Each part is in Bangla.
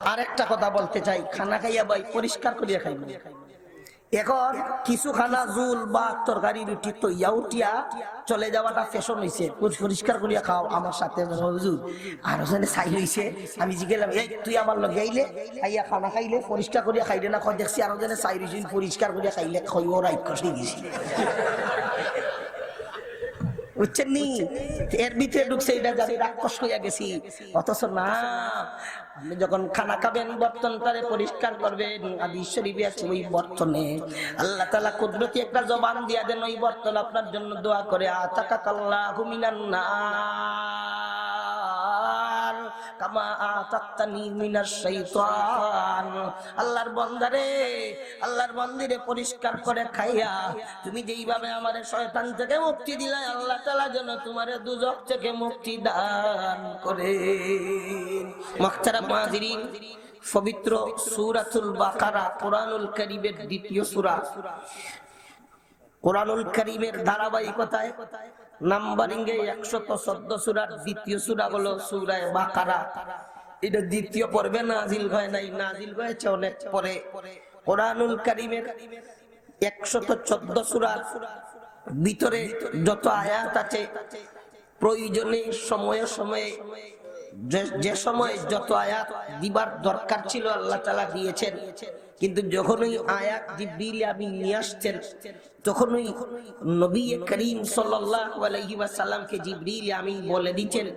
আরেকটা কথা বলতে চাই, খানা খাইয়া ভাই পরিষ্কার করিয়া খাইব। এখন কিছু খানা জুল বা তরকারি রুটি তৈয়া উঠিয়া চলে যাওয়াটা ফ্যাশন হইছে, পরিষ্কার করিয়া খাও আমার সাথে হুজুর। আর ওখানে চাই হইছে, আমি জিগেলাম এই তুই আমার লগে আইলে খাইয়া খানা খাইলে পরিষ্কার করিয়া খাইলে না, কয় দেখছি আর ওখানে চাই হইছিল পরিষ্কার করিয়া খাইলে খইব রাক্ষস হয়ে গেছি। বুঝছেন নি? এর ভিতরে ঢুকছে এটা যাবে রাক্ষস হইয়া গেছি। অথচ না, আপনি যখন খানা খাবেন বর্তনটারে পরিষ্কার করবেন। হাদিস শরীফে আছে ওই বর্তনে আল্লাহ তাআলা কুদরতি একটা জবান দিয়া দেন, ওই বর্তন আপনার জন্য দোয়া করে আতাকাল্লাহু মিনান নার কামা আতাক্তানি মিনাশ শাইতান। আল্লাহর বান্দারে, আল্লাহর বান্দিরে পরিষ্কার করে খাইয়া তুমি যেইভাবে আমারে শয়তান থেকে মুক্তি দিলা, আল্লাহ তাআলা যেন তোমারে দুজক থেকে মুক্তি দান করে। মুহতারাম হাজিরিন, পবিত্র সূরাতুল বাকারা কুরআনুল কারীমের দ্বিতীয় সূরা। কুরআনুল কারীমের ধারাবাহিকতায় নাম্বারিং এ 114 সূরার দ্বিতীয় সূরা হলো সূরা বাকারা। এটা দ্বিতীয় পর্বে নাজিল হয় নাই, নাজিল হয়েছে অনেক পরে। কুরআনুল কারীমের 114 সূরার ভিতরে যত আয়াত আছে, প্রয়োজনে সময়ে সময়ে যে সময় যত আয়াত দিবার দরকার ছিল আল্লাহ তাআলা দিয়েছেন। কিন্তু যখনই আয়াত জিবরিল আমিন নিয়ে আসছেন, তখনই নবী করিম সাল্লাল্লাহু আলাইহি ওয়াসাল্লামকে জিবরিল আমিন বলে দিতেন,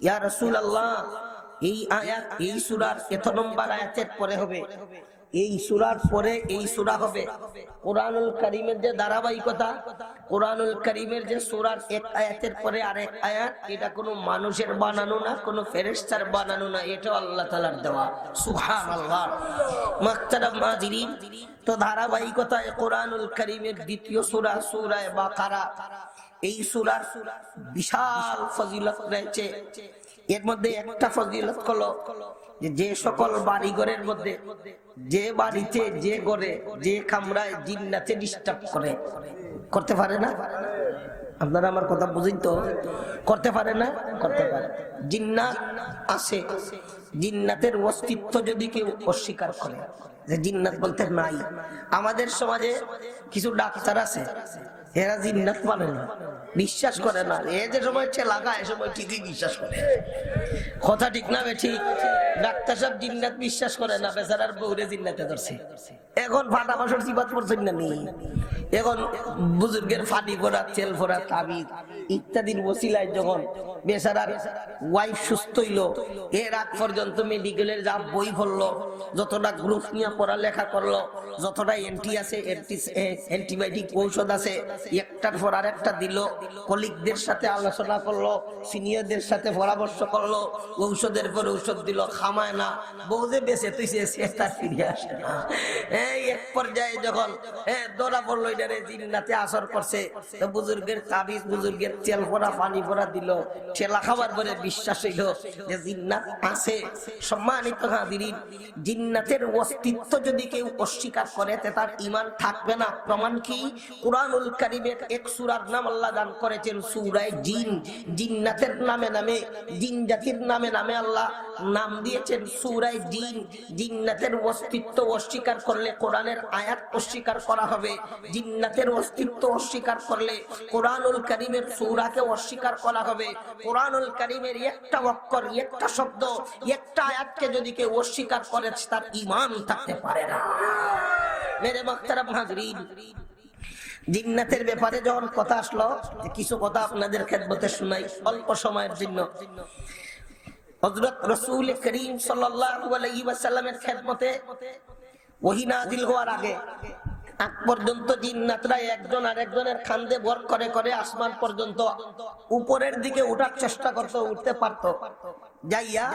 ইয়া রাসূলুল্লাহ, এই আয়াত এই সূরার এত নম্বর আয়াতের পরে হবে, এই সূরার পরে এই সূরা হবে। কুরআনুল কারীমের যে ধারাবাহিকতা, কুরআনুল কারীমের যে সূরার এক আয়াতের পরে আরেক আয়াত, এটা কোনো মানুষের বানানো না, কোনো ফেরেশতার বানানো না, এটা আল্লাহ তাআলার দেওয়া। সুবহানাল্লাহ। মুহতারাম হাজিরিন, তো ধারাবাহিকতায় কুরআনুল কারীমের দ্বিতীয় সূরা সূরা বাকারা। এই সূরার বিশাল ফজিলত রয়েছে। এর মধ্যে একটা ফজিলত হলো যে সকল বাড়িঘরের মধ্যে, যে বাড়িতে, যে ঘরে, যে কামরায় জিন্নাতে ডিস্টার্ব করে, করতে পারে না? আপনারা আমার কথা বুঝেন তো? করতে পারে না? করতে পারে। জিন্নাত আছে, জিন্নাতের অস্তিত্ব যদি কেউ অস্বীকার করে, যে জিন্নাত বলতে নাই। আমাদের সমাজে কিছু ডাক্তার আছে, এরা জিন্নাত মানে না, বিশ্বাস করে না। এ যে সময় লাগায়, এ সময় ঠিকই বিশ্বাস করে। কথা ঠিক না? ঠিক। ডাক্তার সাহেব জিন্নাত বিশ্বাস করে না, বেচারার বউরে জিন্নাতে ধরছে। এখন ফাটা বাসর সিবাত পড়ছেন না নি? এখন বুজুর্গের ফানি পড়া, তেল পড়া, তাবিজ ইত্যাদির ওসিলায় যখন বেচারার ওয়াইফ সুস্থ হইল, এর আগ পর্যন্ত মেডিকেলের যা বই পড়লো, যতটা গ্রুপ নিয়ে পড়ালেখা করলো, যতটা এন্টি আছে, অ্যান্টিবায়োটিক ঔষধ আছে, একটার পর আরেকটা দিল, কলিগদের সাথে আলোচনা করলো, সিনিয়রদের সাথে পরামর্শ করলো, ঔষধের পর ঔষধ দিল, খামায় না। বউ যে বেঁচে তুইছে, সে তার ফিরে আসে না। এই এক পর্যায়ে যখন ধরা পড়লো এটারে জিন্নাতে আসর করছে, তো বুজুর্গের তাবিজ, বুজুর্গের তেল পড়া, পানি পড়া দিল, ঠেলা খাবার পরে বিশ্বাস হইল যে জিন্নাত আছে। সম্মানিত হাজিরিন, জিন্নাতের অস্তিত্ব যদি কেউ অস্বীকার করে, তার ঈমান থাকবে না। প্রমাণ কি? কুরআনুল কারীমের এক সূরার নাম আল্লাহ দান করেছেন সূরা জিন। জিন্নাতের নামে নামে, জিন জাতির নামে নামে আল্লাহ নাম দিয়েছেন সূরা জিন। জিন্নাতের অস্তিত্ব অস্বীকার করলে কোরআনের আয়াত অস্বীকার করা হবে। জিন্নাতের অস্তিত্ব অস্বীকার করলে কুরআনুল কারীমের সূরাকে অস্বীকার করা হবে। কুরআনুল কারীমের একটা অক্ষর, একটা শব্দ, একটা আয়াতকে যদি কেউ অস্বীকার করে, তার ঈমান থাকতে পারে না। মেরে মুহতারাম হাজিরিন, জিন্নাতের ব্যাপারে যখন কথা আসলো, কিছু কথা আপনাদের খেদমতে শোনাই অল্প সময়ের জন্য। হযরত রাসূল করিম সাল্লাল্লাহু আলাইহি ওয়াসাল্লামের খেদমতে ওহী নাযিল হওয়ার আগে আগ পর্যন্ত জিন্নাতরা একজন আরেকজনের খান্দে ভর করে করে আসমান পর্যন্ত উপরের দিকে ওঠার চেষ্টা করতো, উঠতে পারতো। যাইয়া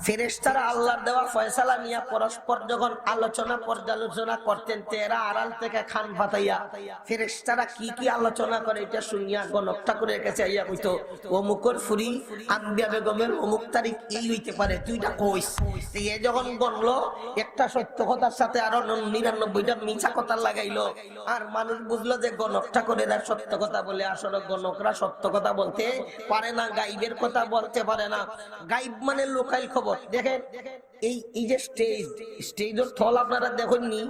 ফেরেশতারা আল্লাহর দেওয়া ফয়সালা নিয়ে পরস্পর যখন আলোচনা পর্যালোচনা করতেন, তেরা আড়াল থেকে খান ফাটাইয়া ফেরেশতারা কি কি আলোচনা করে এটা শুনিয়া গণক ঠাকুরের কাছে আইয়া কইতো, অমুকর ফুরি আম্বিয়া বেগমের অমুক তারিখ এই হইতে পারে, তুইটা কইস। এ যখন বললো, একটা সত্য কথার সাথে আরো 99টা মিছা কথা লাগাইলো, আর মানুষ বুঝলো যে গণক ঠাকুরেরা সত্য কথা বলে। আসলে গণকরা সত্য কথা বলতে পারে না, গাইবের কথা বলতে পারে না। গাইব মানে লোকাল খবর। দেখেন এই যে স্টেজের থল আপনারা দেখেননি,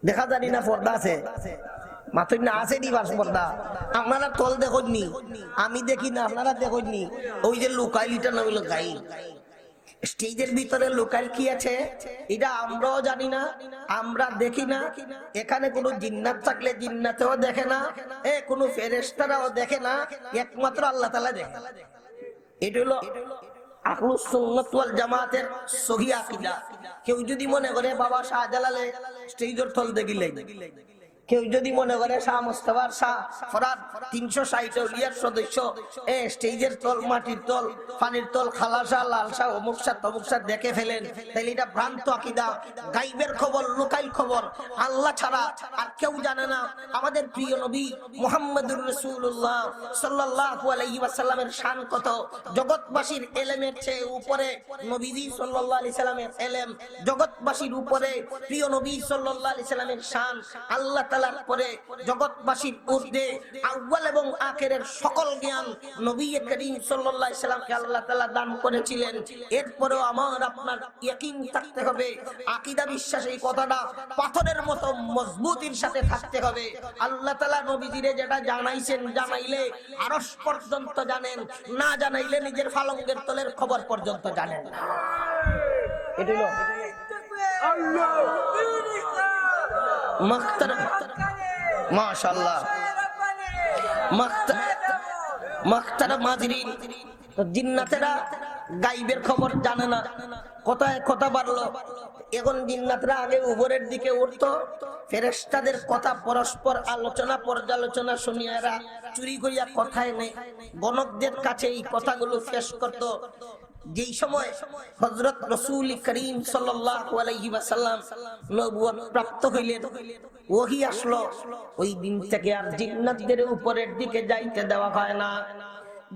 দেখা জানি না পর্দা আছে মাথুর না আছে দিবাস পর্দা, আপনারা তল দেখেননি, আমি দেখি না, আপনারা দেখেননি। ওই যে লোকালিটা না হইলো গাইব। স্টেজের ভিতরে লোকাল কি আছে এটা আমরাও জানি না, আমরা দেখি না। এখানে কোনো জিন্নাত থাকলে জিন্নাতেও দেখে না, কোনো ফেরেশতারাও দেখে না, একমাত্র আল্লাহ তাআলা দেখে। এটা হলো আহলুস সুন্নাত ওয়াল জামাতের সহি আকীদা। কেউ যদি মনে করে বাবা শাহজালালে স্টেজের তল দেখিলে, কেউ যদি মনে করে শাহ মুস্তাফার শাহ ফরাদ 360 আউলিয়ার সদস্য স্টেজের তল, মাটির তল, পানির তল, খালাসা, লালসা, অমুকসা তমুকসা দেখে ফেলেন, তাহলে এটা ভ্রান্ত আকীদা। গাইবের খবর, লোকাল খবর আল্লাহ ছাড়া আর কেউ জানে না। আমাদের প্রিয় নবী মুহাম্মদুর রাসূলুল্লাহ সাল্লাল্লাহু আলাইহি ওয়াসাল্লামের শান কত, জগৎবাসীর ইলমের চেয়ে উপরে নবীজি সাল্লাল্লাহু আলাইহি সাল্লামের ইলম, জগৎবাসীর উপরে প্রিয় নবী সাল্লাল্লাহু আলাইহি সাল্লামের শান, আল্লাহ তাআলার পরে জগৎবাসীর ঊর্ধ্বে আউয়াল এবং আখিরের সকল জ্ঞান নবী করিম সাল্লাল্লাহু আলাইহি সাল্লামকে আল্লাহ তাআলা দান করেছিলেন। এরপরেও আমার আপনার ইয়াকিন থাকতে হবে, আকীদা বিশ্বাস, এই কথাটা পাথরের মতো মজবুতির সাথে থাকতে হবে। আল্লাহ তাআলা নবীজিরে যেটা জানাইছেন, জানাইলে আরশ পর্যন্ত জানেন, না জানাইলে নিজের ফালঙ্গের তলের খবর পর্যন্ত জানেন না। এটা হলো আল্লাহ মাখতারাম, মাশাআল্লাহ মাখতারাম হাজিরিন। জিন্নাতেরা গাইবের খবর জানে না, কথায় কথা বাড়লো। এখন জিন্নাতরা আগে উপরের দিকে উঠতো, ফেরেশতাদের কথা পরস্পর আলোচনা পর্যালোচনা শুনিয়া এরা চুরি করিয়া কথায় নেই, গণকদের কাছে এই কথাগুলো পেশ করত। যেই সময় হযরত রাসূল করিম সাল্লাল্লাহু আলাইহি ওয়াসাল্লাম নবুয়ত প্রাপ্ত হইলেন, ওহী আসলো, ওই দিন থেকে আর জিন্নাতদের উপরের দিকে যাইতে দেওয়া হয় না।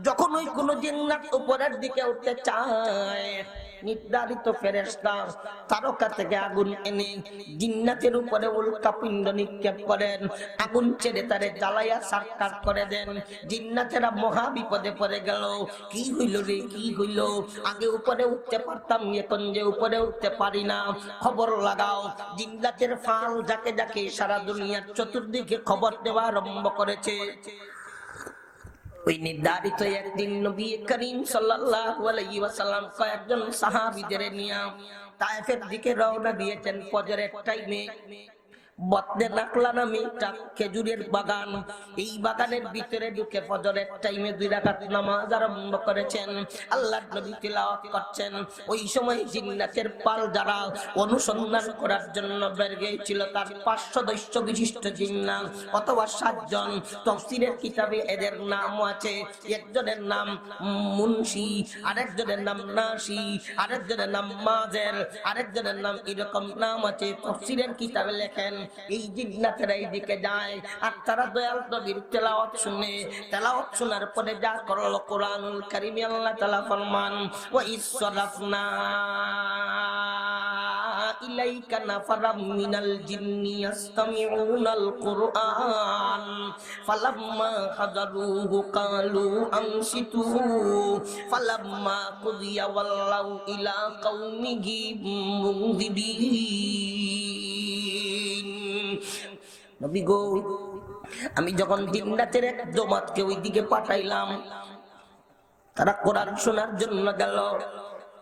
যখন ওই কোন জিন্নাত উপরের দিকে উঠতে চায়, নির্ধারিত ফেরেশতা তারকা থেকে আগুন এনে জিন্নাতের উপরে উল্কাপিণ্ড নিক্ষেপ করেন, আগুন ছেড়ে তারে জ্বালাইয়া সারকার করে দেন। জিন্নাতেরা মহা বিপদে পড়ে গেল, কি হইল রে, কি হইল, আগে উপরে উঠতে পারতাম, এখন যে উপরে উঠতে পারি না, খবর লাগাও। জিন্নাতের ফাল যাকে যাকে সারা দুনিয়ার চতুর্দিকে খবর দেওয়া আরম্ভ করেছে। ওই নির্ধারিত একদিন নবী করিম সাল্লাল্লাহু আলাইহি ওয়াসাল্লাম কয়েকজন সাহাবীদের নিয়ে তায়েফের দিকে রওনা দিয়েছেন ফজরের টাইমে। বদনে নাকলা নামে একটা খেজুরের বাগান, এই বাগানের ভিতরে ঢুকে ফজরের টাইমে 2 রাকাত নামাজ আরম্ভ করেছেন। আল্লাহর নবী তিলাওয়াত করছেন। ওই সময় জিন্নাতের পাল যারা অনুসন্ধান করার জন্য বের গিয়েছিল, তার 5 সদস্য বিশিষ্ট জিন্নাত অথবা 7 জন। তাফসীরের কিতাবে এদের নাম আছে, একজনের নাম মুনশি, আরেকজনের নাম নাসি, আরেকজনের নাম মাজের, আরেকজনের নাম এরকম নাম আছে। তাফসীরের কিতাবে লেখেন এই জিন্নাতেরা এইদিকে যায় আর তারা দয়াল নবীর তেলাওয়াত শুনে, তেলাওয়াত শোনার পরে যা করলো কোরআনুল কারীমে আল্লাহ তাআলা ফরমান, ওয়া ইসরাফনা ইলাইকা নাফারাম মিনাল জিন্নি ইয়াসতামিউনাল কুরআন ফালাম্মা হাযারুহু ক্বালু আনসিতু ফালাম্মা কুদিয়া ওয়াল্লাউ ইলা কওমিহি মুনযিরিন। নবী গো, আমি যখন জিন্নাতের এক জমাতকে ওই দিকে পাঠাইলাম, তারা কোরআন শোনার জন্য গেল,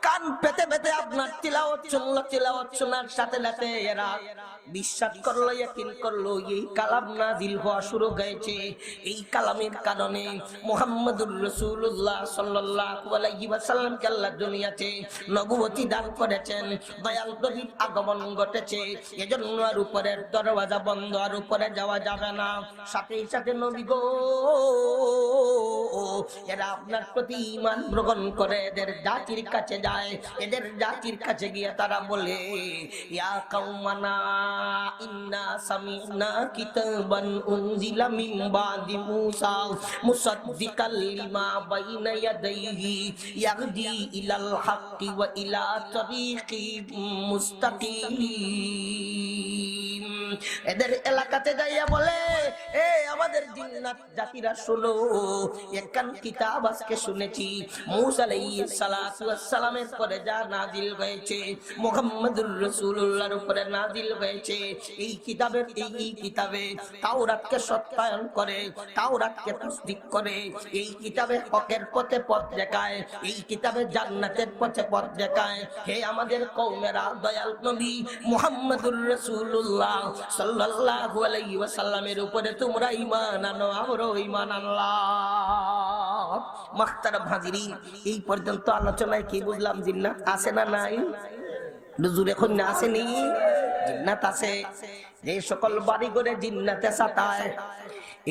কান পেতে পেতে আপনার তিলাওয়াত শুনলো, তিলাওয়াত শোনার সাথে সাথে এরা বিশ্বাস করলো, ইয়াকিন করলো এই কালাম নাজিল হওয়া শুরু হয়েছে। এই কালামের কারণে মুহাম্মদুর রাসূলুল্লাহ সাল্লাল্লাহু আলাইহি ওয়াসাল্লামকে আল্লাহ দুনিয়াতে নবুয়তি দান করেছেন, দয়াল নবীর আগমন ঘটেছে। এজন্য আর উপরের দরওয়াজা বন্ধ, আর উপরে যাওয়া যাবে না। সাথে সাথে নবী গো, এরা আপনার প্রতি ঈমান গ্রহণ করে এদের জাতির কাছে যায়, এদের জাতির কাছে গিয়ে তারা বলে, ইয়া কাউমানা ইন্না সামি'না কিতাবান উনজিলা মিন বাদি মূসা মুসাদ্দিকাল লিমা বাইনা ইয়াদাইহি ইয়াহদি ইলাল হাক্কি ওয়া ইলা তারিকিম মুস্তাকিম। এদের এলাকাতে যাইয়া বলে, এ আমাদের জিন্নাত জাতিরা শোনো, একখান কিতাব আজকে শুনেছি মূসা আলাইহিস সালাতু ওয়াস সালামের পরে যা নাজিল হয়েছে, মুহাম্মদুর রাসূলুল্লাহর উপরে নাজিল হয়েছে। এই কিতাবে তাওরাতকে সত্যায়ন করে, তাওরাতকে তাসদীক করে, এই কিতাবে হকের পথে পথ দেখায়, এই কিতাবে জান্নাতের পথে পথ দেখায়। হে আমাদের কওমেরা, দয়াল নবী মুহাম্মদুর রাসূলুল্লাহ সাল্লাল্লাহু আলাইহি ওয়াসাল্লামের উপরে তোমরা ঈমান আনো, আমরাও ঈমান আনলাম। মুহতারাম হাজিরিন, এই পর্যন্ত আলোচনায় কি বুঝলাম? জিন্নাত আছে না নাই? হুজুর এখন না আসেনি? জিন্নাত আছে। যে সকল বাড়ি ঘরে জিন্নাতে সাতায়,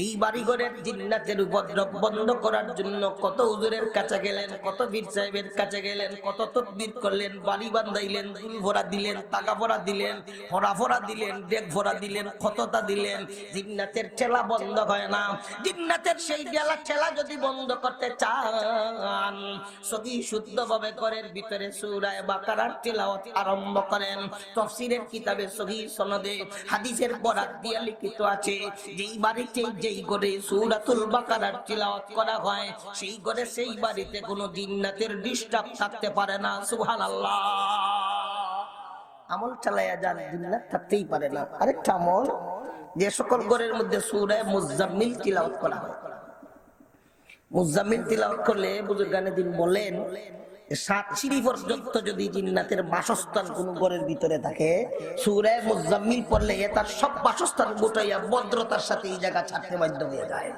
এই বাড়িঘরের জিন্নাতের উপদ্রব বন্ধ করার জন্য কত হুজুরের কাছে গেলেন, কত পীর সাহেবের কাছে গেলেন, কত তাকবীর করলেন, বাড়ি বান্ধাইলেন, দুল ভরা দিলেন, টাকা ভরা দিলেন, ভরা ভরা দিলেন, ডেক ভরা দিলেন, কতটা দিলেন, জিন্নাতের ঠেলা বন্ধ হয় না। জিন্নাতের সেই ঠেলা যদি বন্ধ করতে চান, সহি শুদ্ধভাবে ঘরের ভিতরে সূরা বাকারার তিলাওয়াত আরম্ভ করেন। তাফসীরের কিতাবে সহি সনদে হাদিসের বরাত দিয়ে লিখিত আছে, যেই বাড়িতে যেই ঘরে সূরাতুল বাকারার তিলাওয়াত করা হয়, সেই ঘরে সেই বাড়িতে কোনো জিন্নাতের ডিস্টার্ব থাকতে পারে না। সুবহানাল্লাহ। আমল চালায়া যান, জিন্নাত থাকতেই পারে না। আরেকটা আমল, যে সকল ঘরের মধ্যে সূরা মুজাম্মিল তিলাওয়াত করা হয়, মুজাম্মিল তিলাওয়াত করলে বুজুর্গানে দিন বলেন, 7 সিঁড়ি পর্যন্ত যদি জিন্নাতের বাসস্থান কোন ঘরের ভিতরে থাকে, সূরা মুজাম্মিল পড়লে তার সব বাসস্থান গোটাইয়া ভদ্রতার সাথে এই জায়গা ছাড়তে বাধ্য হয়ে যায়।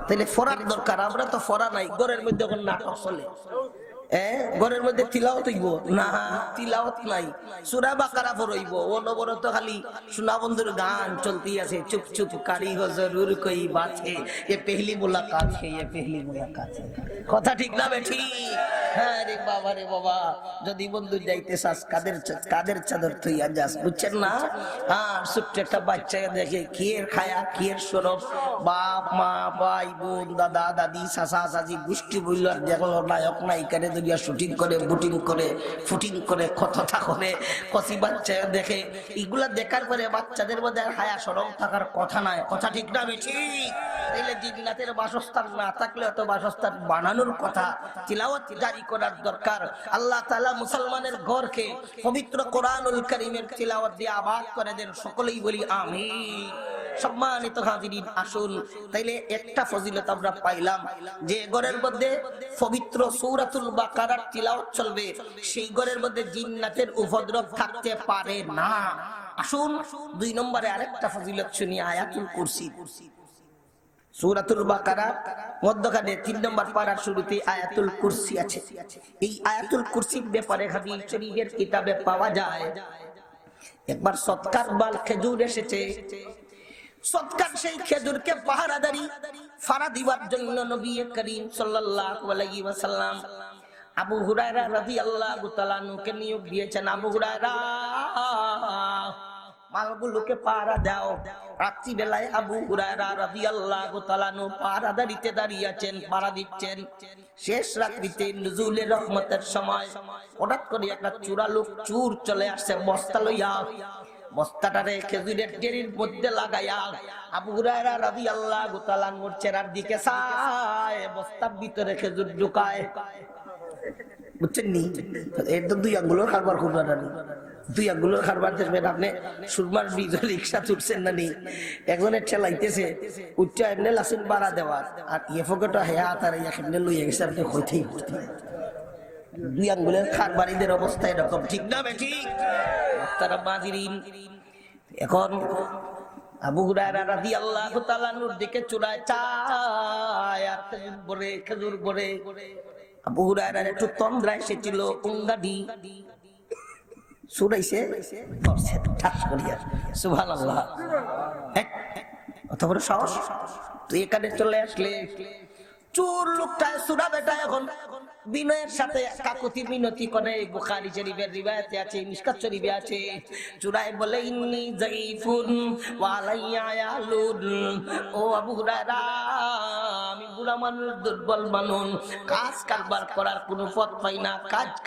তাহলে ফরার দরকার, আমরা তো ফরা নাই, ঘরের মধ্যে কোন নাটক চলে, ঘরের মধ্যে তিলাওয়াত হইব না? তিলাওয়াত নাই, সূরা বাকারা পড়ইব, অনবরত খালি সোনা বন্ধুর গান চলতেই আছে, চুপ চুপ কারি হো জরুর কই বাত হে, ये पहली मुलाकात है, ये पहली मुलाकात है। কথা ঠিক না বেঠি? হ্যাঁ রে বাবা, রে বাবা, যদি বন্ধু যাইতে চাস কাদের চাদর থইয়া যাস, বুঝছেন না? আর ছোট্ট একটা বাচ্চা দেখে কিয়ের খায়া কিয়ের সরব, বাপ মা ভাই বোন দাদা দাদি চাচা চাচি গোষ্ঠী বলল, আর দেখো নায়ক নায়িকারে দুনিয়া শুটিং করে, বুটিং করে, ফুটিং করে, কথা করে, কচি বাচ্চা দেখে, এগুলা দেখার পরে বাচ্চাদের মধ্যে হায়া সরম থাকার কথা নাই। কথা ঠিক না বেঠি? তাইলে জিন্নাতের বাসস্থান না থাকলে তো বাসস্থান বানানোর কথা, তিলাওয়াত জারি করার দরকার। আল্লাহ তাআলা মুসলমানের ঘরকে পবিত্র কোরআনুল কারীমের তিলাওয়াত দিয়ে আবাদ করে দেন, সকলেই বলি আমিন। সম্মানিত হাজিরিন, আসুন তাইলে একটা ফজিলত আমরা পাইলাম, যে ঘরের মধ্যে পবিত্র সূরাতুল বাকারার তিলাওয়াত চলবে, সেই ঘরের মধ্যে জিন্নাতের উপদ্রব থাকতে পারে না। আসুন 2 নম্বরে আরেকটা ফজিলত শুনি, আয়াতুল কুরসি। সূরাতুল বাকারা মধ্যখানে 3 নম্বর পারার শুরুতে আয়াতুল কুরসি আছে। এই আয়াতুল কুরসির ব্যাপারে হাদিস শরীফের কিতাবে পাওয়া যায়, একবার সৎকার বাল খেজুর এসেছে, সৎকার সেই খেজুরকে পাহারাদারি ফাড়া দিবার জন্য নবী করিম সাল্লাল্লাহু আলাইহি ওয়াসাল্লাম আবু হুরায়রা রাদিয়াল্লাহু তাআলা নুকে নিয়োগ দিয়েছেন, আবু হুরায়রা মালগুলোকে পাহারা দাও। রাত্রি বেলায় আবু হুরায়রা রাদিয়াল্লাহু তাআলা নু পাহারাদারিতে দাঁড়িয়ে আছেন, পাহারা দিচ্ছেন। শেষ রাত্রিতে নুজুলের রহমতের সময় হঠাৎ করে একটা চোর চলে আসছে বস্তা লইয়া, বস্তাটারে খেজুরের টেরির মধ্যে লাগাইয়া আবু হুরায়রা রাদিয়াল্লাহু তাআলা নূর চেহারার দিকে চায়, বস্তার ভিতরে খেজুর ঢুকায়। বুঝছেন নি? এর তো 2 আঙ্গুলের কারবার খুব জানি, 2 আঙ্গুলের কারবার দেখবেন আপনি। সুরমার বীজ রিক্সা ছুটছেন না নি, একজনের ঠেলাইতেছে, উচ্চা এমনি লাসিন বাড়া দেওয়ার, আর ফকেটা হেয়া তার এমনি লইয়া গেছে, আপনি হইতেই 2 আঙ্গুলের কারবারিদের অবস্থা এরকম, ঠিক না ঠিক? তারা মাজিরিন, এখন আবু হুরায়রা রাদিয়াল্লাহু তাআলা নূর দিকে চুরায় চায়, আর খেজুর ভরে। আবু হুরায়রার একটু তন্দ্রা এসেছিল, উঙ্গাডি সুরাইছে ধরছে ঠাস করিয়া, সুবহানাল্লাহ। অত বড় সাহস! তুই এখানে চলে আসলে, চোর লোকটা সুরা বেটা এখন বিনয়ের সাথে কাকুতি মিনতি করে। বুখারী শরীফের রিওয়ায়াতে আছে, মিশকাত শরীফে আছে, চূড়ায় বলে ইন্নী যায়ীফুন ওয়া আলাইয়া ইয়ালুন। ও আবু হুরায়রা, আমি বুড়া মানুষ, দুর্বল মানুষ, কাজ কারবার করার কোনো পথ পাই না,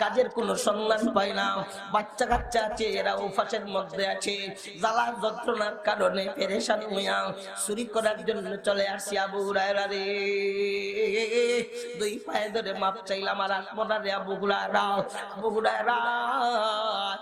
কাজের কোনো সন্ধান পাই না। বাচ্চা কাচ্চা আছে, এরা উপাসের মধ্যে আছে, জ্বালা যন্ত্রণার কারণে পেরেশান হইয়া চুরি করার জন্য চলে আসি। আবু হুরায়রা রে, দুই পায়ে ধরে মাপ চাইলাম, আর আসবো না রে আবু হুরায়রা। আবু হুরায়রা,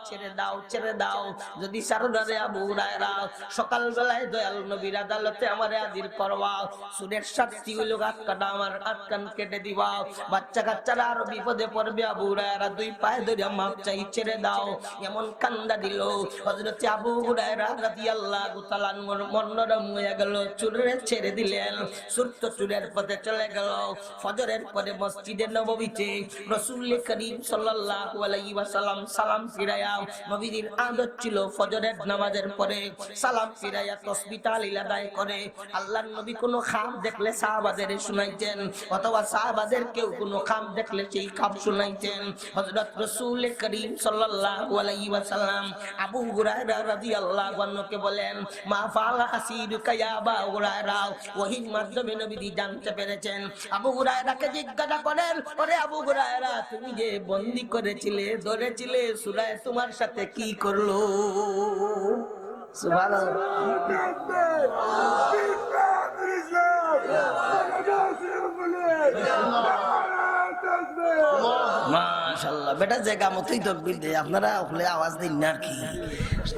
ছেড়ে দাও, ছেড়ে দাও, যদি ছাড়ো না রে আবু হুরায়রা, সকাল বেলায় দয়াল নবীর আদালতে আমারে হাজির করবা, সুরের শাস্তি হইল হাত কাটা, আমার হাত কান কেটে দিবা, বাচ্চা কাচ্চারা আরো বিপদে পড়বে। আবু হুরায়রা দুই পায়ে ধরে মাপ চাই, ছেড়ে দাও। এমন কান্দা দিল হযরত আবু হুরায়রা রাদিয়াল্লাহু তাআলা মন নরম হয়ে গেল, চুরে ছেড়ে দিলেন, ছোট্ট চুরের পথে চলে গেল। ফজরের পরে মসজিদে নববীতে রাসূল করিম সাল্লাল্লাহু আলাইহি ওয়াসাল্লাম সালাম ফিরায়া, নবীজির আদত ছিল ফজরের নামাজের পরে সালাম ফিরায়া তাসবিহ তাহলিল আদায় করে। আল্লাহর নবী কোনো খাম দেখলে সাহাবাদের শুনাইতেন, অথবা সাহাবাদের কেউ কোনো খাম দেখলে সেই খাম শুনাইতেন। হযরত রাসূল করিম সাল্লাল্লাহু আলাইহি ওয়াসাল্লাম আবু হুরায়রা রাদিয়াল্লাহু আনহুকে বলেন, মা ফাআলা আসিরুকা ইয়া আবু হুরায়রা। ওহীর মাধ্যমে নবীজি জানতে পেরেছেন। আবু হুরায়রাকে জিজ্ঞাসা করেন, ওরে আবু হুরায়রা, তুমি যে বন্দী করেছিলে, ধরেছিলে, সূরা তোমার সাথে কি করলো? মাশাআল্লাহ, বেটা যে গামতেই তাকবীর দেয়, আপনারা ওখানে আওয়াজ দিন না আর কি,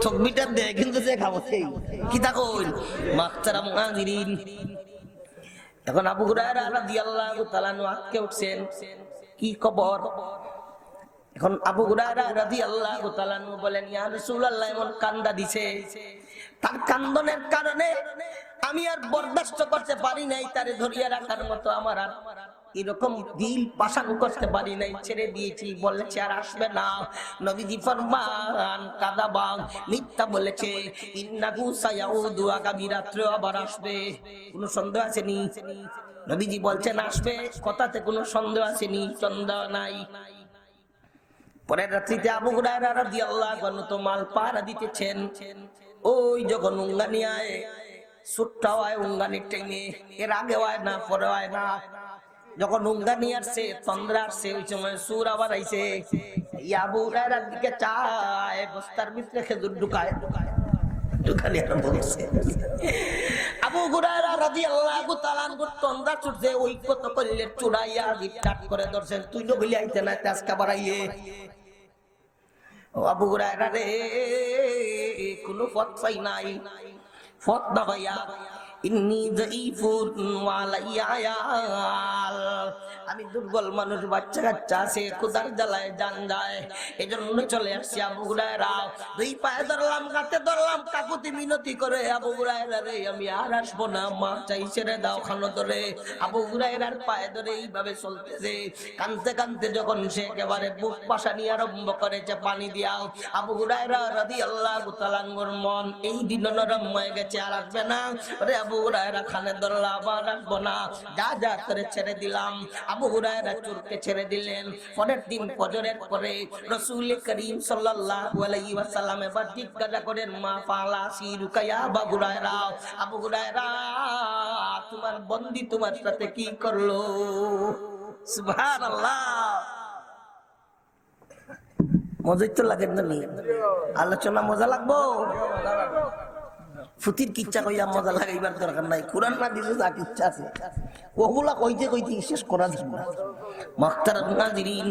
তাকবীরটা দেয় কিন্তু যে গামতেই কি তা কইল। মাহতারাম মুআজিরিন, এখন আবু হুরায়রা রাদিয়াল্লাহু তাআলা আনহু আটকে উঠছেন, কি খবর? এখন আবু হুরায়রা রাদিয়াল্লাহু তাআলা আনহু বলেন, ইয়া রাসূলুল্লাহ, এমন কান্দা দিছে, তার কান্দনের কারণে আমি আর বরদাস্ত করতে পারি নাই, তারে ধরিয়া রাখার মতো আমার আর এরকম দিল পাশান করতে পারি নাই, ছেড়ে দিয়েছি। বলেছে আর আসবে না। নবীজি ফরমান, কাযাবা, মিথ্যা বলেছে, ইন্নাহু সায়াউদু, আগামী রাত্রে আবার আসবে। কোনো সন্দেহ আসেনি? নবীজি বলছেন আসবে, কথাতে কোনো সন্দেহ আসেনি, সন্দেহ নাই। পরের রাত্রিতে আবু হুরায়রা রাদিয়াল্লাহু আনহু তো মাল পাহারা দিতেছেন। ওই যখন উঙ্গানি আয়, সুট্টা হয় উঙ্গানির টাইমে, এর আগে হয় না, পরে হয় না। যখন উঙ্গানি আসছে, তন্দ্রা আসছে, ওই সময় সুর আবার আইছে। আবু হুরায়রার দিকে চায়, বস্তার ভিতরে খেজুর ঢুকায়, ঢুকানি আরম্ভ করছে। আবু হুরায়রা রাদিয়াল্লাহু তাআলা আনহু তন্দ্রা ছুটছে, ওই কত কইলে চুড়াইয়া জিপ টাট করে ধরছেন, তুই তো বলি আইতে না, আজকে বাড়াইয়ে। ও আবু হুরায়রা রে, কোনো পথ পাই নাই, পথ না ভাইয়া, ইন্নী যায়ীফুন ওয়া আলাইয়া আয়াল, আমি দুর্বল মানুষ, বাচ্চা কাচ্চা আছে, ক্ষুধার জ্বালায় জান যায়, এজন্য চলে আসছি। আবু হুরায়রা দুই পায়ে ধরলাম, গাতে ধরলাম, কাকুতি মিনতি করে, আবু হুরায়রা রে, আমি আর আসবো না, মা চাই, ছেড়ে দাও। খানো ধরে আবু হুরায়রার পায়ে ধরে এইভাবে চলতেছে, কানতে কানতে যখন সে একেবারে বুক পাশানি আরম্ভ করেছে পানি দিয়াও, আবু হুরায়রা রাদিয়াল্লাহু তাআলা আনহুর মন এই দিন নরম হয়ে গেছে, আর আসবে না। ওরে আবু হুরায়রা খানে ধরলা, আবার আসবো না, যা যা করে ছেড়ে দিলাম। আবু হুরায়রা চুরকে ছেড়ে দিলেন। পরের দিন ফজরের পরে রাসূল করিম সাল্লাল্লাহু আলাইহি ওয়াসাল্লাম এবার জিজ্ঞাসা করেন, মা ফাআলা আসিরুকা ইয়া আবু হুরায়রা, আবু হুরায়রা, তোমার বন্দী তোমার সাথে কি করলো? সুবহানাল্লাহ, মজাই তো লাগে না? আলোচনা মজা লাগবো, ফুতির কিচ্ছা কইয়া মজা লাগাইবার দরকার নাই। কুরআন না দিলে যা কিচ্ছা আছে ওগুলা কইতে কইতে শেষ করা যাবে না। মুহতারাম মুআজিরিন,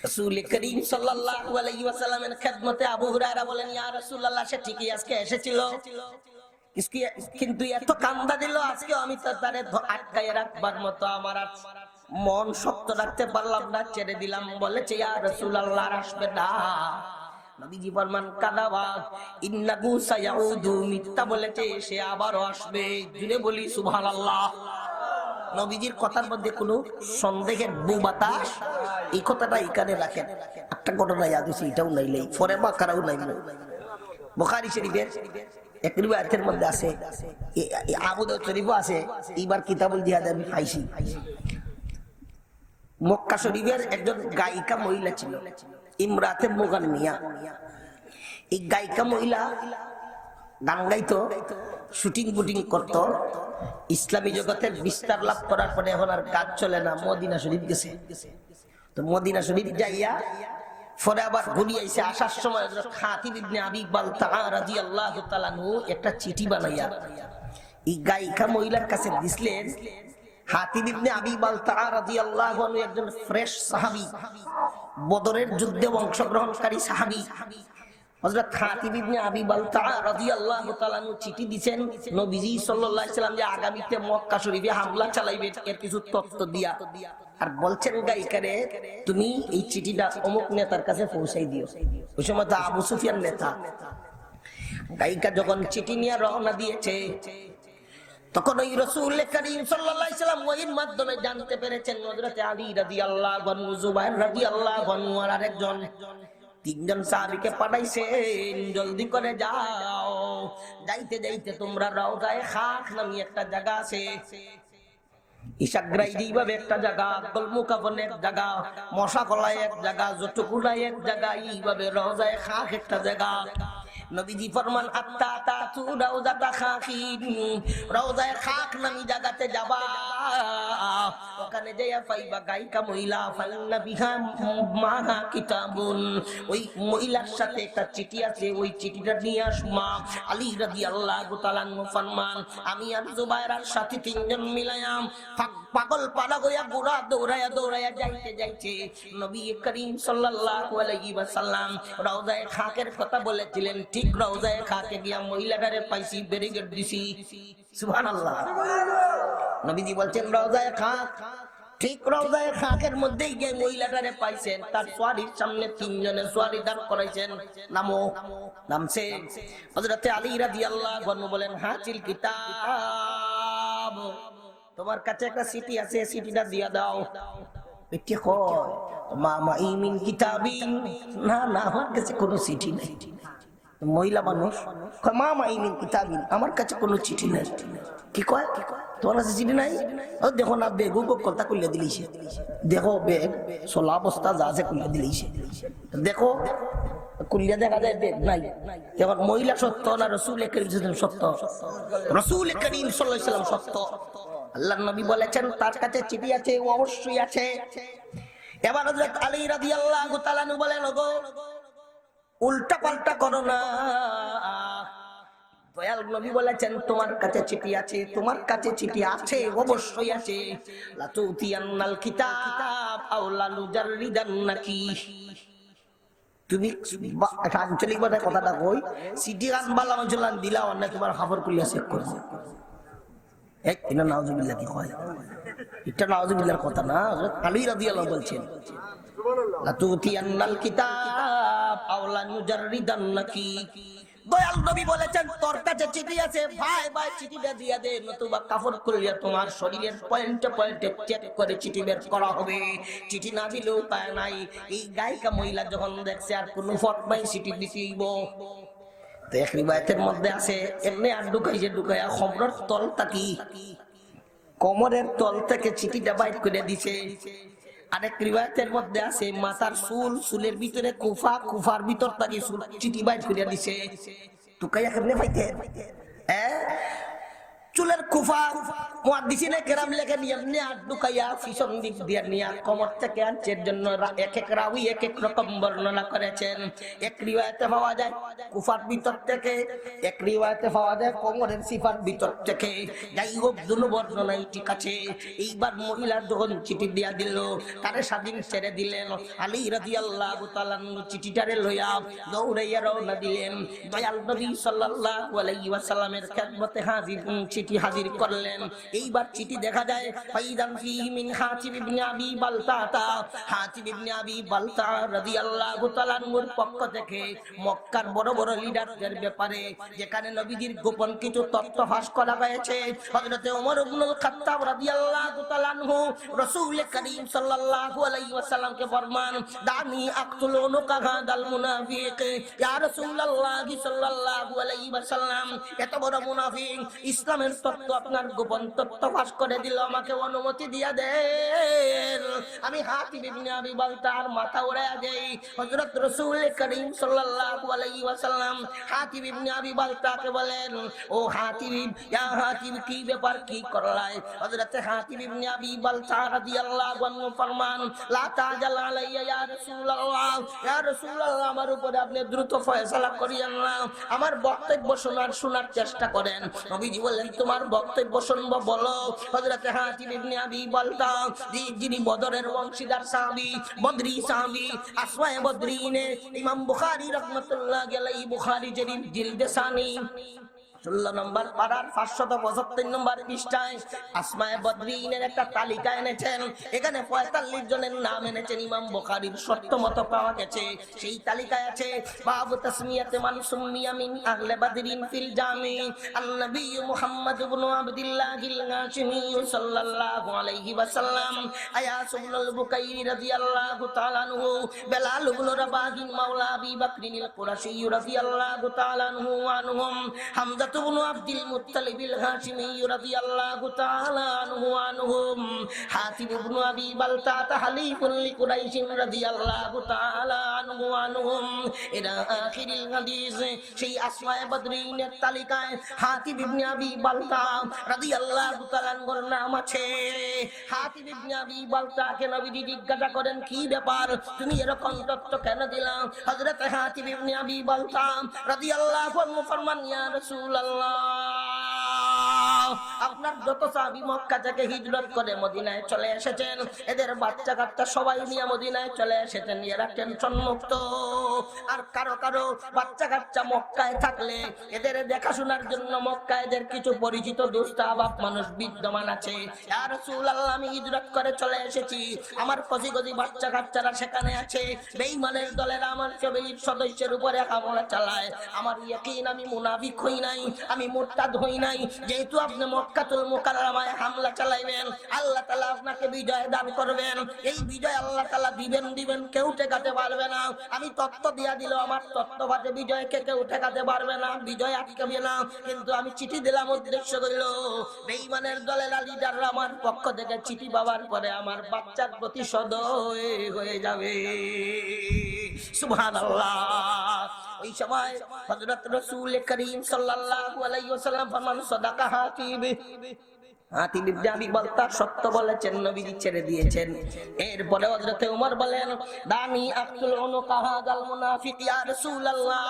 রাসূল করিম সাল্লাল্লাহু আলাইহি ওয়াসাল্লামের খেদমতে আবু হুরায়রা বলেন, ইয়া রাসূলুল্লাহ, সে ঠিকই আজকে এসেছিল, কিন্তু এত কান্দা দিল, আজকে আমি তো তারে আটকায় রাখবার মতো আমার মন শক্ত রাখতে পারলাম না, ছেড়ে দিলাম। বলেছে, ইয়া রাসূলুল্লাহ, আসবে না। নবীজি ফরমান, কাযাবা, ইন্নাহু সায়াউদু, মিথ্যা বলেছে, সে আবারও আসবে। জুড়ে বলি সুবহানাল্লাহ। নবীজির কথার মধ্যে কোনো সন্দেহের বু বাতাস, এই কথাটা এখানে রাখেন। একটা ঘটনা ইয়াদ হইছে, এটাও নাইলেই পরে বাকারাও নাইলে। বুখারী শরীফের এক রিওয়ায়াতের মধ্যে আছে, আবু দাউদ শরীফও আছে, এইবার কিতাবুল জিহাদ আমি পাইছি। মক্কা শরীফের একজন গায়িকা মহিলা ছিল, ইমরাতে মুগান্নিয়া। এই গায়িকা মহিলা গান গাইতো, শুটিং বুটিং করতো। ইসলামী জগতের বিস্তার লাভ করার পরে এখন আর কাজ চলে না, মদিনা শরীফ গেছে। তো মদিনা শরীফ যাইয়া পরে আবার ঘুরিয়ে আইছে। আসার সময় খাতিব ইবনে আবি বালতাআ রাদিয়াল্লাহু তাআলা আনহু একটা চিঠি বানাইয়া এই গায়িকা মহিলার কাছে দিছিলেন। খাতিব ইবনে আবি বালতাআ রাদিয়াল্লাহু আনহু একজন ফ্রেশ সাহাবী, বদরের যুদ্ধে অংশগ্রহণকারী সাহাবী। হযরত খাতিব ইবনে আবি বালতাআ রাদিয়াল্লাহু তাআলা আনহু চিঠি দিবেন নবীজি সাল্লাল্লাহু আলাইহি সাল্লাম যে আগামীতে মক্কা শরীফে হামলা চালাইবে, এর কিছু তথ্য দিয়া। আর বলছেন গায়িকারে, তুমি এই চিঠিটা অমুক নেতার কাছে পৌঁছাই দিও। ওই সময় তো আবু সুফিয়ান নেতা। গায়িকা যখন চিঠি নিয়ে রওনা দিয়েছে, তখন ওই রাসূল করিম সাল্লাল্লাহু আলাইহি সাল্লাম ওহির মাধ্যমে জানতে পেরেছেন হযরত আলী রাদিয়াল্লাহু আনহু, যুবাইর রাদিয়াল্লাহু আনহু আর আরেকজন, তিনজন সাহাবীকে পাঠাইছেন, জলদি করে যাও। যাইতে যাইতে তোমরা রওজায়ে খাখ নামে একটা জায়গা আছে, ইশাগ্রাই দিবাবে একটা জায়গা, গোলমুকাফন এক জায়গা, মশাকলাই এক জায়গা, জটকুলাই এক জায়গা, এইভাবে রওজায়ে খাখ একটা জায়গা। নবীজি ফরমান আত্তা তাতু রওজাতা খাখিন, রওজায়ে খাখ নামে জায়গাতে যাবা। ওখানে যাইয়া পাইবা গায়িকা মহিলা, ফালনা বিহা মাহা কিতাবুন, ওই মহিলার সাথে একটা চিঠি আছে, ওই চিঠিটা নিয়ে আসমা। আলী রাদিয়াল্লাহু তাআলা আনহু ফরমান, আমি আর জুবাইরের সাথে তিনজন মিলায়াম পাগল পালা গয়া বুড়া দৌড়ায়া দৌড়ায়া যাইতে যাইতে নবী করিম সাল্লাল্লাহু আলাইহি ওয়াসাল্লাম রওজায়ে খাকের কথা বলেছিলেন। ঠিক রওজায়ে খাকে গিয়া মহিলাটারে পাইছি, ব্যারিকেড দিছি। সুবহানাল্লাহ। নবীজি বলছেন রওজায়ে খাক, ঠিক রওজায়ে খাকের মধ্যেই গিয়ে মহিলাটারে পাইছেন। তার সোয়ারির সামনে তিনজনে সোয়ারি দাঁড় করাইছেন, নামো। নামছে। হযরত আলী রাদিয়াল্লাহু আনহু বলেন, হাজিল কিতাব, তোমার কাছে একটা চিঠি আছে, চিঠিটা দিয়া দাও। এটি কয় মা মাইমিন কিতাবিন, না না আমার কাছে কোনো চিঠি নেই। মহিলা মানুষ কয় মা মাইমিন কিতাবিন, আমার কাছে কোনো চিঠি নেই। কি কয়, তোমার কাছে চিঠি নাই? ও দেখো না, বেগ কথা কইলে দিলিছে, দেখো বেগ সোলা বস্তা যা আছে কইলে দিলিছে, দেখো কুলিয়া দেখা যায় বেগ নাই। এখন মহিলা সত্য না রাসূল করিম সত্য? রাসূল করিম সাল্লাল্লাহু আলাইহি ওয়াসাল্লাম সত্য। আল্লাহর নবী বলেছেন তার কাছে চিঠি আছে, ও অবশ্যই আছে। এবার হযরত আলী রাদিয়াল্লাহু তাআলা আনহু বলেন, ওগো উল্টা পাল্টা করো না। দয়াল নবী বলেছেন তোমার কাছে চিঠি আছে, তোমার কাছে চিঠি আছে, অবশ্যই আছে। লাতুতিয়ান্নাল কিতাব আও লানুজাররিদান্নাকি, তুমি আঞ্চলিক ভাষায় কথাটা কই, চিঠি আনবালা অঞ্চলান দিলা অন্য তোমার খবর করিয়া চেক করবো। এটা নাউজুবিল্লাহ কি কয়? এটা নাউজুবিল্লাহর কথা না, আলী রাদিয়াল্লাহু বলছেন লাতুতিয়ান্নাল কিতাব আও লানুজাররিদান্নাকি। দয়াল নবী বলেছেন তোর কাছে চিঠি আছে, ভাই ভাই চিঠিটা দিয়া দে, নতুবা কাফর করিয়া তোমার শরীরের পয়েন্টে পয়েন্টে চেক করে চিঠি বের করা হবে। চিঠি না দিলেও উপায় নাই। এই গায়িকা মহিলা যখন দেখছে আর কোনো ফট নাই, চিঠি দিতেইব। তো এক রিবায়াতের মধ্যে আছে এমনি আর ঢুকাইছে, ঢুকাইয়া খবরের তল তাকি কোমরের তল থেকে চিঠিটা বাইর করে দিছে। আরেক রিওয়ায়াতের মধ্যে আছে মাথার চুল, চুলের ভিতরে কুফা, কুফার ভিতর থেকে চিঠি বাইর করে দিছে। টুকাইয়া কেমনে পাইতে? চুলের কুফা মুহাদ্দিসিনে কেরাম লেখেন এমনি আর ঢুকাইয়া পিছন দিক দিয়ে নিয়া কোমর থেকে আনছের জন্য এক এক রাউই এক এক রকম বর্ণনা করেছেন। এক রিওয়ায়াতে পাওয়া যায় কুফার ভিতর থেকে, এক রিওয়ায়াতে পাওয়া যায় কোমরের সিফার ভিতর থেকে। যাই হোক দুনো বর্ণনাই ঠিক আছে। এইবার মহিলার যখন চিঠি দিয়া দিল, তারে স্বাধীন ছেড়ে দিলেন। আলী রাদিয়াল্লাহু তাআলা চিঠিটারে লইয়া দৌড়াইয়া রওনা দিলেন। দয়াল নবী সাল্লাল্লাহু আলাইহি ওয়াসাল্লামের খেদমতে হাজির চিঠি হাজির করলেন। এইবার চিঠি দেখা যায় ফাইদান ফিহি মিন হাতিব ইবনে আবি বালতাতা, হাতিব ইবনে আবি বালতা রাদিয়াল্লাহু তাআলা আনহুর পক্ষ থেকে মক্কার বড় বড় লিডারদের ব্যাপারে যেখানে নবীজির গোপন কিছু তথ্য ফাঁস করা হয়েছে। হযরত ওমর ইবনুল খাত্তাব রাদিয়াল্লাহু তাআলা আনহু রাসূল করিম সাল্লাল্লাহু আলাইহি ওয়াসাল্লামকে ফরমান, দানি আকতুল উনুকা হাদাল মুনাফিক, ইয়া রাসূলুল্লাহ সাল্লাল্লাহু আলাইহি ওয়াসাল্লাম, এত বড় মুনাফিক ইসলামের ইসলামের তত্ত্ব, আপনার গোপন তত্ত্ব ফাঁস করে দিল, আমাকে অনুমতি দিয়া দেন, আমি হাতিব ইবনে আবি বালতার মাথা উড়াইয়া দেই। হযরত রাসূল করিম সাল্লাল্লাহু আলাইহি ওয়াসাল্লাম হাতিব ইবনে আবি বালতাকে বলেন, ও হাতিব, ইয়া হাতিব, কি ব্যাপার, কি করলাই? হযরত হাতিব ইবনে আবি বালতা রাদিয়াল্লাহু আনহু ফরমান, লা তাজাল আলাইয়া ইয়া রাসূলুল্লাহ, ইয়া রাসূলুল্লাহ, আমার উপরে আপনি দ্রুত ফয়সালা করিয়েন না, আমার বক্তব্য শোনার চেষ্টা করেন। নবীজি বললেন, তোমার বক্তব্য শুনবো, বলো। হযরত হাতিব ইবনে আবি বালতা, যিনি বদরের বংশীদার সাহাবী, বদরি সাহাবী, আসওয়ায়ে বদরিনে, ইমাম বুখারী রাহমাতুল্লাহি আলাইহি, বুখারী শরীফ জিলদে সানি 16 নম্বর পারার 575 নম্বর পৃষ্ঠায় আসমায়ে বদরিনের একটা তালিকা এনেছেন। এখানে 45 জনের নাম এনেছেন, ইমাম বুখারীর সত্য মত পাওয়া গেছে। সেই তালিকায় আছে বাবু তাসমিয়াতে মান সুমিয়া মিন আহলে বদরিন ফিল জামি আন-নবী মুহাম্মদ ইবনে আবদুল্লাহিল হাশিমি সাল্লাল্লাহু আলাইহি ওয়াসাল্লাম, আয়াস ইবনুল বুকাইর রাদিয়াল্লাহু তাআলা আনহু, বেলাল ইবনে রাবাহ মাওলা আবি বকরিল কুরাশি রাদিয়াল্লাহু তাআলা আনহুম, হামজা ইবনে আব্দুল মুত্তালিবিল হাশিমি রাদিয়াল্লাহু তাআলা আনহুম, হাতিব ইবনে আবি বালতা তাহলিফুল লিকুরাইশ রাদিয়াল্লাহু তাআলা আনহুম, ইলা আখিরিল হাদিস। সেই আসমায়ে বদরিনের তালিকায় হাতিব ইবনে আবি বালতা রাদিয়াল্লাহু তাআলা আনহুর নাম আছে। হাতিব ইবনে আবি বালতাকে নবীজি জিজ্ঞাসা করেন, কি ব্যাপার, তুমি এরকম তত্ত্ব কেন দিলা? হযরত হাতিব ইবনে আবি বালতা রাদিয়াল্লাহু আনহু ফরমান, ইয়া রাসূলুল্লাহ, আপনার যত সাহাবী মক্কা থেকে হিজরত করে মদিনায় চলে এসেছেন, এদের বাচ্চা কাচ্চা সবাই নিয়ে মদিনায় চলে এসেছেন, এরা টেনশন মুক্ত। আর কারো কারো বাচ্চা কাচ্চা মক্কায় থাকলে এদের দেখাশোনার জন্য মক্কায় এদের কিছু পরিচিত দুস্থ বাপ মানুষ বিদ্যমান আছে। ইয়া রাসূলুল্লাহ, আমি হিজরত করে চলে এসেছি, আমার কচি কচি বাচ্চা কাচ্চারা সেখানে আছে, বেঈমানের দলের আমার ফ্যামিলির সদস্যের উপরে হামলা চালায়। আমার ইয়াকিন, আমি মুনাফিক হই নাই, আমি মুরতাদ হই নাই। যেহেতু আপনি মক্কাতুল মুকাররমায় হামলা চালাইবেন, আল্লাহ তাআলা আপনাকে বিজয় দান করবেন। এই বিজয় আল্লাহ তাআলা দিবেন, কেউ ঠেকাতে পারবে না। আমি তত্ত্ব দিয়া দিল, আমার তত্ত্ববাদে বিজয়কে কেউ ঠেকাতে পারবে না, বিজয় আটকাবে না। কিন্তু আমি চিঠি দিলাম, উদ্দেশ্য হইল বেঈমানের দলের লিডাররা আমার পক্ষ থেকে চিঠি পাওয়ার পরে আমার বাচ্চার প্রতিশোধ হয়ে যাবে। সুবহানাল্লাহ। ওই সময় হযরত রাসূল করিম সাল্লাল্লাহু আলাইহি ওয়াসাল্লাম ফরমান, সাদাকা হাতিব, হাতিব ইবনে আবি বালতা সত্য বলেছেন, নবীজি ছেড়ে দিয়েছেন। এরপরে হযরত ওমর বলেন, দানি আক্তুল উনুকা হাযাল মুনাফিক ইয়া রাসূলুল্লাহ,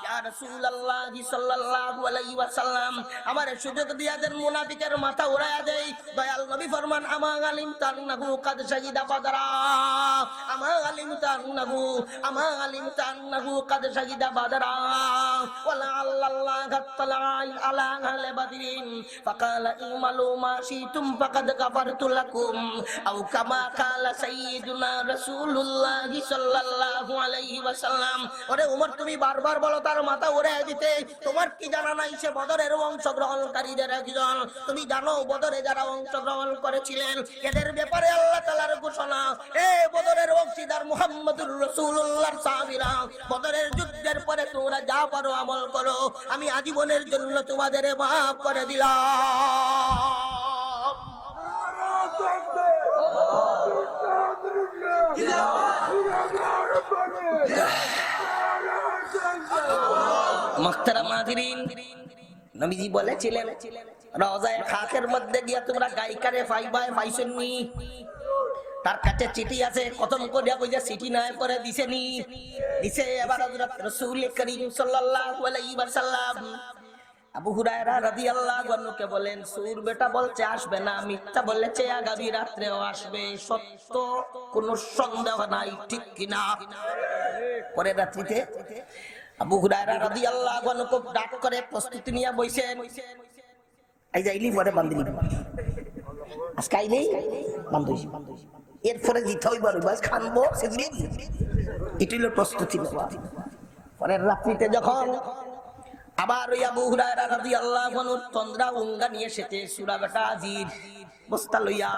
ইয়া রাসূলুল্লাহ সাল্লাল্লাহু আলাইহি ওয়াসাল্লাম, আমারে সুযোগ দিয়া দেন, মুনাফিকের মাথা উড়াইয়া দেই। দয়াল নবী ফরমান, আমা আলিম তান্নাহু কাদ শাহিদা বাদরা, আমা আলিম তান্নাহু কাদ শাহিদা বাদরা, ওয়ালা আল্লাহ তাআলা আলা আহলে বদরিন ফাকালা ইমালু মা শিতুম ফাকাদ গাফারতু লাকুম, আও কামা কালা সাইয়্যিদুনা রাসূলুল্লাহ সাল্লাল্লাহু আলাইহি ওয়াসাল্লাম। ওরে ওমর, তুমি বারবার বলো তার মাথা উড়াইয়া দিতে, তোমার কি জানা নাই সে বদরের অংশগ্রহণকারীদের একজন? তুমি জানো বদরে যারা অংশগ্রহণ করেছিলেন এদের ব্যাপারে আল্লাহ তাআলার ঘোষণা, এ বদরের অংশীদার মুহাম্মদুর রাসূলুল্লাহর সাহাবীরা, বদরের যুদ্ধের পরে তোমরা যা পারো আমল করো, আমি আজীবনের জন্য তোমাদের মাফ করে দিলাম। মুহতারাম হাজিরিন, নবীজি বলেছিলেন, রওজায়ে খাকের মধ্যে গিয়া তোমরা গায়িকারে পাইছেননি, তার কাছে চিঠি আছে, খতম করিয়া কইয়া চিঠি নাই পরে দিছেনি, দিছে। এবার হযরত রাসূল করিম সাল্লাল্লাহু আলাইহি ওয়াসাল্লাম আবু হুরায়রা রাদিয়াল্লাহু আনহুকে বলেন, সুর বেটা বলছে আসবে না, মিথ্যা বলেছে আগামী রাত্রেও আসবে, সত্য কোনো সন্দেহ নাই, ঠিক কিনা? পরে রাত্রিতে আবু হুরায়রা রাদিয়াল্লাহু আনহু খুব ডাক করে প্রস্তুতি নিয়ে বইছেন, এই যাইলি পরে বান্দিলি, আজকে আইলেই বান্ধবী, এরপরে দিতে হইব, বাস খানবো, সেগুলি এটি হলো প্রস্তুতি নেওয়া। পরের রাত্রিতে যখন আবার ওই আবু হুরায়রা রাদিয়াল্লাহু আনহু তন্দ্রা উঙ্গা নিয়ে এসেছে, সূরা বেটা আজির বস্তা লইয়া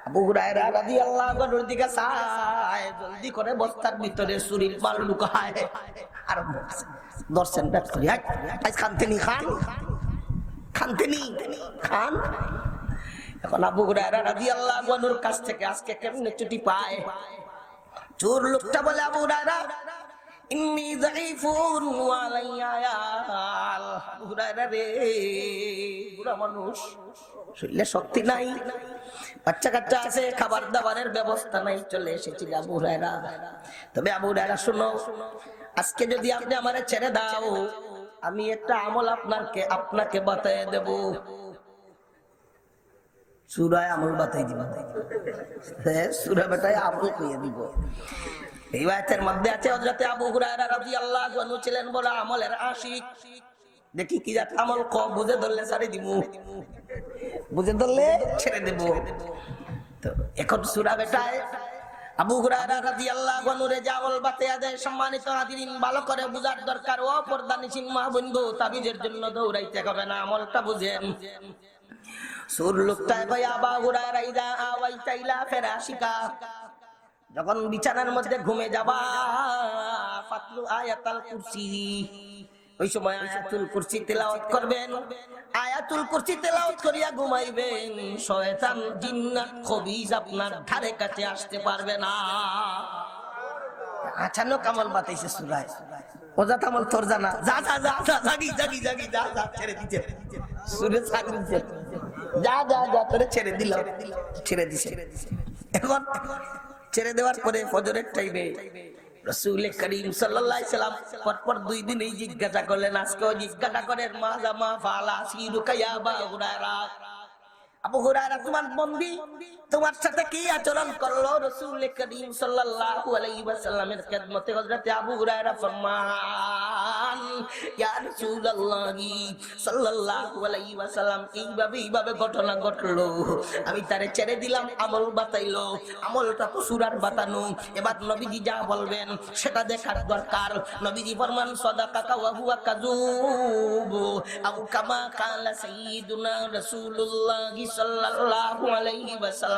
আবু হুরায়রা রাদিয়াল্লাহু আনহুর দিকে চায়, জলদি বুদ্ধি করে বস্তার ভিতরে চুরির মাল লুকায় আর দর্শন ব্যাট করি আজ খানতেনি খান। এখন আবু হুরায়রা রাদিয়াল্লাহু আনহুর কাছ থেকে আজকে কেমনে ছুটি পায়? চোর লোকটা বলে, আবু হুরায়রা ইন্নী যায়ীফুন ওয়া আলাইয়া আয়াল। আবু হুরায়রা রে, বুড়া মানুষ, শরীরে শক্তি নাই, বাচ্চা কাচ্চা আছে, খাবার দাবারের ব্যবস্থা নাই, চলে এসেছি আবু হুরায়রা। তবে আবু হুরায়রা শুনো, আজকে যদি আপনি আমারে ছেড়ে দাও, আমি একটা আমল আপনাকে বাতায় দেব। সূরায়ে আমল বাতাই দিব, সূরা বাতায় আমল কইয়ে দিব। এই আয়াতের মধ্যে আছে হযরত আবু হুরায়রা রাদিয়াল্লাহু আনহু ছিলেন বড় আমলের আশিক। দেখি কি জাত আমল ক, বুঝে ধরলে ছাড়ি দিব, বুঝে ধরলে ছেড়ে দেব। তো এখন সূরা বেটায় আবু হুরায়রা রাদিয়াল্লাহু আনহু রে আমল বাতায়া দেয়। সম্মানিত হাজিরিন, ভালো করে বুঝার দরকার। ও পর্দানিসীন মা বন্ধু, তাবিজের জন্য দৌড়াইতে হবে না, আমলটা বুঝেন। সুর লোকটায় ভাই আবু হুরায়রা ইদা আওয়াইতা ইলা ফিরাশিকা, যখন বিছানার মধ্যে ঘুমে যাবা, ফাতলু আয়াতুল কুরসি, ওই সময় আয়াতুল কুরসি তেলাওয়াত করবেন। আয়াতুল কুরসি তেলাওয়াত করিয়া ঘুমাইবেন, শয়তান জিন্নাত খবিজ আপনার ধারে কাছে আসতে পারবে না। আচানক আমল বাতাইছে সূরায়, ওজা আমল তোর জানা, যা যা যা জাগি জাগি জাগি যা যা, ছেড়ে দিছে সূরা ছাড় দিছে, যা যা যা তোরে ছেড়ে দিল, ছেড়ে দিছে। এখন ছেড়ে দেওয়ার পরে ফজরের টাইমে রাসূল করিম সাল্লাল্লাহু আলাইহি সাল্লাম পরপর 2 দিন এই জিজ্ঞাসা করলেন, আজকেও জিজ্ঞাসা করেন, মা জামা ফালা সিরুকা ইয়া আবু হুরায়রা, আবু হুরায়রা তোমার বন্ধু তোমার সাথে কি আচরণ করলো? রাসূল করিম সাল্লাল্লাহু আলাইহি ওয়াসাল্লামের খেদমতে হযরত আবু হুরায়রা ফরমান, ইয়া রাসূলুল্লাহ সাল্লাল্লাহু আলাইহি ওয়াসাল্লাম, এইভাবে ঘটনা ঘটলো, আমি তারে ছেড়ে দিলাম, আমল বাতাইলো, আমলটা তো সূরার বাতানো, এবার নবীজি যা বলবেন সেটা দেখার দরকার। নবীজি ফরমান, সাদাকাকা ওয়া হুয়া কাযুব আও কামা কালা সাইয়্যিদুনা রাসূলুল্লাহ সাল্লাল্লাহু আলাইহি ওয়াসাল্লাম।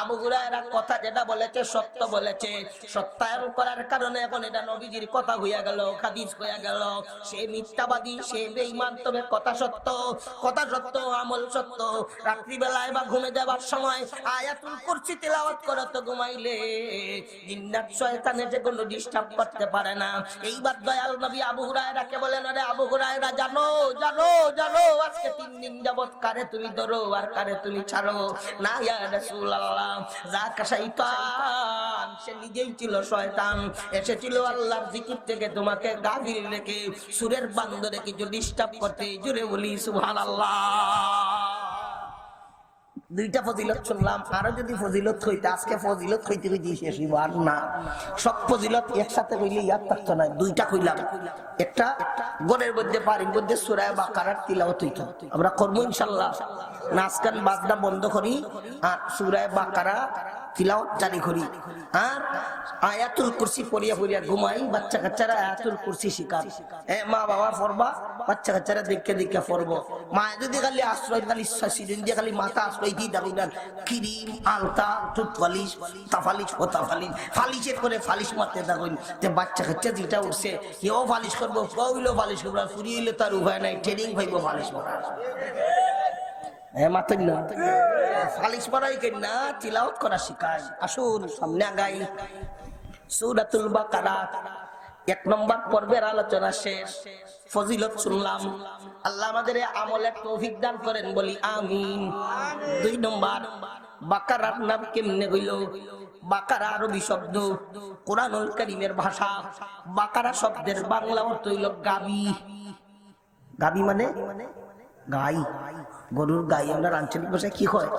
আবু হুরায়রা কথা যেটা বলেছে সত্য বলেছে, সত্যায়ন করার কারণে এখন এটা নবীজির কথা হইয়া গেল, হাদিস হইয়া গেল। সে মিথ্যাবাদী, সে বেঈমান, তবে কথা সত্য, কথা সত্য, আমল সত্য। রাত্রি বেলায় বা ঘুমে যাবার সময় আয়াতুল কুরসি তেলাওয়াত করো, তো ঘুমাইলে জিন্নাত শয়তানে যে কোনো ডিস্টার্ব করতে পারে না। এইবার দয়াল নবী আবু হুরায়রাকে বলেন, আরে আবু হুরায়রা, জানো জানো জানো আজকে 3 দিন যাবত কারে তুমি ধরো আর কারে তুমি ছাড়ো? না ইয়া রাসূলুল্লাহ, যাকা শয়তান, সে নিজেই ছিল শয়তান, এসেছিল আল্লাহর জিকির থেকে তোমাকে গাফিল রেখে সুরের বান্দরে কিছু ডিস্টার্ব করতে। জুড়ে বলি সুবহানাল্লাহ। 2টা ফজিলত শুনলাম, আরো যদি ফজিলত হইতে আজকে ফজিলত হইতে হইতে শেষ হইব আর না। সব ফজিলত একসাথে কইলে ইয়াদ থাকতো না, 2টা কইলাম। একটা গরের মধ্যে বাড়ির মধ্যে সূরা বাকারার তিলাওয়াত হইতো, আমরা করব ইনশাআল্লাহ। নাচ গান বাজনা বন্ধ করি আর সূরা বাকারা তিলাওয়াত জারি করি, আর আয়াতুল কুরসি পড়িয়া পড়িয়া ঘুমাই। বাচ্চা কাচ্চারা আয়াতুল কুরসি শিখান, মা বাবা পড়বা, বাচ্চা কাচ্চারা দেখে দেখে পড়বো। মা যদি খালি আশ্রয়, খালি সিরিন দিয়ে খালি মাথা আশ্রয় দিয়ে দেখুন, ক্রিম আলতা টুথ ফালিশ তাফালিশ ও তাফালিশ ফালিশের করে ফালিশ মারতে দেখুন। বাচ্চা কাচ্চা যেটা উঠছে কেউ ফালিশ করবো, কইলেও ফালিশ করবো, ফুরিয়ে তার উপায় নাই, ট্রেনিং পাইব ফালিশ করার। মাতেন না, ফালিশ পড়াই না, তিলাওয়াত করা শিখায়। আসুন সামনে আগাই। সূরাতুল বাকারা 1 নম্বর পর্বের আলোচনা শেষ, ফজিলত শুনলাম। আল্লাহ আমাদের আমলের তৌফিক দান করেন, বলি আমিন। 2 নম্বর, বাকারার নাম কেমনে হইল? বাকারা আরবি শব্দ, কোরআনুল কারীমের ভাষা। বাকারা শব্দের বাংলা অর্থ হইল গাবি। গাবি মানে গাই, গরুর গাই। আমরা আঞ্চলিক ভাষায় কি হয়?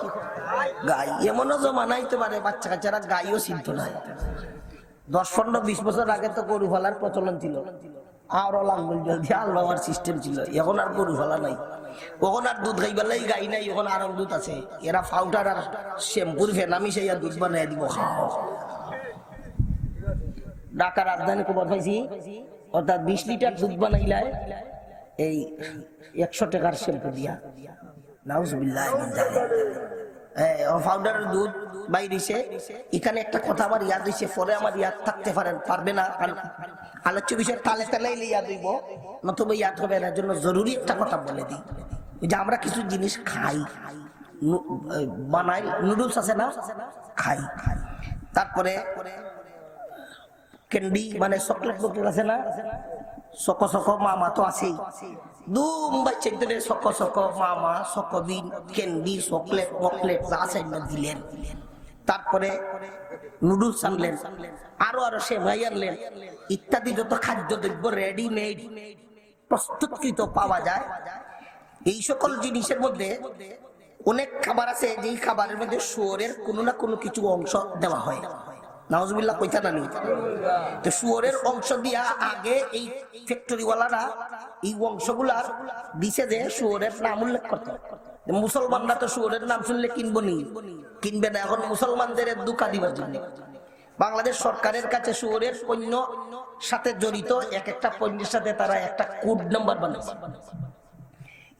গাই। এমনও জমানাইতে পারে বাচ্চা কাচ্চারা গাইও চিনত না। 10, 15, 20 বছর আগে তো গরু ফালার প্রচলন ছিল, আর লাঙ্গল জল দিয়ে আল্লাহর সিস্টেম ছিল। এখন আর গরু ফালা নাই, এখন আর দুধ খাইবার গাই নাই, এখন আর দুধ আছে। এরা পাউডার আর শ্যাম্পুর ফেনা মিশাইয়া দুধ বানাই দিব, খাও। ঢাকা রাজধানী খবর পাইছি, অর্থাৎ 20 লিটার দুধ বানাইলায় এই 100 টাকার শ্যাম্পু দিয়া। নাউজুবিল্লাহ মিন যালিক। পাউডারের দুধ বাইরেছে। এখানে একটা কথা আমার ইয়াদ হয়েছে, পরে আমার ইয়াদ থাকতে পারবে না, আলোচ্য বিষয় তালে তালে ইয়াদ হইব, নতুবা ইয়াদ হবে না। জন্য জরুরি একটা কথা বলে দিই, যে আমরা কিছু জিনিস খাই, বানাই, নুডলস আছে না, খাই। তারপরে ক্যান্ডি মানে চকলেট বকলেট আছে না, সক সক মামা তো আছেই, দুম বাচ্চাদের সক সক মামা, সকবিন, ক্যান্ডি, চকলেট বকলেট যা আছে দিলেন। তারপরে নুডলস আনলেন, আরো আরো সেমাই আনলেন, ইত্যাদি যত খাদ্য দ্রব্য রেডিমেড প্রস্তুতকৃত পাওয়া যায়। এই সকল জিনিসের মধ্যে অনেক খাবার আছে যেই খাবারের মধ্যে শুয়োরের কোনো না কোনো কিছু অংশ দেওয়া হয়। নাউজুবিল্লাহ কইতা না নি? তো শুয়োরের অংশ দিয়া আগে এই ফ্যাক্টরিওয়ালারা এই অংশগুলার দিছে যে শুয়োরের নাম উল্লেখ করতে। মুসলমানরা তো শুয়োরের নাম শুনলে কিনবে না। এখন মুসলমানদের দুকা দিবার জন্য বাংলাদেশ সরকারের কাছে শুয়োরের পণ্য সাথে জড়িত এক একটা পণ্যের সাথে তারা একটা কোড নাম্বার বানাইছে।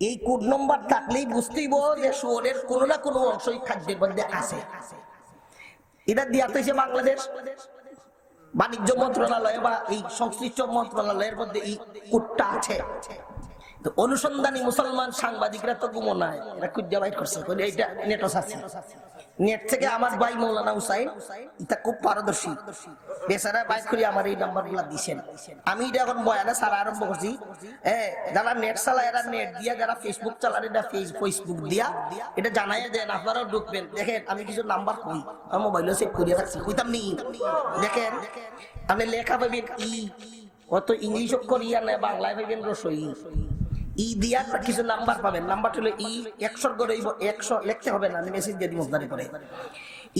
এই কোড নাম্বার থাকলেই বুঝতেইব যে শুয়োরের কোনো না কোনো অংশই খাদ্যের মধ্যে আছে। এটা দিয়া হয়েছে বাংলাদেশ বাণিজ্য মন্ত্রণালয় বা এই সংশ্লিষ্ট মন্ত্রণালয়ের মধ্যে এই কোডটা আছে। তো অনুসন্ধানী মুসলমান সাংবাদিকরা তো গুমো নাই, এরা খুঁজে বাইর করছে, এইটা নেটস আছে। নেট থেকে আমার ভাই মৌলানা হুসাইন এটা খুব পারদর্শী, বেচারা বাইর করে আমার এই নাম্বার গুলা দিচ্ছেন। আমি এটা এখন বয়ানে সারা আরম্ভ করছি। যারা নেট চালায় এরা নেট দিয়া, যারা ফেসবুক চালান এটা ফেসবুক দিয়া এটা জানাই দেন, আপনারাও ঢুকবেন। দেখেন আমি কিছু নাম্বার কই, আমার মোবাইলে সেভ করিয়ে রাখছি, কইতাম নি। দেখেন আপনি লেখা পাবেন ই, অত ইংলিশ করিয়া না বাংলায় পাবেন রসই, ই দিয়া কিছু নাম্বার পাবেন। নাম্বার হলো ই 100 করে 100 লিখতে হবে না, আমি মেসেজ দিয়ে দিব করে।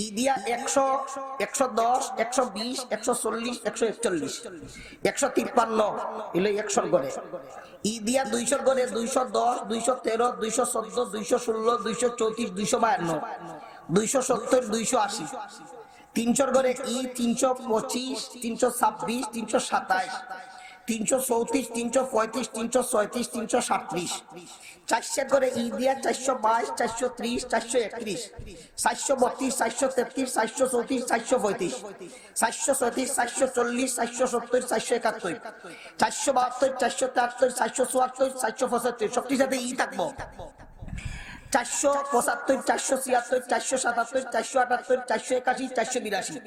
ই দিয়া 100, 110, 120, 140, 141, 153 এলো 100 করে। ই দিয়া 200 করে 210, 213, 214, 216, 234, 252, 270, 280, 300 করে ই 325, 326, 327, 334, 335, 336, 337, 400 করে ই দিয়া 422, 430, 431, 432, 433, 434, 435, 436, 440, 470, 471, 472, 473, 474, 475, সবটির সাথে ই থাকবো। 475, 476, 477, 478, 481, 482,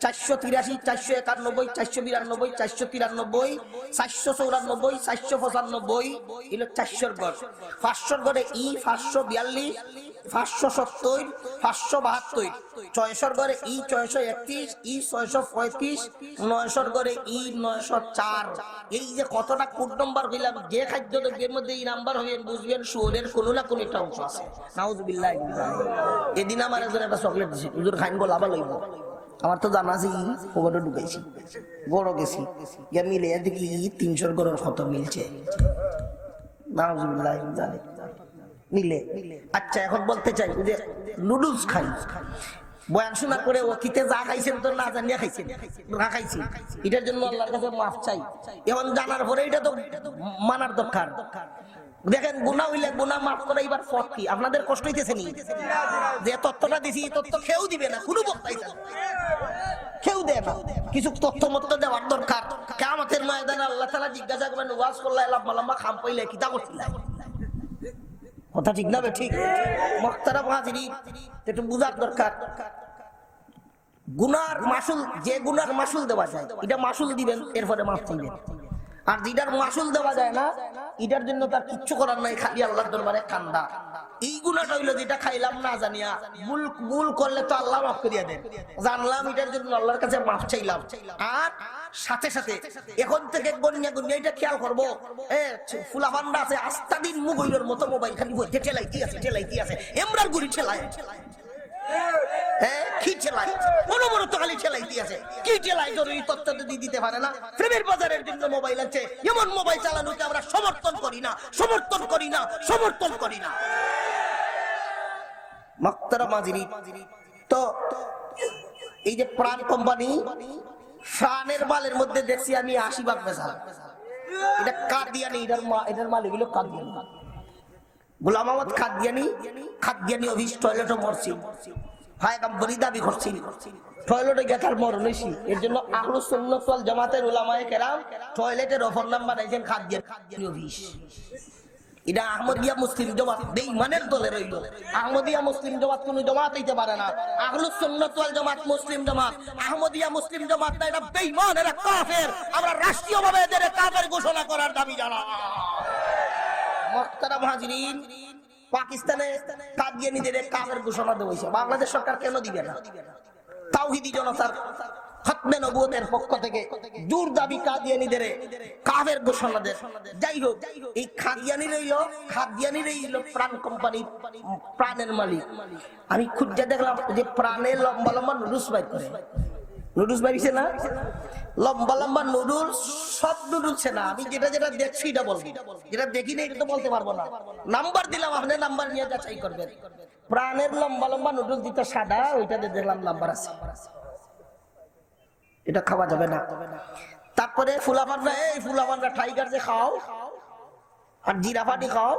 483, 491, 492, 493, 494, 495 এগুলো 400 গড়। 500 গড়ে ই 542, 570, 572, 600 গড়ে ই 631, ই 635, 900 গড়ে ই 904। এই যে কতটা কোড নাম্বার হইলাম, যে খাদ্য দ্রব্যের মধ্যে এই নাম্বার হইবেন বুঝবেন শুয়োরের কোনো না কোনো একটা অংশ আছে। নাউজুবিল্লাহ। এদিন আমার একজন একটা চকলেট দিছে, হুজুর খাইন গো লাভা লইব। আমার তো জানা আছে ই খবরটা ঢুকাইছি, বড় গেছি গিয়ে মিলে দেখি ই 300 গড়ের কত মিলছে। নাউজুবিল্লাহ মিলে। আচ্ছা এখন বলতে চাই যে নুডলস খাই, বয়ান শোনা করে অতীতে যা খাইছেন তো না জানিয়া খাইছেন, না খাইছি, এটার জন্য আল্লাহর কাছে মাফ চাই। এখন জানার পরে এটা তো মানার দরকার। দেখেন গুনাহ হইলে গুনাহ মাফ করে এবার পথ কি? আপনাদের কষ্ট হইতেছে নি? যে তথ্যটা দিছি এই তথ্য কেউ দিবে না, কোনো বক্তাই না, কেউ দেয় না। কিছু তথ্য মত দেওয়ার দরকার। কিয়ামতের ময়দানে আল্লাহ তাআলা জিজ্ঞাসা করবেন ওয়াজ করলা লম্বা লম্বা খাম পাইলে কি তা করছিলা? কথা ঠিক না? ঠিক। মুহতারাম হাজিরিন, একটু বুঝার দরকার। গুনার মাসুল, যে গুনার মাসুল দেওয়া যায় এটা মাসুল দিবেন, এরপরে মাফ চাইবেন। আর যেটার মাসুল দেওয়া যায় না এটার জন্য তার কিচ্ছু করার নাই, খালি আল্লাহর দরবারে কান্দা। এই গুনাহটা হইলো যেটা খাইলাম না জানিয়া, ভুল করলে তো আল্লাহ মাফ করিয়া দেন, জানলাম এটার জন্য আল্লাহর কাছে মাফ চাইলাম। আর সাথে সাথে এখন থেকে গনিয়া গনিয়া এটা খেয়াল করবো, ফুলাফান্ডা আছে আস্তা দিন মুগইলের মতো মোবাইল খালি বইতে ঠেলাইতে আছে, এমরার গুড়ি ঠেলায়, কি ঠেলায়, অনবরত খালি ঠেলাইতে আছে। কি ঠেলায় জরুরি তথ্য দিতে পারে না। প্রেমের বাজারের জন্য মোবাইল আছে, এমন মোবাইল চালানোকে আমরা সমর্থন করি না, সমর্থন করি না, সমর্থন করি না। মুহতারাম হাজিরিন, তো এই যে প্রাণ কোম্পানি, প্রাণের মালের মধ্যে দেখছি আমি 80 ভাগ বেচাল। এটা কার দিয়া নেই, এটার মালিক হলো কার দিয়া। গোলাম আহমদ খাদিয়ানি অফিস টয়লেটও মরছি, পয়গম্বরি দাবি করছিল, টয়লেটে গেতার মরণ হইছি। এর জন্য আহলুস সুন্নাত ওয়াল জামাতের উলামায়ে কেরাম টয়লেটের অফর নাম বানাইছেন খাদিয়ানি অফিস। এটা আহমদিয়া মুসলিম জামাত বেঈমানের দলে রইল। আহমদিয়া মুসলিম জামাত কোন জামাত হইতে পারে না। আহলুস সুন্নাত ওয়াল জামাত মুসলিম জামাত, আহমদিয়া মুসলিম জামাত না, এটা বেঈমান, এরা কাফের। আমরা রাষ্ট্রীয়ভাবে এদের কাফের ঘোষণা করার দাবি জানাই। মুহতারাম হাজিরিন, পাকিস্তানে কাদিয়ানীদের কাফের ঘোষণা দেওয়া হয়েছে, বাংলাদেশ সরকার কেন দিবে না? তাওহীদি জনতার খতমে নবুয়তের পক্ষ থেকে জোর দাবি কাদিয়ানীদের কাফের ঘোষণা দেয়। যাই হোক, এই কাদিয়ানীরই প্রাণ কোম্পানি, প্রাণের মালিক। আমি খুঁজে দেখলাম যে প্রাণে লম্বা লম্বা নুডলস বাইর করে, নুডলস বাইছে না, লম্বা লম্বা নুডলস, সব নুডলস না, আমি যেটা যেটা দেখছি এটা বলবি, যেটা দেখি না এটা তো বলতে পারবো না। নাম্বার দিলাম, আপনি নাম্বার নিয়ে যাচাই করবেন। প্রাণের লম্বা লম্বা নুডলস দিতে সাদা, ওইটাতে দেখলাম নাম্বার আছে, এটা খাওয়া যাবে না। তারপরে ফুলাপানরা, এই ফুলাপানরা টাইগার যে খাও আর জিরা পানি খাও,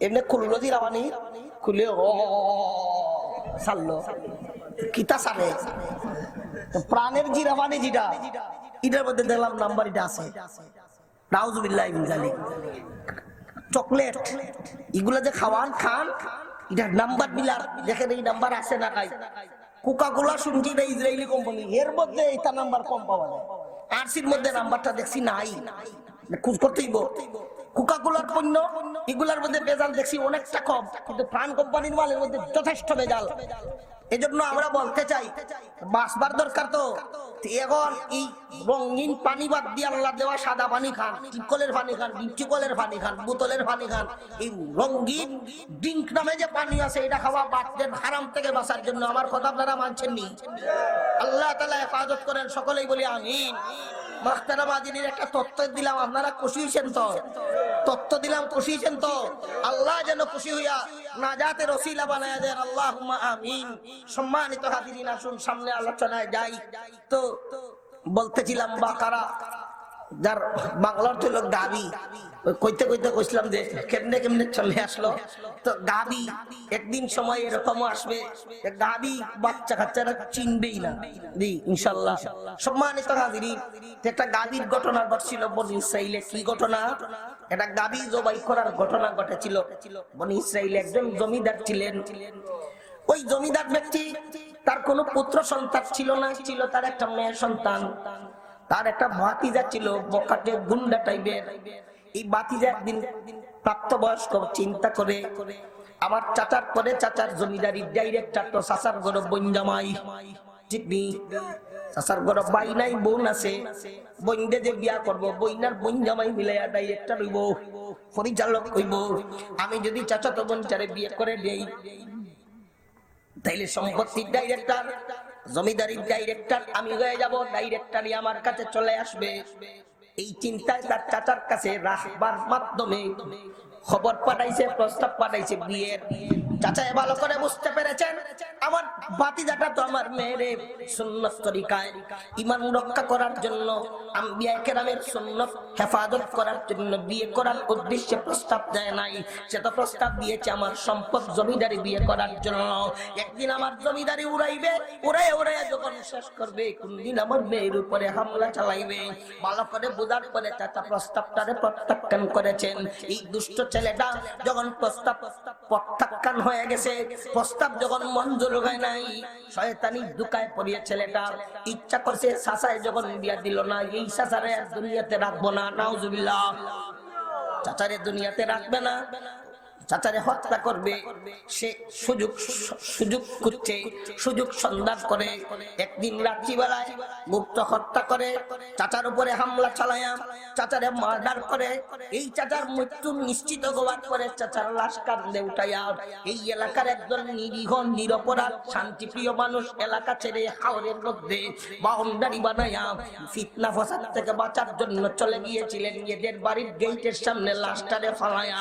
এমনি খুললো জিরা পানি, খুলে ও ছাড়লো, কিতা সারে প্রাণের জিরা পানি যেটা, এটার মধ্যে দেখলাম নাম্বার এটা আছে। নাউজুবিল্লাহ মিন যালিক। চকলেট এগুলা যে খাওয়ান খান, এটা নাম্বার বিলার দেখেন এই নাম্বার আছে না খাই। কোকা-কোলা শুনছি এটা ইসরায়েলি কোম্পানি, এর মধ্যে এটা নাম্বার কম পাওয়া যায়, আরসির মধ্যে নাম্বারটা দেখছি নাই, খোঁজ করতেইব। কোকা-কোলার পণ্য এগুলার মধ্যে ভেজাল দেখছি অনেকটা কম, কিন্তু প্রাণ কোম্পানির মালের মধ্যে যথেষ্ট ভেজাল। এজন্য আমরা বলতে চাই, বাঁচবার দরকার তো এখন এই রঙিন পানি বাদ দিয়ে আল্লাহ দেওয়া সাদা পানি খান, টিকলের পানি খান, টিকলের পানি খান, বোতলের পানি খান। এই রঙিন ড্রিঙ্ক নামে যে পানি আছে এটা খাওয়া বাদ দেন, হারাম থেকে বাঁচার জন্য। আমার কথা আপনারা মানছেন নি? আল্লাহ তাআলা হেফাজত করেন, সকলেই বলি আমিন। মুহতারাম হাজিরিন, একটা তথ্য দিলাম, আপনারা খুশি হয়েছেন তো? তথ্য দিলাম, খুশি হয়েছেন তো? আল্লাহ যেন খুশি হইয়া নাজাতের ওসিলা বানায়া দেন, আল্লাহুম্মা আমিন। সম্মানিত হাজিরিন, আসুন সামনে আলোচনায় যাই। তো বলতেছিলাম বাকারা, যার বাংলার ছিল গাবি, কইতে কইতে কইছিলাম যে কেমনে কেমনে চলে আসলো। তো গাবি একদিন সময় এরকম আসবে, গাবি বাচ্চা কাচ্চারা চিনবেই না, জি ইনশাআল্লাহ। সম্মানিত হাজিরিন, একটা গাবির ঘটনা ঘটছিল বনি ইসরাইলে। কি ঘটনা? একটা গাবি জবাই করার ঘটনা ঘটেছিল বনি ইসরাইলে। একজন জমিদার ছিলেন, ওই জমিদার ব্যক্তি, তার কোনো পুত্র সন্তান ছিল না, ছিল তার একটা মেয়ে সন্তান। তার একটা ভাতিজা ছিল, বকাটে গুন্ডা টাইপের। এই ভাতিজা একদিন প্রাপ্তবয়স্ক, চিন্তা করে আমার চাচার পরে চাচার জমিদারি ডাইরেক্টর তো চাচার গরব বইন জামাই, ঠিক নেই? চাচার গরব ভাই নাই, বোন আছে, বইনদে যে বিয়া করবো, বইনার বইন জামাই মিলাইয়া ডাইরেক্টর হইব, পরিচালক হইব। আমি যদি চাচা তো বোনটারে বিয়ে করে দেই, তাইলে সম্পত্তির ডাইরেক্টর, জমিদারির ডাইরেক্টর আমি হয়ে যাব, ডাইরেক্টরই আমার কাছে চলে আসবে। এই চিন্তায় তার চাচার কাছে রাখবার মাধ্যমে খবর পাঠাইছে, প্রস্তাব পাঠাইছে বিয়ের। চাচা ভালো করে বুঝতে পেরেছেন, আমার ভাতিজাটা তো আমার মেয়েরে সুন্নাত তরিকায় ঈমান রক্ষা করার জন্য, আম্বিয়া কেরামের সুন্নাত হেফাজত করার জন্য বিয়ে করার উদ্দেশ্যে প্রস্তাব দেয় নাই। সে তো প্রস্তাব দিয়েছে আমার সম্পদ জমিদারি বিয়ে করার জন্য। একদিন আমার জমিদারি উড়াইবে, উড়াইয়া উড়াইয়া যখন শেষ করবে, কোনদিন আমার মেয়ের উপরে হামলা চালাইবে। ভালো করে বোঝার পরে চাচা প্রস্তাবটারে প্রত্যাখ্যান করেছেন। এই দুষ্ট ছেলেটা যখন প্রস্তাব প্রত্যাখ্যান হয়ে গেছে, প্রস্তাব যখন মঞ্জুর হয় নাই, শয়তানি দুকায় পড়িয়ে ছেলেটা ইচ্ছা করছে চাচায় যখন বিয়া দিল না, এই চাচারে দুনিয়াতে রাখবো না, নাউজুবিল্লাহ, চাচারে দুনিয়াতে রাখবে না, চাচারে হত্যা করবে। সে সুযোগ করছে, সুযোগ সন্ধান করে একদিন রাত্রিবেলায় গুপ্ত হত্যা করে, চাচার উপরে হামলা চালায়া চাচারে মার্ডার করে। এই চাচার মৃত্যু নিশ্চিত হওয়ার পরে চাচার লাশ কাঁধে উঠাইয়া এই এলাকার একজন নিরীহ নিরপরাধ শান্তিপ্রিয় মানুষ এলাকা ছেড়ে হাওরের মধ্যে বাউন্ডারি বানাইয়া ফিতনা ফসাদ থেকে বাঁচার জন্য চলে গিয়েছিলেন। এদের বাড়ির গেটের সামনে লাশটারে ফালাইয়া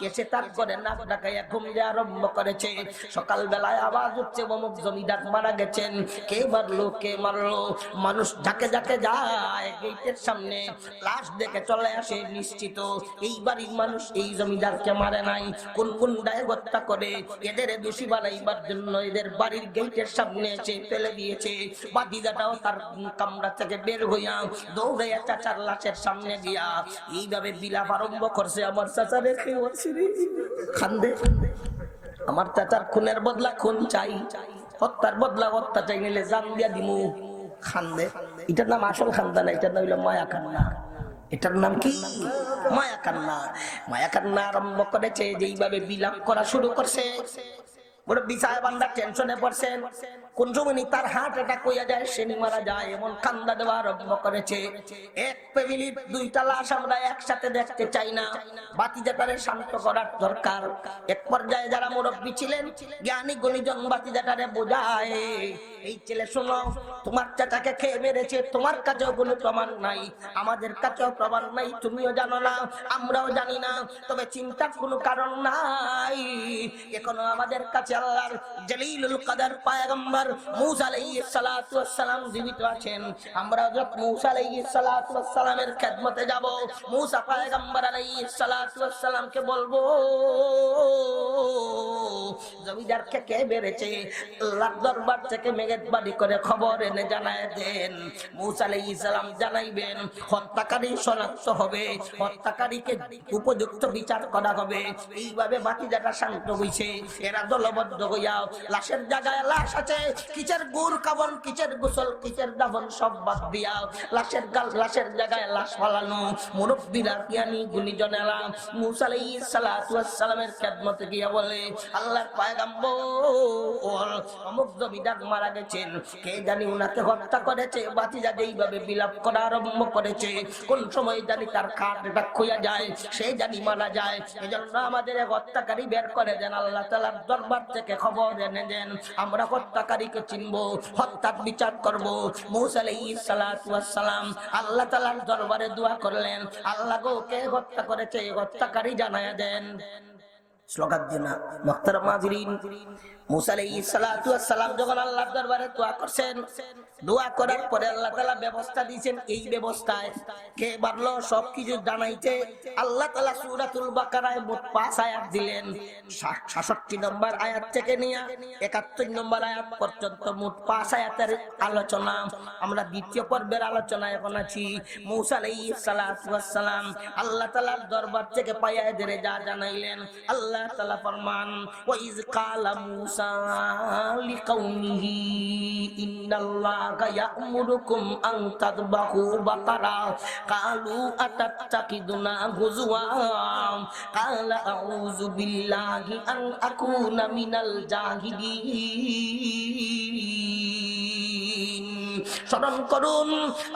এসে তার করে নাক ডাকাইয়া ঘুম যে আরম্ভ করেছে। সকাল বেলায় আওয়াজ হচ্ছে অমুক জমিদার মারা গেছেন। কে মারলো কে মারলো, মানুষ ঝাঁকে ঝাঁকে যায়, গেটের সামনে লাশ দেখে চলে আসে নিশ্চিত এই বাড়ির মানুষ এই জমিদারকে মারে নাই, কোন কোন দায় হত্যা করে এদের দোষী বানাইবার জন্য এদের বাড়ির গেটের সামনে এসে ফেলে দিয়েছে। বাতিদাটাও তার কামরা থেকে বের হইয়া দৌড়াইয়া চাচার লাশের সামনে গিয়া এইভাবে বিলাপ আরম্ভ করছে, আমার চাচা রেখে খান্দে, আমার চাচার খুনের বদলা খুন চাই, হত্যার বদলা হত্যা চাই, নিলে জান দিয়া দিমু। খান্দে, এটার নাম আসল খান্দা না, এটার নাম হইল মায়া কান্না। এটার নাম কি? মায়া কান্না। মায়া কান্না আরম্ভ করেছে, যেইভাবে বিলাপ করা শুরু করছে, মুরব্বি সাহেব আমরা টেনশনে পড়ছেন, কোন সময় তার হার্ট অ্যাটাক হইয়া যায়, শনি মারা যায়, এমন কান্দা দেওয়া আরম্ভ করেছে। এক ফ্যামিলির দুইটা লাশ আমরা একসাথে দেখতে চাই না, বাতিজাটারে শান্ত করার দরকার। এক পর্যায়ে যারা মুরব্বি ছিলেন, জ্ঞানী গুণীজন বাতিজাটারে বোঝায়, এই ছেলে শোনো, তোমার চাচাকে খেয়ে মেরেছে, তোমার কাছেও কোনো প্রমাণ নাই, আমাদের কাছেও প্রমাণ নাই, তুমিও জানো না, আমরাও জানি না, তবে চিন্তার কোনো কারণ নাই। এখনো আমাদের কাছে আল্লাহর জলিলুল কদর পয়গম্বর মূসা আলাইহিস সালাতু ওয়াস সালাম জীবিত আছেন। আমরা যখন মূসা আলাইহিস সালাতু ওয়াস সালামের খেদমতে যাব, মূসা পয়গম্বর আলাইহিস সালাতু ওয়াস সালামকে বলবো, জমিদারকে কে মেরেছে, আল্লাহর দরবার থেকে মেঘেরবাড়ি করে খবর এনে জানায় দেন। মূসা আলাইহিস সালাম জানাইবেন, হত্যাকারী শনাক্ত হবে, হত্যাকারীকে উপযুক্ত বিচার করা হবে। এইভাবে বাতিজাটা শান্ত হইছে। এরা দলবদ্ধ হইয়া লাশের জায়গায় লাশ আছে, কিচের গুড় কাবন, কিচের গোসল, কিচের দাফন সব বাদ দিয়া লাশের জায়গায় লাশ ফালানো। মুরব্বিরা জ্ঞানী গুণীজনেরা মূসা আলাইহিস সালাতু ওয়াস সালামের খেদমতে গিয়া বলে, আল্লাহর পয়গম্বর অমুক জমিদার মারা গেছেন, কে জানি উনাকে হত্যা করেছে। বাতিজা যেইভাবে বিলাপ করা আরম্ভ করেছে, কোন সময় জানি তার খাট ডাক হইয়া যায়, সে জানি মারা যায়, এজন্য আমাদের হত্যাকারী বের করে দেন, আল্লাহ তাআলার দরবার থেকে খবর এনে দেন, আমরা হত্যাকারীকে চিনব, হত্যার বিচার করব। মূসা আলাইহিস সালাতু ওয়াস সালাম আল্লাহ তাআলার দরবারে দোয়া করলেন, আল্লাহ গো, কে হত্যা করেছে হত্যাকারী জানায়া দেন। স্লোগান দিনা মুহতারাম হাজিরিন, মূসা আলাইহিস সালাতু ওয়াস সালাম যখন আল্লাহর দরবারে দোয়া করছেন, দোয়া করার পরে আল্লাহ তাআলা ব্যবস্থা দিয়েছেন। এই ব্যবস্থায় কে বারলো সবকিছু জানাইতে আল্লাহ তাআলা সূরাতুল বাকারায় মোট 5 আয়াত দিলেন। 66 নম্বর আয়াত থেকে নিয়ে 71 নম্বর আয়াত পর্যন্ত মোট 5 আয়াতের আলোচনা। আমরা দ্বিতীয় পর্বের আলোচনায় এখন আছি। মূসা আলাইহিস সালাতু ওয়াস সালাম আল্লাহ তাআলার দরবার থেকে পায়াদের যা জানাইলেন, আল্লাহ তাআলা ফরমান, ওয়া ইয ক্বালা মূসা লিকাউমিহি ইন্নাল্লাহা ইয়া'মুরুকুম আন তাযবাহু বাকারা ক্বালু আতাত্তাকিদুনা হুজওয়া ক্বালা আউযু বিল্লাহি আন আকুনা মিনাল জাহিলিন। স্মরণ করুন,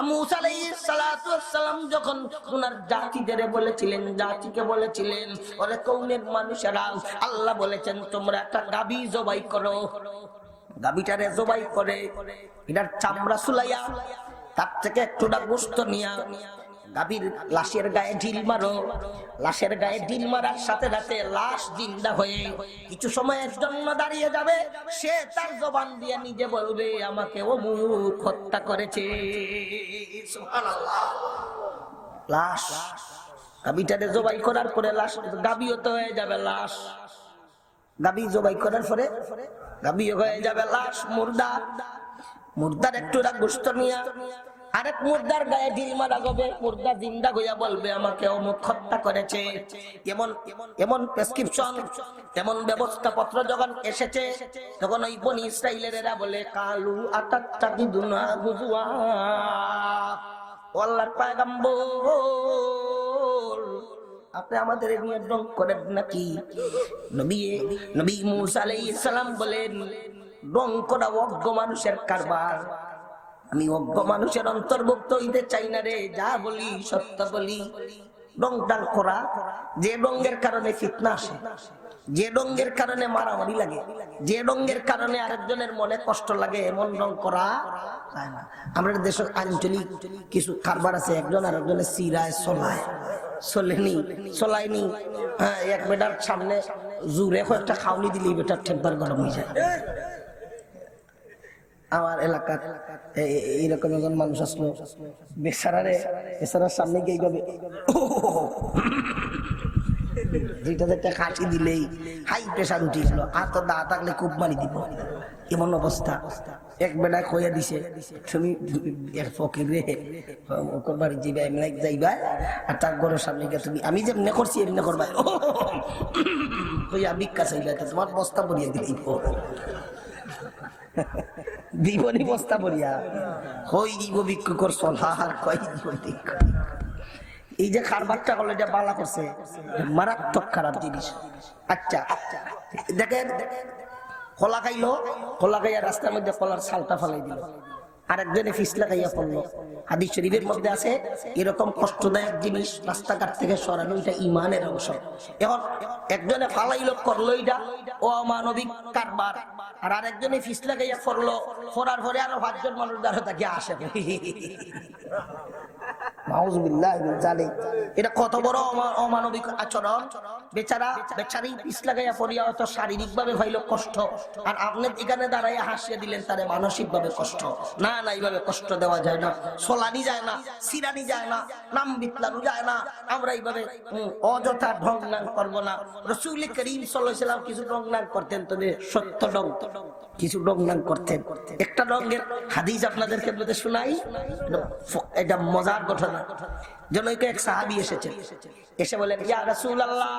মূসা আলাইহিস সালাতু ওয়াস সালাম যখন ওনার জাতিদের বলেছিলেন, জাতিকে বলেছিলেন, ওরে কওমের মানুষেরা, আল্লাহ বলেছেন তোমরা একটা গাবী জবাই করো। গাবীটারে জবাই করে এটার চামড়া সুলাইয়া তার থেকে একটুটা গোশত নিয়া গাভীর লাশের গায়ে ঢিল মারো। লাশের গায়ে ঢিল মারার সাথে সাথে লাশ জিন্দা হয়ে কিছু সময়ের জন্য দাঁড়িয়ে যাবে। সে তার জবান দিয়ে নিজে বলবে, আমাকে অমুক হত্যা করেছে। সুবহানাল্লাহ। লাশ গাভীটারে জবাই করার পরে লাশ গাভীও তো হয়ে যাবে লাশ। গাভী জবাই করার পরে গাভীও হয়ে যাবে লাশ, মুর্দা। মুর্দার একটু গোশত নিয়া আরেক মুর্দার গায়ে ঢিল মারা হবে। মুর্দা জিন্দা হইয়া বলবে, আমাকে অমুক হত্যা করেছে। এমন প্রেসক্রিপশন, এমন ব্যবস্থাপত্র যখন এসেছে, তখন ওই বনি ইসরাইলেরা বলে, কালু আতাত্তাকিদুনা হুজওয়া। আল্লাহর পয়গম্বর, আপনি আমাদের নিয়ে ডং করেন নাকি? নবী মূসা আলাইহিস সালাম বলেন, ডং করা অজ্ঞ মানুষের কারবার, আমি অজ্ঞ মানুষের অন্তর্ভুক্ত হইতে চাই না রে। যা বলি সত্য বলি। ডং ডাং করা, যে ডঙ্গের কারণে ফিতনা আসে, যে ডঙ্গের কারণে মারামারি লাগে, যে ডঙ্গের কারণে আরেকজনের মনে কষ্ট লাগে, এমন ডং করা যায় না। আমাদের দেশের আঞ্চলিক কিছু কারবার আছে, একজন আরেকজনের সিরায় সলায়, চলেনি চলাইনি। হ্যাঁ, এক বেটার সামনে জুড়ে কয়েকটা খাওনি দিলি বেটার টেম্পার গরম হয়ে যায়। আমার এলাকার এইরকম একজন মানুষ আসলো, বেচারারে বেচারার সামনে গিয়ে গবে দুইটা চারটা কাশি দিলেই হাই প্রেশার উঠিয়েছিল, আর তো দা থাকলে খুব মারি দিব, এমন অবস্থা। এক বেলা কইয়া দিছে, তুমি ফকিরে বাড়ি যাইবা, এমনি যাইবা আর তার ঘরের সামনে গিয়ে তুমি আমি যেমনি করছি এমনি করবা, কইয়া ভিক্ষা চাইবা, তোমার বস্তা ভরিয়ে দিব, দিবনি বস্তা ভরিয়া, কই দিব ভিক্ষু কর সলার, কই দিব ভিক্ষু। এই যে কারবারটা হলো এটা বালা করছে, মারাত্মক খারাপ জিনিস। আচ্ছা দেখেন, কলা খাইলো, কলা খাইয়া রাস্তার মধ্যে কলার ছালটা ফালাই দিল, আরেকজনে ফিসলা খাইয়া পড়লো। হাদিস শরীফের মধ্যে আছে এরকম কষ্টদায়ক জিনিস রাস্তাঘাট থেকে সরানো, এটা ইমানের অংশ। এখন একজনে ফালাইলো, করলো এটা অমানবিক কারবার, আর আরেকজনে ফিসলা খাইয়া পড়লো, পড়ার পরে আরো 5 জন মানুষ দ্বারা তাকে আসে। এটা কত বড় অমানবিক আচরণ। বেচারা বেচারি পিছ লাগাইয়া পড়িয়া হয়তো শারীরিক ভাবে হইল কষ্ট, আর আপনি এখানে দাঁড়াইয়া হাসিয়ে দিলেন তারে মানসিক ভাবে কষ্ট। না না, এইভাবে কষ্ট দেওয়া যায় না, সোলানি যায় না, সিরানি যায় না, নাম বিতলানো যায় না। আমরা এইভাবে অযথা ঢং নাং করবো না। রাসূল করিম সাল্লাল্লাহু আলাইহি ওয়াসাল্লাম কিছু ঢং নাং করতেন, তবে সত্য ঢং কিছু ঢং নাং করতেন। একটা ঢঙ্গের হাদিস আপনাদেরকে বলতে শোনাই, এটা মজার ঘটনা। জনৈক এক সাহাবী এসেছেন, এসে বলেন, ইয়া রাসূলুল্লাহ,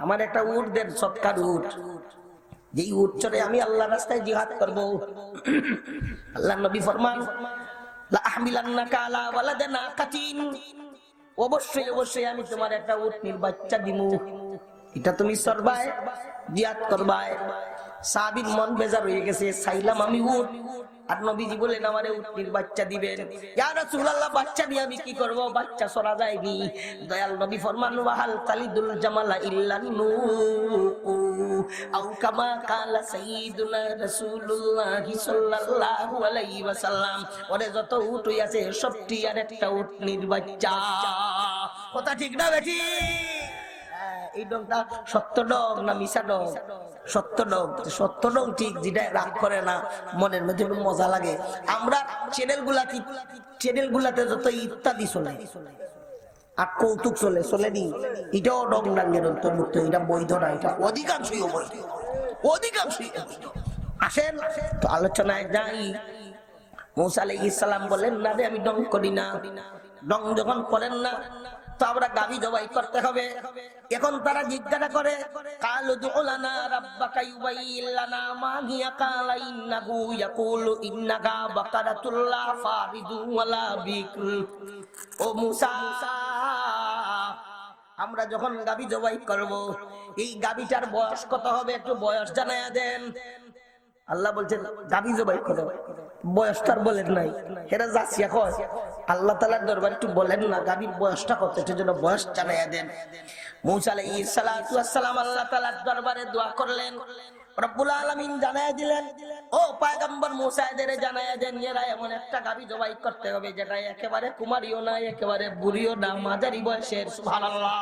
আমার একটা উট দেন, সৎকার উট, যেই উট চড়ে আমি আল্লাহর রাস্তায় জিহাদ করব। আল্লাহর নবী ফরমান, লা আহমিলান্নাকা আলা ওয়ালাদিনা কাতিন, অবশ্যই অবশ্যই আমি তোমার একটা উটনির বাচ্চা দিমু, এটা তুমি চড়বাই, জিহাদ করবাই। সাহাবীর মন বেজার হয়ে গেছে, চাইলাম আমি উট, আর নবীজি বলেন আমারে উটনির বাচ্চা দিবেন। ইয়া রাসূলুল্লাহ, বাচ্চা দিয়ে আমি কি করব? বাচ্চা ছড়া যায়নি। দয়াল নবী ফরমান, ওয়াহাল তালিদুল জামালা ইল্লান নু আও কামা কালা সাইয়্যিদুনা রাসূলুল্লাহ সাল্লাল্লাহু আলাইহি ওয়াসাল্লাম। ওরে যত উট হইয়াছে সবটি আর একটা উটনির বাচ্চা। কথা ঠিক না বেটি? এই ডংটা সত্য ডং না মিছা ডং? সত্য ডং। সত্য ডং ঠিক, যেটা রাগ করে না, মনের মধ্যে মজা লাগে। আমরা চ্যানেলগুলাতে যত ইত্যাদি চলে আর কৌতুক চলে, চলেনি, এটাও ডং ডাঙ্গের অন্তর্ভুক্ত, এটা বৈধ না, এটা অধিকাংশই অবৈধ, অধিকাংশই অবৈধ। আসেন তো আলোচনায় যাই। মূসা আলাইহিস সালাম বলেন, না রে আমি ডং করি না। ডং যখন করেন না তো আমরা গাবি জবাই করতে হবে। এখন তারা জিজ্ঞাসা করে, কালু দুলানা রাব্বাকা ইউবাইয়িন লানা মা হিয়া, কালা ইন্নাহু ইয়াকুলু ইন্নাকা বাকারাতুল্লাহ ফারিদু ওয়ালা বিকর। ও মূসা, আমরা যখন গাবি জবাই করব, এই গাবিটার বয়স কত হবে একটু বয়স জানায়া দেন। আল্লাহ বলছেন গাবি জবাই করো, বয়সটার বলেন নাই। এরা যাচ্ছিয়া কয় আল্লাহ তাআলার দরবারে একটু বলেন না গাবির বয়সটা কত, এটার জন্য বয়স জানাইয়া দেন। মূসা আলাইহিস সালাতু ওয়াস সালাম আল্লাহ তাআলার দরবারে দোয়া করলেন, রব্বুল আলামিন জানাইয়া দিলেন, ও পয়গম্বর মূসা এদের জানাইয়া দেন, এরা এমন একটা গাবি জবাই করতে হবে যেটা একেবারে কুমারীও না, একেবারে বুড়িও না, মাঝারি বয়সের। সুবহানাল্লাহ।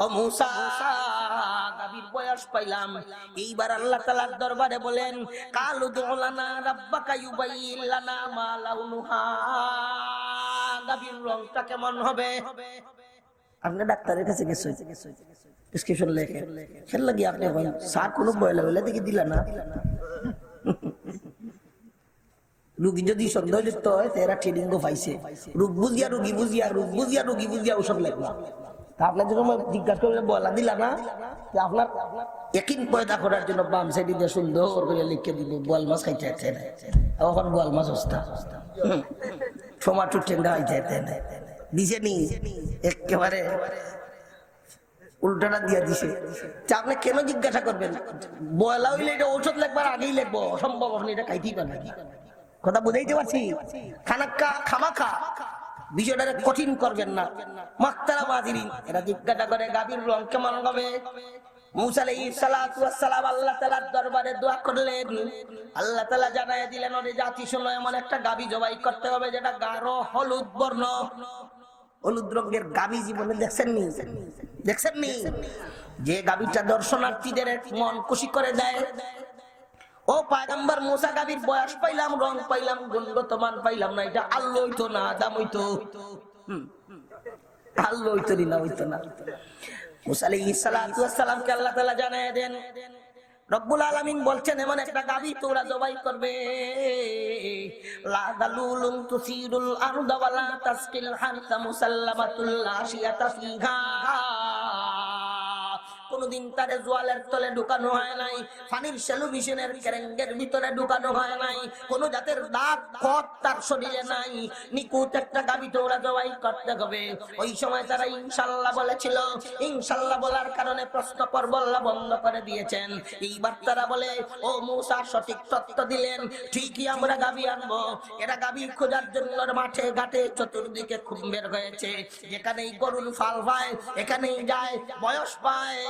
ও মূসা, গাভীর বয়স পাইলাম। এইবার আল্লাহ তাআলার দরবারে বলেন, কালু দুলানা রাব্বাকা ইউবাইয়িন লানা মা লাউনুহা, গাভীর রংটা কেমন হবে? আপনি ডাক্তারের কাছে গেছেন, প্রেসক্রিপশন লেখে, খেল লাগি আপনি বলেন স্যার কোনো বয়লা হইলে দেখি দিলা না। রোগী যদি সন্দেহযুক্ত হয় তেরা ট্রেনিং পাইছে, রোগ বুঝিয়া রোগী বুঝিয়া, রোগ বুঝিয়া রোগী বুঝিয়া ওসব লেখবা। আপনার যখন জিজ্ঞাসা করলে বলা দিলা না, আপনার একিন পয়দা করার জন্য বাম সাইডে দিয়ে সুন্দর করে লিখে দিব বোয়াল মাছ খাইতে আসছে না, এখন বোয়াল মাছ সস্তা, টমাটো টেন্ডা হইতে না, দিছে নি একেবারে উল্টাটা দিয়া দিছে। আপনি কেন জিজ্ঞাসা করবেন? বয়লা হইলে এটা ঔষধ লেখবার আগেই লিখবো, অসম্ভব, আপনি এটা খাইতেই পারেন। কথা বুঝাইতে পারছি? খানাক্কা খামাখা বিষয়টা কঠিন করবেন না। মাক্তারা মাজিরিন এরা জিজ্ঞাসা করে গাভীর রং কেমন হবে? মূসা আলাইহিস সালাতু ওয়াস সালাম আল্লাহ তাআলার দরবারে দোয়া করলেন, আল্লাহ তাআলা জানাইয়া দিলেন, ওরে জাতি শোনো, এমন একটা গাভী জবাই করতে হবে যেটা গাঢ় হলুদ বর্ণ। হলুদ রঙের গাভী জীবনে দেখছেন নি? দেখছেন নি? যে গাভীটা দর্শনার্থীদের মন খুশি করে দেয়। ও পয়গম্বর মুসা গাভীর বয়স পাইলাম, রং পাইলাম, গুণগত মান পাইলাম না, এটা আল্লাহ হইতো না আদম হইতো? আল্লাহ হইতো না, হইতো না। মুসা আলাইহিস সালাতু ওয়াস সালামকে আল্লাহ তাআলা জানায় দেন, রব্বুল আলামিন বলছেন এমন একটা গাভী তোমরা জবাই করবে, লা দালুলুন তুসিরুল আরদা ওয়ালা তাসকিল হারতা মুসাল্লামাতুল লাশিয়াতা ফিহা, কোনদিন তারে জোয়ালের তলে ঢুকানো হয় নাই, পানির সেলুমিশনের কেরেঙ্গের ভিতরে ঢুকানো হয় নাই, কোন জাতের দাগ কট তার শরীরে নাই, নিকুত একটা গাভী তোমরা জবাই করতে হবে। ওই সময় তারা ইনশাআল্লাহ বলেছিল, ইনশাআল্লাহ বলার কারণে প্রশ্ন পর্ব আল্লাহ বন্ধ করে দিয়েছেন। এইবার তারা বলে, ও মূসা সঠিক তথ্য দিলেন, ঠিকই আমরা গাভী আনবো। এরা গাভী খোঁজার জন্য মাঠে ঘাটে চতুর্দিকে খুব বের হয়েছে, যেখানেই গরুর ফাল পায় এখানেই যায়, বয়স পায়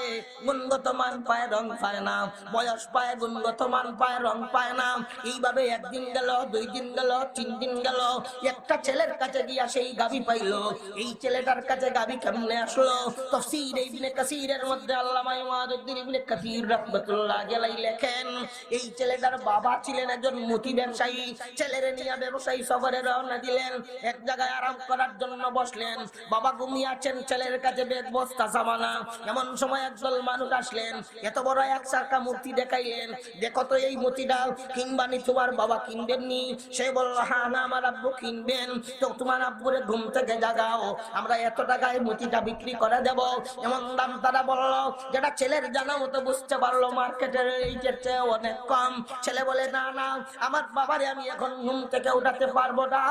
গুণগত মান পায়, রং পায় না, বয়স পায় গুণগত মান পায়, রং পায় না। এইভাবে একদিন গেল, 2 দিন গেল, 3 দিন গেল, একটা ছেলের কাছে গিয়া সেই গাভী পাইলো। এই ছেলেটার কাছে গাভী কেমনে আসলো? তাফসীর ইবনে কাসীরের মধ্যে আল্লামা ইমাদউদ্দিন ইবনে কাসীর রাহমাতুল্লাহ আলাইহি লেখেন, এই ছেলেটার বাবা ছিলেন একজন মুদি ব্যবসায়ী। ছেলেরে নিয়ে ব্যবসায়ী সফরে রওনা দিলেন, এক জায়গায় আরাম করার জন্য বসলেন। বাবা ঘুমিয়ে আছেন, ছেলের কাছে বেগ বস্তা সামানা। এমন সময় একদল মানুষ আসলেন, এত বড় এক চাকা মূর্তি দেখাইলেন, দেখো তো এই মূর্তিটা কিনবানি, তোমার বাবা কিনবেননি? সে বলল, হ্যাঁ না, আমার আব্বু কিনবেন। তো তোমার আব্বুরে ঘুম থেকে জাগাও, আমরা এত টাকায় মূর্তিটা বিক্রি করে দেব। এমন দাম তারা বলল, যেটা ছেলের জানা মতো বুঝতে পারলো মার্কেটের এইটার চেয়ে অনেক কম। ছেলে বলে, না না, আমার বাবারে আমি এখন ঘুম থেকে উঠাতে পারবো না,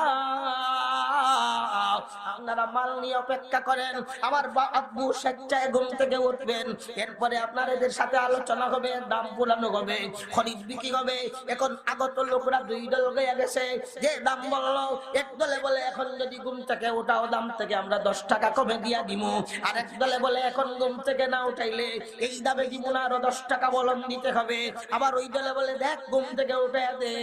আপনারা মাল নিয়ে অপেক্ষা করেন, আমার আব্বু স্বেচ্ছায় ঘুম থেকে উঠবেন, এরপরে আপনার এদের সাথে আলোচনা হবে, দাম পুরানো হবে, খরিদ বিক্রি হবে। এখন আগত লোকরা 2 দল হয়ে গেছে, যে দাম বললো, এক দলে বলে এখন যদি ঘুম থেকে উঠাও দাম থেকে আমরা 10 টাকা কমে দিয়া দিমু, আর এক দলে বলে এখন ঘুম থেকে না উঠাইলে এই দামে দিব না, আরো 10 টাকা বলন দিতে হবে। আবার ওই দলে বলে, দেখ ঘুম থেকে উঠে দে,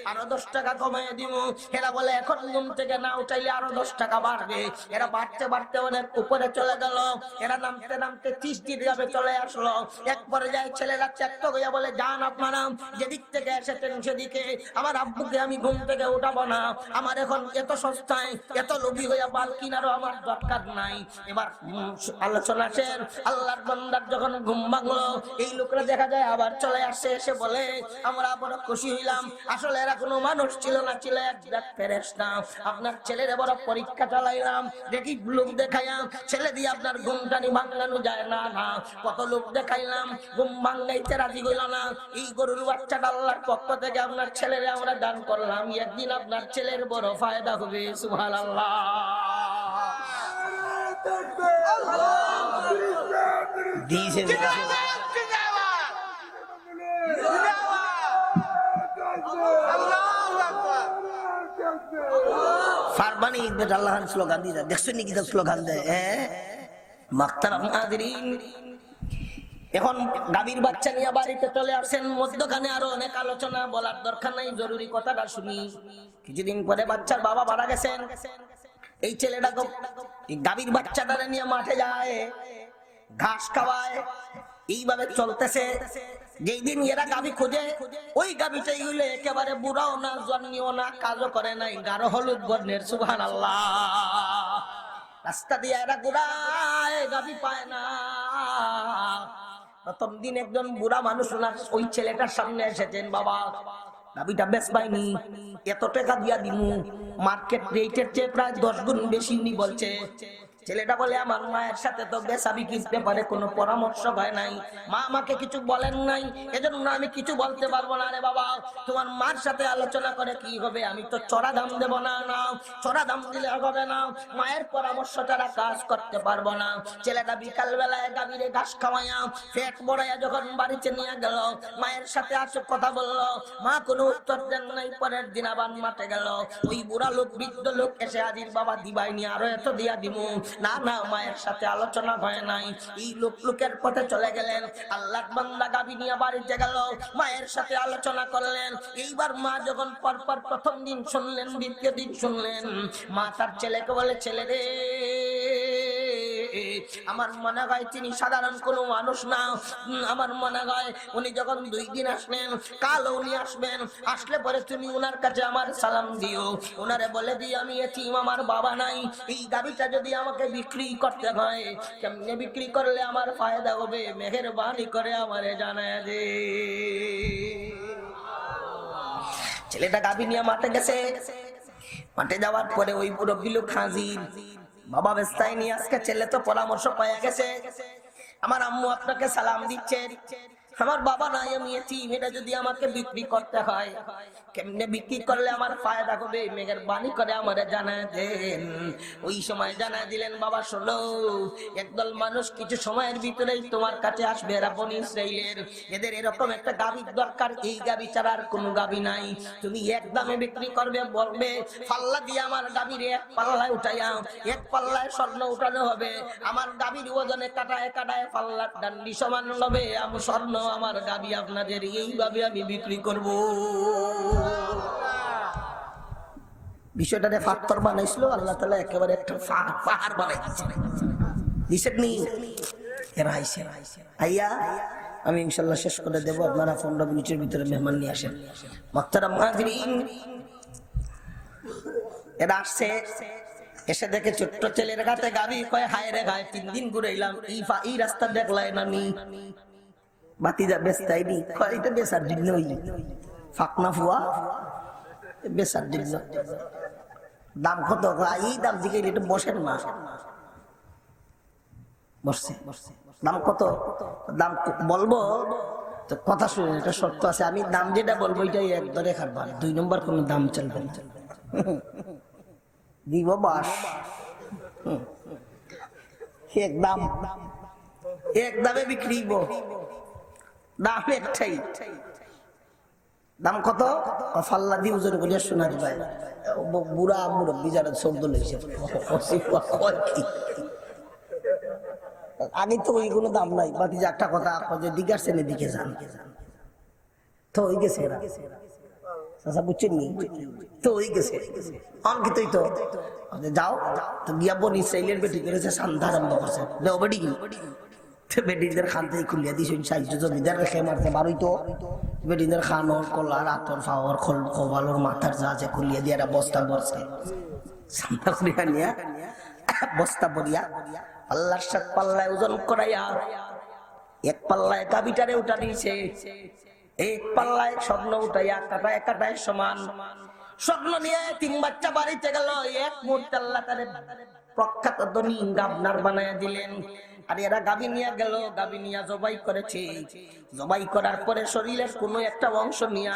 আরো 10 টাকা কমে দিমু। এরা বলে এখন ঘুম থেকে না উঠাইলে আরো 10 টাকা বাড়বে। এরা বাড়তে বাড়তে অনেক উপরে চলে গেল, এরা নামতে নামতে 30 দিন যাবে চলে আসলো। এক পর্যায়ে ছেলেরা চ্যাক্ত হইয়া বলে, যান আপনারা, যেদিক থেকে এসেছেন সেদিকে, আমার আব্বুকে আমি ঘুম থেকে উঠাবো না, আমার এখন এত সস্তায় এত লোভী হইয়া বাল কিনারও আমার দরকার নাই। এবার আলোচনা শেষ, আল্লাহর বান্দার যখন ঘুম ভাঙলো, এই লোকরা দেখা যায় আবার চলে আসছে, এসে বলে, আমরা বড় খুশি হইলাম, আসলে এরা কোনো মানুষ ছিল না, ছিল এক ফেরেশতা। আপনার ছেলের বড় পরীক্ষা চালাইলাম, দেখি লোক দেখাইয়া ছেলে দিয়ে আপনার ঘুমটানি ভাঙানো যায় না। না, কত লোক দেখাইলাম, ঘুম ভাঙাইতে রাজি হইল না। এই গরুর বাচ্চাটা আল্লাহর পক্ষ থেকে আপনার ছেলেরে আমরা দান করলাম, একদিন আপনার ছেলের বড় ফায়দা হবে। সুবহানাল্লাহ। দিয়েছে ফারবানি বেটা আল্লাহর স্লোগান দিয়ে দেখছেন নি, কি স্লোগান দেয়? মাখতারাম হাজিরিন, এখন গাভীর বাচ্চা নিয়ে বাড়িতে চলে আসেন। মধ্যখানে আরো অনেক আলোচনা, বলার দরকার নাই, জরুরি কথাটা শুনি। কিছুদিন পরে বাচ্চার বাবা মারা গেছেন। এই ছেলেটা গাভীর বাচ্চাটা নিয়ে মাঠে যায়, ঘাস খাওয়ায়, এইভাবে চলতেছে। যেই দিন এরা গাভী খোঁজে, ওই গাভীটাই হইলে একেবারে বুড়াও না, জন্মিও না, কাজও করে নাই, গাঢ় হলুদ বর্ণের। সুবহানাল্লাহ। রাস্তা দিয়ে এরা ঘুরায়, গাভী পায় না। প্রথম দিন একজন বুড়া মানুষ ওই ছেলেটার সামনে এসেছেন, বাবা গাভীটা বেশ পাইনি, এত টাকা দিয়া দিমু, মার্কেট রেটের চেয়ে প্রায় 10 গুণ বেশি উনি বলছে। ছেলেটা বলে, আমার মায়ের সাথে তো বেচা বিক্রির ব্যাপারে কোনো পরামর্শ হয় নাই, মা আমাকে কিছু বলেন নাই, এজন্য আমি কিছু বলতে পারবো না। রে বাবা, তোমার মার সাথে আলোচনা করে কি হবে, আমি তো চড়া দাম দেব না। না, চড়া দাম দিলে হবে না, মায়ের পরামর্শ ছাড়া কাজ করতে পারবো না। ছেলেটা বিকাল বেলায় গাভীরে ঘাস খাওয়াইয়া পেট ভরাইয়া যখন বাড়িতে নিয়ে গেল, মায়ের সাথে আসে কথা বললো, মা কোনো উত্তর দেন নাই। পরের দিন আবার মাঠে গেল, ওই বুড়া লোক বৃদ্ধ লোক এসে হাজির, বাবা দিবাই নি, আরো এত দিয়া দিমু, না না, মায়ের সাথে আলোচনা হয় নাই। এই লোকের পথে চলে গেলেন। আল্লাহর বান্দা গাভী নিয়ে বাড়িতে গেল, মায়ের সাথে আলোচনা করলেন। এইবার মা যখন পরপর প্রথম দিন শুনলেন, দ্বিতীয় দিন শুনলেন, মা তার ছেলেকে বলে, ছেলে রে, আমার মনে হয় তিনি সাধারণ কোনো মানুষ না। আমার মনে হয় উনি যখন 2 দিন আসবেন, কালও উনি আসবেন। আসলে পরে তুমি উনার কাছে আমার সালাম দিও, উনারে বলে দিই আমি এতিম, আমার বাবা নাই। এই গাভীটা যদি আমাকে বিক্রি করতে হয়, কেমনে বিক্রি করলে আমার ফায়দা হবে, মেহেরবানি করে আমারে জানায় দে। ছেলেটা গাভী নিয়ে মাঠে গেছে। মাঠে যাওয়ার পরে ওই মুরব্বি লোক হাজির। বাবা বেস্তায় নিয়ে, আজকে ছেলে তো পরামর্শ পাওয়া গেছে, আমার আম্মু আপনাকে সালাম দিচ্ছে, আমার বাবা নাই, আমি এতিম, এটা যদি আমাকে বিক্রি করতে হয়, কেমনে বিক্রি করলে আমার ফায়দা হবে, মেহেরবানি করে আমারে জানায় দেন। ওই সময় জানায় দিলেন, বাবা শোনো, একদল মানুষ কিছু সময়ের ভিতরেই তোমার কাছে আসবে, এরা বনি ইসরাইলের, এদের এরকম একটা গাভীর দরকার, এই গাভী ছাড়া আর কোনো গাভী নাই। তুমি এক দামে বিক্রি করবে, বলবে পাল্লা দিয়ে আমার গাভীর এক পাল্লায় উঠাইয়া, এক পাল্লায় স্বর্ণ উঠানো হবে, আমার গাভীর ওজনে কাটায় কাটায় পাল্লার ডান্ডি সমান হবে, আমি স্বর্ণ আমার গাভী আপনাদের, এইভাবে আমি বিক্রি করব। বিষয়টাতে ফাত্তর বানাইছিল, আল্লাহ তাআলা একেবারে একটা পাহাড় বানাই দিয়েছেন। এরা আইছে, আইয়া আমি ইনশাআল্লাহ শেষ করে দেব, আপনারা 15 মিনিটের ভিতরে মেহমান নিয়ে আসেন। মুহতারাম মুহাজিরিন, এরা আসছে, এসে দেখে ছোট্ট ছেলের কাছে গাভী, কয় হায় রে গায়ে 3 দিন ঘুরাইলাম, এই রাস্তা দেখলাই না নি, বাতিজা বেস্তাই নি, কয় এটা বেচার জন্য, ফাকনা ফুয়া বেচার জন্য। দাম কত? এই দাম দিকে এটা বসেন না, বসছে। দাম কত? দাম বলবো তো কথা শুনে, এটা সত্য আছে, আমি দাম যেটা বলবো এটাই এক দরে খাবার, 2 নম্বর কোনো দাম চলবে না। দিব বাস, এক দামে বিক্রি, দাম একটাই। দাম কত? ফাল্লা দিয়ে ওজন করিয়া শোনা দিবাই, বুড়া মুরব্বী যারা শব্দ লেগেছে, আগে তো ওইগুলো দাম নাই। বাকি যে একটা কথা, দিঘার শ্রেণীর দিকে যান, তো ওই গেছে এরা, বুঝছেন নি, তো ওই গেছে অঙ্কিতই, তো যাও তো গিয়া বনি ইসরাইলের বেটি করেছে, শান্তি আরম্ভ করছে, বেটি বেটিদের খান থেকে খুলিয়া দিস, সাহায্য জমিদার রেখে মারতে পারোই, তো বেটিদের খানোর কলার আতর ফাওয়ার খোবালোর মাথার যা আছে খুলিয়া দিয়ে বস্তা বসে সান্তা করিয়া নিয়া, বস্তা বরিয়া আল্লাহর সাথ পাল্লায় ওজন করাইয়া, এক পাল্লায় গাভীটারে উঠা দিয়েছে, এক পাল্লায় স্বর্ণ উঠাইয়া কাটায় কাটায় সমান স্বর্ণ নিয়ে 3 বাচ্চা বাড়িতে গেল। এক মুহূর্তে আল্লাহ তারে প্রখ্যাত ধনী গাবনার বানায়া দিলেন। আর এরা গাভী নিয়ে গেল, গাভী নিয়ে জবাই করেছে, জবাই করার পরে শরীরের কোন একটা অংশ নিয়ে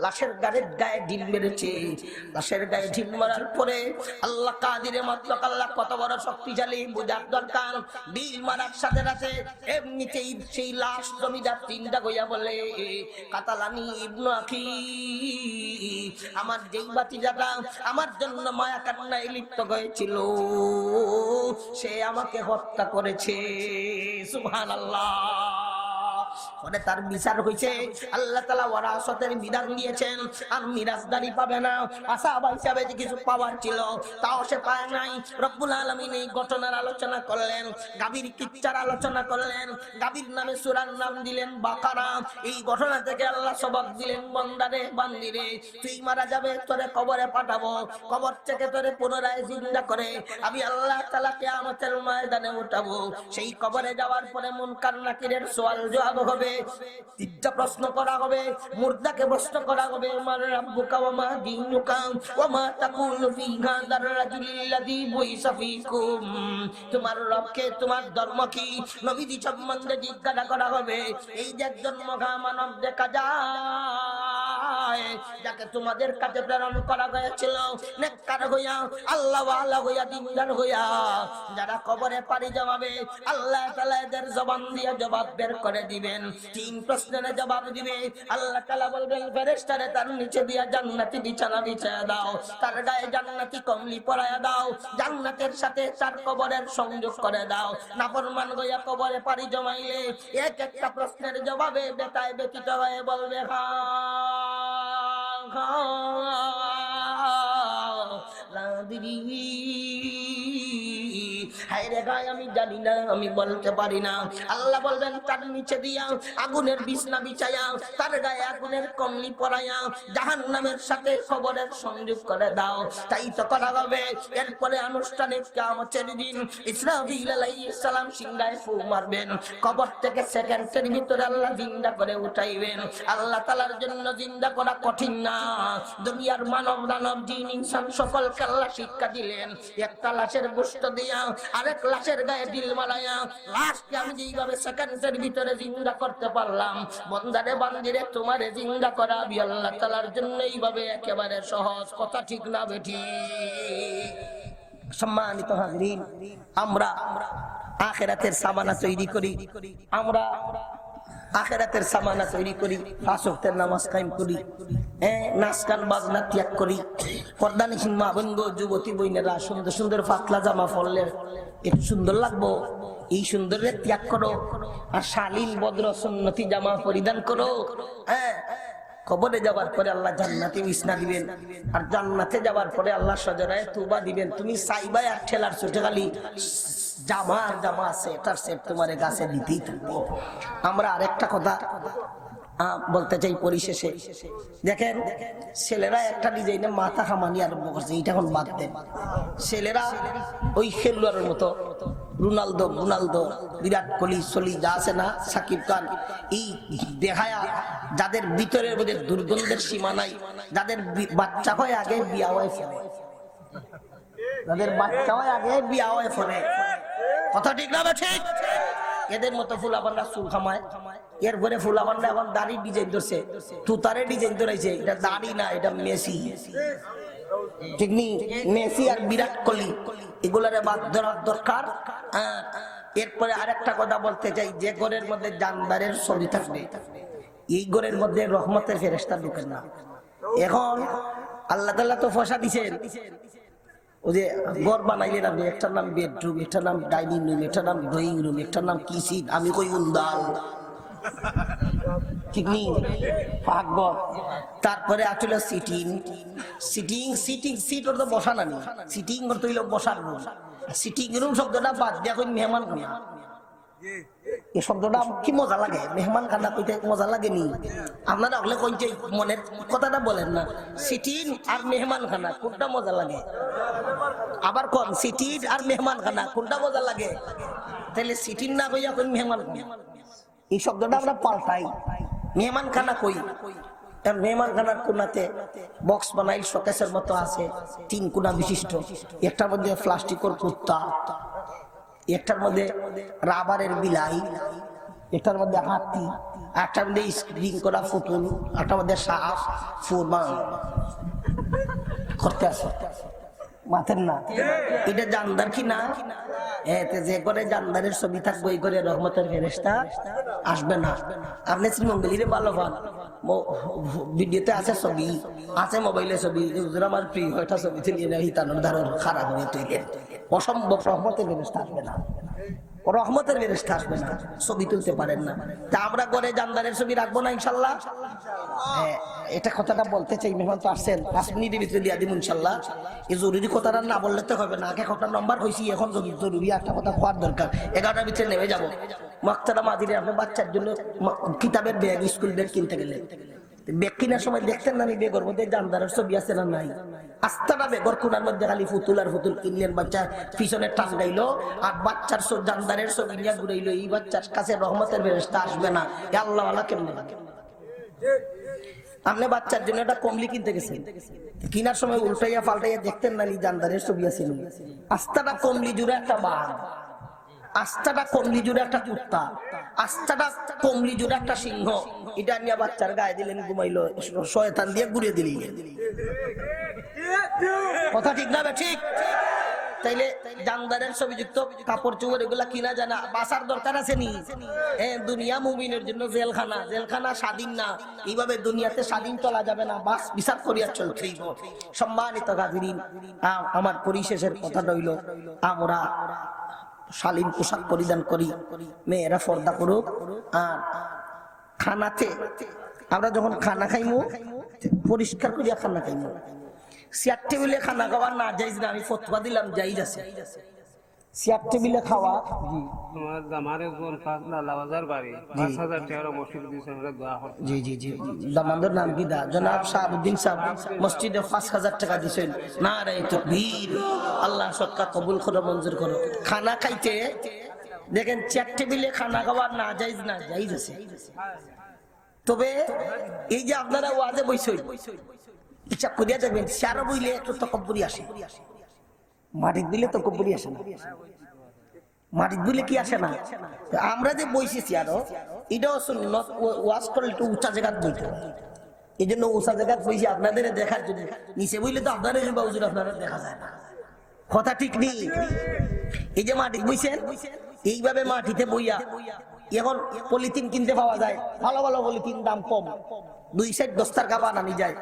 লাশের গায়ে ঢিল মেরেছে। লাশের গায়ে ঢিল মারার পরে আল্লাহ কাদিরে মাত্র, আল্লাহ কত বড় শক্তিশালী বোঝার দরকার। ঢিল মারার সাথে সাথে এমনিতেই সেই লাশ জমিদার 3টা গইয়া বলে, কাতালানি ইবনু আখি, আমার যেই বাতিজাটা আমার জন্য মায়া কান্নায় লিপ্ত হয়েছিল, সে আমাকে হত্যা করেছে। সুবহানাল্লাহ। পরে তার বিচার হয়েছে, আল্লাহ তাআলা ওয়ারাসাতের বিধান দিয়েছেন, আর মিরাসদারি পাবে না। আসাবা হিসাবে যে কিছু পাওয়ার ছিল তাও সে পায় নাই। রব্বুল আলামিন এই ঘটনার আলোচনা করলেন, গাভীর কিচ্ছার আলোচনা করলেন, গাভীর নামে সূরার নাম দিলেন বাকারা। এই ঘটনা থেকে আল্লাহ সবক দিলেন, বান্দারে বান্দিরে, তুই মারা যাবে, তোরে কবরে পাঠাবো, কবর থেকে তোরে পুনরায় জিন্দা করে আমি আল্লাহ তাআলা কিয়ামতের ময়দানে উঠাবো। সেই কবরে যাওয়ার পরে মুনকার নাকিরের সওয়াল জবাব হবে, 3টা প্রশ্ন করা হবে। মুর্দাকে প্রশ্ন করা হবে, মান রাব্বুকা ওয়া মা দীনুকা ওয়া মা তাকুলু ফি হাদার রাজুলিল্লাযী বুইসা ফীকুম, তোমার রবকে, তোমার ধর্ম কি, নবীজি সম্বন্ধে জিজ্ঞাসা করা হবে। এই যে একজন মহামানব দেখা যায়, যাকে তোমাদের কাছে প্রেরণ করা হয়েছিল নেককার হইয়া, আল্লাহ ওয়ালা হইয়া, দিনদার হইয়া যারা কবরে পাড়ি জমাবে, আল্লাহ তাআলা এদের জবান দিয়ে জবাব বের করে দিবেন। 3 প্রশ্নের জবাব দিবে। আল্লাহ তাআলা বলবেন, ফেরেশতারে তার নিচে দিয়া জান্নাতি বিছানা বিছায়া দাও, তার গায়ে জান্নাতি কমলি পরায়া দাও, জান্নাতের সাথে তার কবরের সংযোগ করে দাও। নাফরমান হইয়া কবরে পাড়ি জমাইলে এক একটা প্রশ্নের জবাবে বেতায় ব্যতীত হয়ে বলবে, আমি জানি না, আমি বলতে পারি না। আল্লাহ বলবেন, তার নিচে দিয়া আগুনের বিছনা বিছায়া, তার গায়ে আগুনের কমলি পরায়া জাহান্নামের সাথে কবরের সংযোগ করে দাও। তাই তো করা হবে। এরপরে আনুষ্ঠানিক কিয়ামতের দিন ইসরাফিল আলাইহিস সালাম সিংহায় ফু মারবেন, কবর থেকে সেকেন্ডের ভিতরে আল্লাহ জিন্দা করে উঠাইবেন। আল্লাহ তাআলার জন্য জিন্দা করা কঠিন না। দুনিয়ার মানব দানব জিন ইনসান সকলকে আল্লাহ শিক্ষা দিলেন, একটা লাশের গোশত দিয়া আরেক লাশের গায়ে দিল মালায়া লাশকে আমি যেইভাবে সেকেন্ডের ভিতরে জিন্দা করতে পারলাম, বন্দারে বান্দিরে তোমারে জিন্দা করা আল্লাহ তাআলার জন্য এইভাবে একেবারে সহজ। কথা ঠিক না বেঠি? সম্মানিত হাজরিন, আমরা আখিরাতের সামানা তৈরি করি, আমরা আখিরাতের সামানা তৈরি করি, 5 ওয়াক্তের নামাজ কায়েম করি, নাচ গান বাজনা ত্যাগ করি। পর্দানিহীন মা বোন যুবতী বইনেরা সুন্দর সুন্দর পাতলা জামা পরলে একটু সুন্দর লাগবো, এই সুন্দরের ত্যাগ করো আর শালীন বদ্র সুন্নতি জামা পরিধান করো। কবরে যাবার পরে আল্লাহ জান্নাতে বিছনা দিবেন, আর জান্নাতে যাবার পরে আল্লাহ সজরায় তুবা দিবেন। তুমি চাইবাই আর ঠেলার ছোটে খালি জামা আছে, এটার সেট তোমার কাছে দিতেই থাকবো। আমরা আরেকটা কথা বলতে চাই পরিশেষে। দেখেন, ছেলেরা একটা ডিজাইনে মাথা খামানি আরম্ভ করছে, এটা এখন বাদ দেন। ছেলেরা ওই খেলোয়াড়ের মতো রোনালদো, বিরাট কোহলি সলি যা আছে না, সাকিব খান, এই দেখায়া যাদের ভিতরের মধ্যে দুর্গন্ধের সীমা নাই, যাদের বাচ্চা হয় আগে বিয়া হয় ফেলে, যাদের বাচ্চা হয় আগে বিয়া হয় ফেলে। কথা ঠিক না? ঠিক। এদের মতো ফুলাবানরা চুল খামায়, এরপরে ফুলাবানরা এখন দাড়ি ডিজাইন ধরছে, তুতারে ডিজাইন ধরেছে। এটা দাড়ি না, এটা মেসি। ঠিক নি? মেসি আর বিরাট কোহলি এগুলারে বাদ ধরার দরকার। এরপরে আরেকটা কথা বলতে চাই, যে ঘরের মধ্যে জানদারের ছবি থাকবে এই ঘরের মধ্যে রহমতের ফেরেশতা ঢুকেন না। এখন আল্লাহ তাআলা তো ফসা দিছেন, ওই যে ঘর বানাইলেন আপনি, একটার নাম বেডরুম, একটার নাম ডাইনিং রুম, একটার নাম ড্রয়িং রুম, একটার নাম কিচেন, আমি কই উন্দাল, ঠিক নি? পাকঘর। তারপরে আসলে সিট ওর তো বসা না, সিটিং করতে হইল বসার রুম। সিটিং রুম শব্দটা বাদ দিয়া কই মেহমান খানা। এই শব্দটা কি মজা লাগে, মেহমান খানা কইতে মজা লাগে নি? আপনারা হলে কইতে মনের কথাটা বলেন না, সিটিং আর মেহমান খানা কোনটা মজা লাগে? আবার কোন সিটিং আর মেহমান খানা কোনটা মজা লাগে? তাহলে সিটিং না কইয়া কই মেহমান খানা। এই শব্দটা আমরা পাল্টাই, মেহমান খানা কই। মেহমান খানার কোনাতে বক্স বানাই শোকেসের মতো আছে, 3 কোনা বিশিষ্ট। একটার মধ্যে প্লাস্টিকের কুত্তা, একটার মধ্যে রাবারের বিলাই, একটার মধ্যে হাতি, একটার মধ্যে স্ক্রিন করা ফুটুল, একটার মধ্যে সাপ ফুরমান করতে আছে। মাথের না, এটা জানদার কি না? এতে যে করে জানদারের ছবি থাকবে ওই করে রহমতের ফেরেশতা আসবে না। আপনি শ্রীমঙ্গলীরে ভালো পান, ভিডিওতে আছে ছবি, আছে মোবাইলে ছবি, আমার প্রিয় একটা ছবি তুলিয়ে হিতানোর ধারণ খারাপ হয়ে তুললেন, অসম্ভব। রহমতের ফেরেশতা আসবে না, রহমতের ফেরেশতা আসবে না, ছবি তুলতে পারেন না। তা আমরা করে জানদারের ছবি রাখবো না ইনশাল্লাহ? এটা কথাটা বলতে চাই। মেহমান তো আসছেন, 5 মিনিটের ভিতরে দিয়া দিব ইনশাল্লাহ। এই জরুরি কথাটা না বললে তো হবে না। আগে কথা নম্বর হয়েছি, এখন জরুরি একটা কথা হওয়ার দরকার। 11টার ভিতরে নেমে যাবো। মাক্তারা মাদিরে আপনি বাচ্চার জন্য কিতাবের ব্যাগ, স্কুল ব্যাগ কিনতে গেলেন, ব্যাগ কেনার সময় দেখতেন না বেগর মধ্যে জানদারের ছবি আছে না নাই? আস্তাটা বেগর কোনার মধ্যে খালি ফুতুল আর ফুতুল কিনলেন, বাচ্চা পিছনে টান গাইলো আর বাচ্চার জানদারের ছবি নিয়ে ঘুরাইলো। এই বাচ্চার কাছে রহমতের ফেরেশতা আসবে না। আল্লাহ আল্লাহ কেমনে? আপনি বাচ্চার জন্য একটা কমলি কিনতে গেছেন, কিনার সময় উল্টাইয়া পাল্টাইয়া দেখতেন না জানদারের ছবি আছে। আস্তাটা কমলি জুড়ে একটা বাঘ, আস্থাটা কমলি জুড়ে একটা কুত্তা, আস্থাটা কমলি জুড়ে একটা সিংহ, এটা নিয়ে বাচ্চার গায়ে দিলেন, ঘুমাইলো, শয়তান দিয়ে ঘুরিয়ে দিলেন। কথা ঠিক না ঠিক? তাইলে জানদারের ছবিযুক্ত কাপড় চোপড় এগুলা কিনা জানা বাঁচার দরকার আছে নি? দুনিয়া মুমিনের জন্য জেলখানা, জেলখানা স্বাধীন না, এইভাবে দুনিয়াতে স্বাধীন চলা যাবে না, বাস বিচার করিয়া চলতেই। সম্মানিত গাজরিন, আমার পরিশেষের কথা রইল, আমরা শালীন পোশাক পরিধান করি, মেয়েরা পর্দা করুক। আর খানাতে আমরা যখন খানা খাইমু পরিষ্কার করিয়া খানা খাইমু। চেয়ার টেবিলে খানা খাওয়া না যাইজ না, আমি ফতোয়া দিলাম জায়েজ আছে। চেয়ার টেবিলে খাওয়া জি জি জি, দামানদের নাম কি দা জনাব শাহাবুদ্দিন সাহেব মসজিদে 5000 টাকা দিছেন। নারে তাকবীর, আল্লাহ সদকা কবুল করো, মঞ্জুর করো। খানা খাইতে দেখেন চেয়ার টেবিলে খানা খাওয়া না যাইজ না, জায়েজ আছে। তবে এই যে আপনারা ওয়াজে বইছেন, ইচ্ছা করিয়া দেখবেন চেয়ারও বইলে একটু তকব্বুরি আসে, মাটির দিলে তকব্বুরি আসে না। মাটির দিলে কি আসে না? আমরা যে বইছি চেয়ারও, এটাও ওয়াজ করে একটু উঁচা জায়গা বইতে, এই জন্য উঁচা জায়গা বইছি আপনাদের দেখার জন্য। নিচে বইলে তো আপনাদের বাউজুর আপনারা দেখা যায় না। কথা ঠিক নেই? এই যে মাটি বইছেন, এইভাবে মাটিতে বইয়া, এখন পলিথিন কিনতে পাওয়া যায়, ভালো ভালো পলিথিন, দাম কম, 2 সাইড দস্তার কাপড় আনি যায়।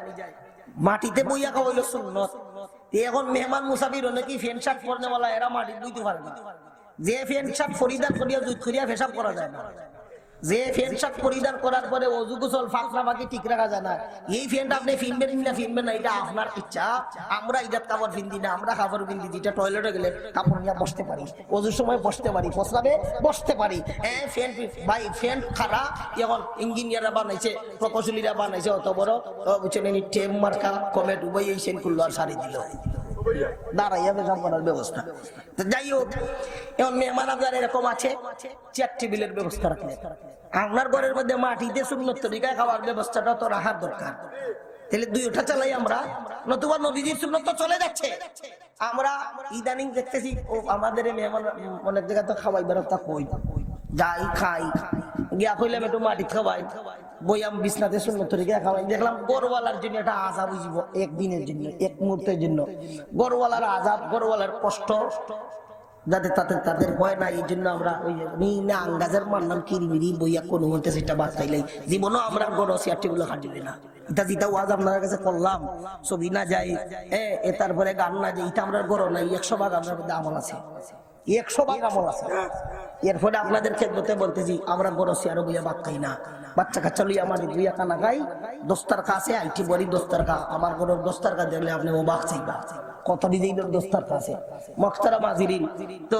মাটিতে বইয়া খাওয়া হইল সুন্নত। এখন মেহমান মুসাফির অনেকে ফ্যান শার্ট পরনেওয়ালা, এরা মাটিতে বইতে পারে না। যে ফ্যান শার্ট পরিধান করিয়া জুত করিয়া পেশাব করা যায় না, যে ফ্যান শার্ট পরিধান করার পরে অজু গোসল ফাঁকরা ফাঁকি ঠিক রাখা যায় না, এই ফ্যানটা আপনি ফিনবেন না ফিনবেন না, এটা আপনার ইচ্ছা। আমরা ইজাত কাপড় ফিন্দি না, আমরা কাপড় ফিন্দি যেটা টয়লেটে গেলে কাপড় নিয়ে বসতে পারি, অজুর সময় বসতে পারি, প্রস্রাবে বসতে পারি। ফ্যান ভাই ফ্যান খারা এখন ইঞ্জিনিয়াররা বানাইছে, প্রকৌশলীরা বানাইছে, অত বড় বুঝছেন টেম মার্কা কমেট উভয় এই সেন করলো আর সারি দিল, দাঁড়াইয়া পেশাব করার ব্যবস্থা। যাই হোক, এখন মেহমান আপনার এরকম আছে, চেয়ার টেবিলের ব্যবস্থা রাখলে আপনার ঘরের মধ্যে মাটিতে সুন্নত তরিকায় খাওয়ার ব্যবস্থাটা তো রাখার দরকার। তাহলে দুইটা চালাই আমরা, নতুবা নদীর সুন্নত তো চলে যাচ্ছে। আমরা ইদানিং দেখতেছি ও আমাদের মেহমান অনেক জায়গা তো খাওয়াই বেরোতা কই যাই খাই গিয়া কইলাম একটু মাটি খাওয়াই, বইয়াম বিছনাতে সুন্নত তরিকায় খাওয়াই। দেখলাম গরুওয়ালার জন্য একটা আজাব বুঝিব, একদিনের জন্য, এক মুহূর্তের জন্য গরুওয়ালার আজাব, গরুওয়ালার কষ্ট, যাতে তাদের ভয় নাই। এই জন্য আমরা ওই আঙ্গাজের মানলাম কিরিমিরি বইয়া কোনো মধ্যে সেটা বাদ খাইলাই, জীবনও আমরা গরু সিয়ারটিগুলো খাটিবে না। এটা যেটা ওয়াজ আপনার কাছে করলাম, ছবি না যাই তারপরে গান না যাই, এটা আমরা গরু নাই, 100 ভাগ আপনার মধ্যে আমল আছে, 100 ভাগ আমল আছে। এর ফলে আপনাদের খেদমতে বলতেছি, আমরা গরু সিয়ারও বইয়া বাদ খাই না, বাচ্চা কাচ্চা লইয়া আমাদের বইয়া কানা খাই। দোস্তার কাছে আইটি বড়ি দোস্তার কা, আমার গরুর দোস্তার কা দেখলে আপনি ও বাঘ চাইবা, কত দিদি দোস্তার কাছে মখতারা মাজিরিন। তো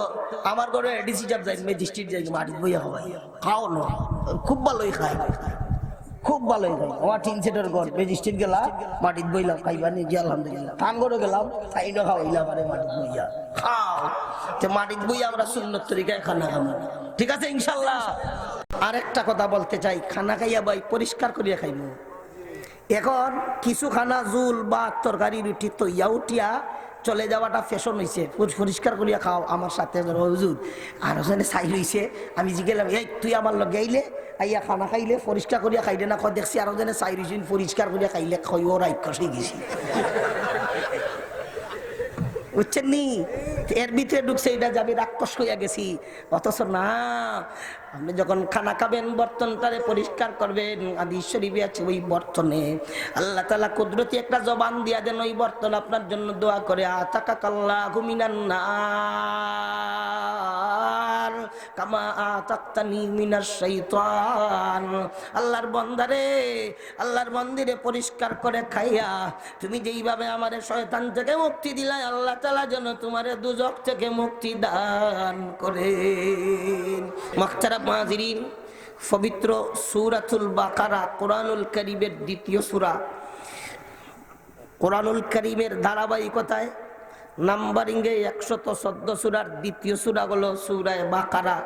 আমার ঘরে এডিসি যাব যাই, ম্যাজিস্ট্রেট যাই, মাটি বইয়া হবাই খাও না, খুব ভালোই খায়, খুব ভালোই খাই। আমার 3 সেটের ঘর, ম্যাজিস্ট্রেট গেলা মাটিত বইলাম খাইবা নিজে, আলহামদুলিল্লাহ। কান করে গেলাম সাইডও খাওয়াইলাম, আরে মাটিত বইয়া খাও। তো মাটিত বইয়া আমরা সুন্নত তরিকায় খানা খাবো, ঠিক আছে ইনশাল্লাহ। আরেকটা কথা বলতে চাই, খানা খাইয়া ভাই পরিষ্কার করিয়া খাইব। এখন কিছু খানা জুল বা তরকারি রুটি তৈয়া উঠিয়া চলে যাওয়াটা ফ্যাশন হয়েছে, পরিষ্কার করিয়া খাও। আমার সাথে হুজুর আর ওখানে চাই হয়েছে, আমি জিগেলাম এই তুই আমার লগে আইলে আইয়া খানা খাইলে পরিষ্কার করিয়া খাইলে না, দেখছি আরো জনে চাই রয়েছে পরিষ্কার করিয়া খাইলে খইও রাক্ষস হয়ে গেছি, বুঝছেন নি? এর ভিতরে ঢুকছে এটা যাবে রাক্ষস হইয়া গেছি। অথচ না, আপনি যখন খানা খাবেন বর্তনটারে পরিষ্কার করবেন। হাদিস শরীফে আছে ওই বর্তনে আল্লাহ তাআলা কুদরতি একটা জবান দিয়া দেন, ওই বর্তন আপনার জন্য দোয়া করে, আতাকাল্লাহু মিনান নার কামা আতাকতানি মিনাশ শাইতান। আল্লাহর বান্দারে, আল্লাহর মন্দিরে পরিষ্কার করে খাইয়া তুমি যেইভাবে আমারে শয়তান থেকে মুক্তি দিলাই, আল্লাহ তাআলা যেন তোমারে দুজক থেকে মুক্তি দান করেন। মুহতারাম মুহাজিরিন, পবিত্র সূরাতুল বাকারা কোরআনুল কারীমের 2য় সূরা। কোরআনুল কারীমের ধারাবাহিকতায় নাম্বারিংয়ে 114 সূরার 2য় সূরা হলো সূরা বাকারা।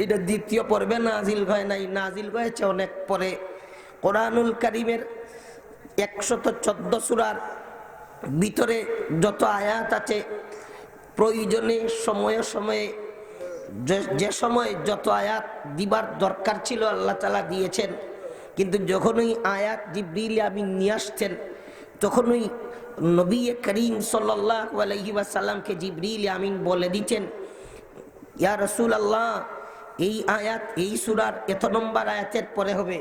এটা 2য় পর্বে নাজিল হয় নাই, নাজিল হয়েছে অনেক পরে। কোরআনুল কারীমের 114 সূরার ভিতরে যত আয়াত আছে, প্রয়োজনে সময়ে সময়ে যে সময় যত আয়াত দিবার দরকার ছিল আল্লাহ তাআলা দিয়েছেন, কিন্তু যখনই আয়াত জিবরিল আমিন নিয়ে আসছেন তখনই নবী করিম সাল্লাল্লাহু আলাইহি ওয়াসাল্লামকে জিবরিল আমিন বলে দিতেন, ইয়া রাসূলুল্লাহ, এই আয়াত এই সূরার এত নম্বর আয়াতের পরে হবে,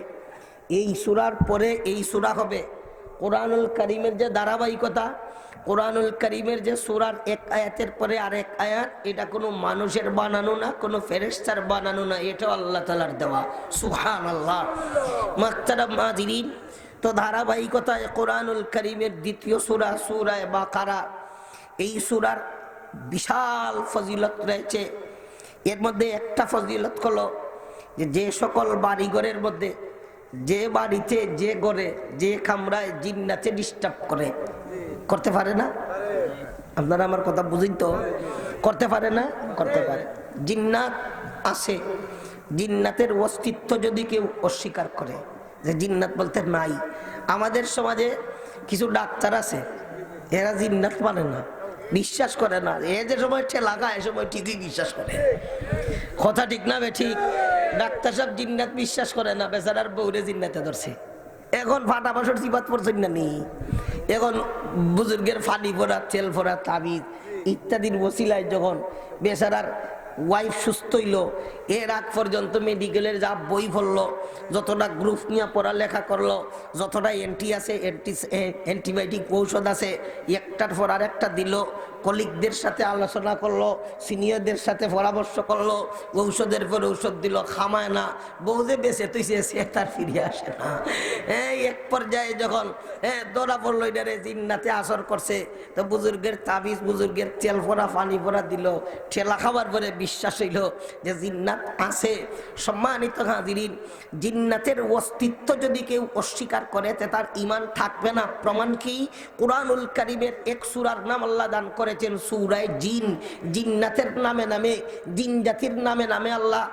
এই সূরার পরে এই সূরা হবে। কোরআনুল কারীমের যে ধারাবাহিকতা, কোরআনুল কারীমের যে সূরার এক আয়াতের পরে আরেক আয়াত, এটা কোনো মানুষের বানানো না, কোনো ফেরেশতার বানানো না, এটা আল্লাহ তাআলার দেওয়া। সুবহানাল্লাহ। মুহতারাম হাজিরিন, তো ধারাবাহিকতায় কোরআনুল কারীমের দ্বিতীয় সূরা সূরা বাকারা, এই সূরার বিশাল ফজিলত রয়েছে। এর মধ্যে একটা ফজিলত হলো যে সকল বাড়িঘরের মধ্যে, যে বাড়িতে, যে ঘরে, যে কামরায় জিন্নাতে ডিস্টার্ব করতে পারে না, আপনারা আমার কথা বুঝেন তো, করতে পারে না, করতে পারে। জিন্নাত আছে, জিন্নাতের অস্তিত্ব যদি কেউ অস্বীকার করে যে জিন্নাত বলতে নাই, আমাদের সমাজে কিছু ডাক্তার আছে এরা জিন্নাত মানে না, বিশ্বাস করে না, এ যে সময় ঠেলা খায় এ সময় ঠিকই বিশ্বাস করে। কথা ঠিক না বে ঠিক? ডাক্তার সাহেব জিন্নাত বিশ্বাস করে না, বেচারার বউরে জিন্নাতে ধরছে। এখন ফাটা বাসর সিবাত পড়ছেন না নি, এখন বুজুর্গের ফানি পড়া, তেল পড়া, তাবিজ ইত্যাদির ওসিলায় যখন বেচারার ওয়াইফ সুস্থ হইল, এর আগ পর্যন্ত মেডিকেলের যা বই পড়লো, যতটা গ্রুপ নিয়ে পড়ালেখা করলো, যতটা এন্টি আছে, অ্যান্টিবায়োটিক ঔষধ আছে, একটার পর আর একটা দিল, কলিগদের সাথে আলোচনা করলো, সিনিয়রদের সাথে পরামর্শ করলো, ঔষধের পর ঔষধ দিল, খামায় না, বউ যে বেঁচে তুইছে সে তার ফিরে আসে না। এক পর্যায়ে যখন ধরা পড়লো এটারে জিন্নাতে আসর করছে, তো বুজুর্গের তাবিজ, বুজুর্গের তেল ভরা পানি ভরা দিল, ঠেলা খাবার পরে বিশ্বাস হইল যে জিন্নাত আছে। সম্মানিত হাজিরিন, জিন্নাতের অস্তিত্ব যদি কেউ অস্বীকার করে তে তার ঈমান থাকবে না। প্রমাণ কি? কুরআনুল কারীমের এক সূরার নাম আল্লাহ দান করেছেন সূরায়ে জিন। জিন্নাতের নামে নামে, জিন জাতির নামে নামে আল্লাহ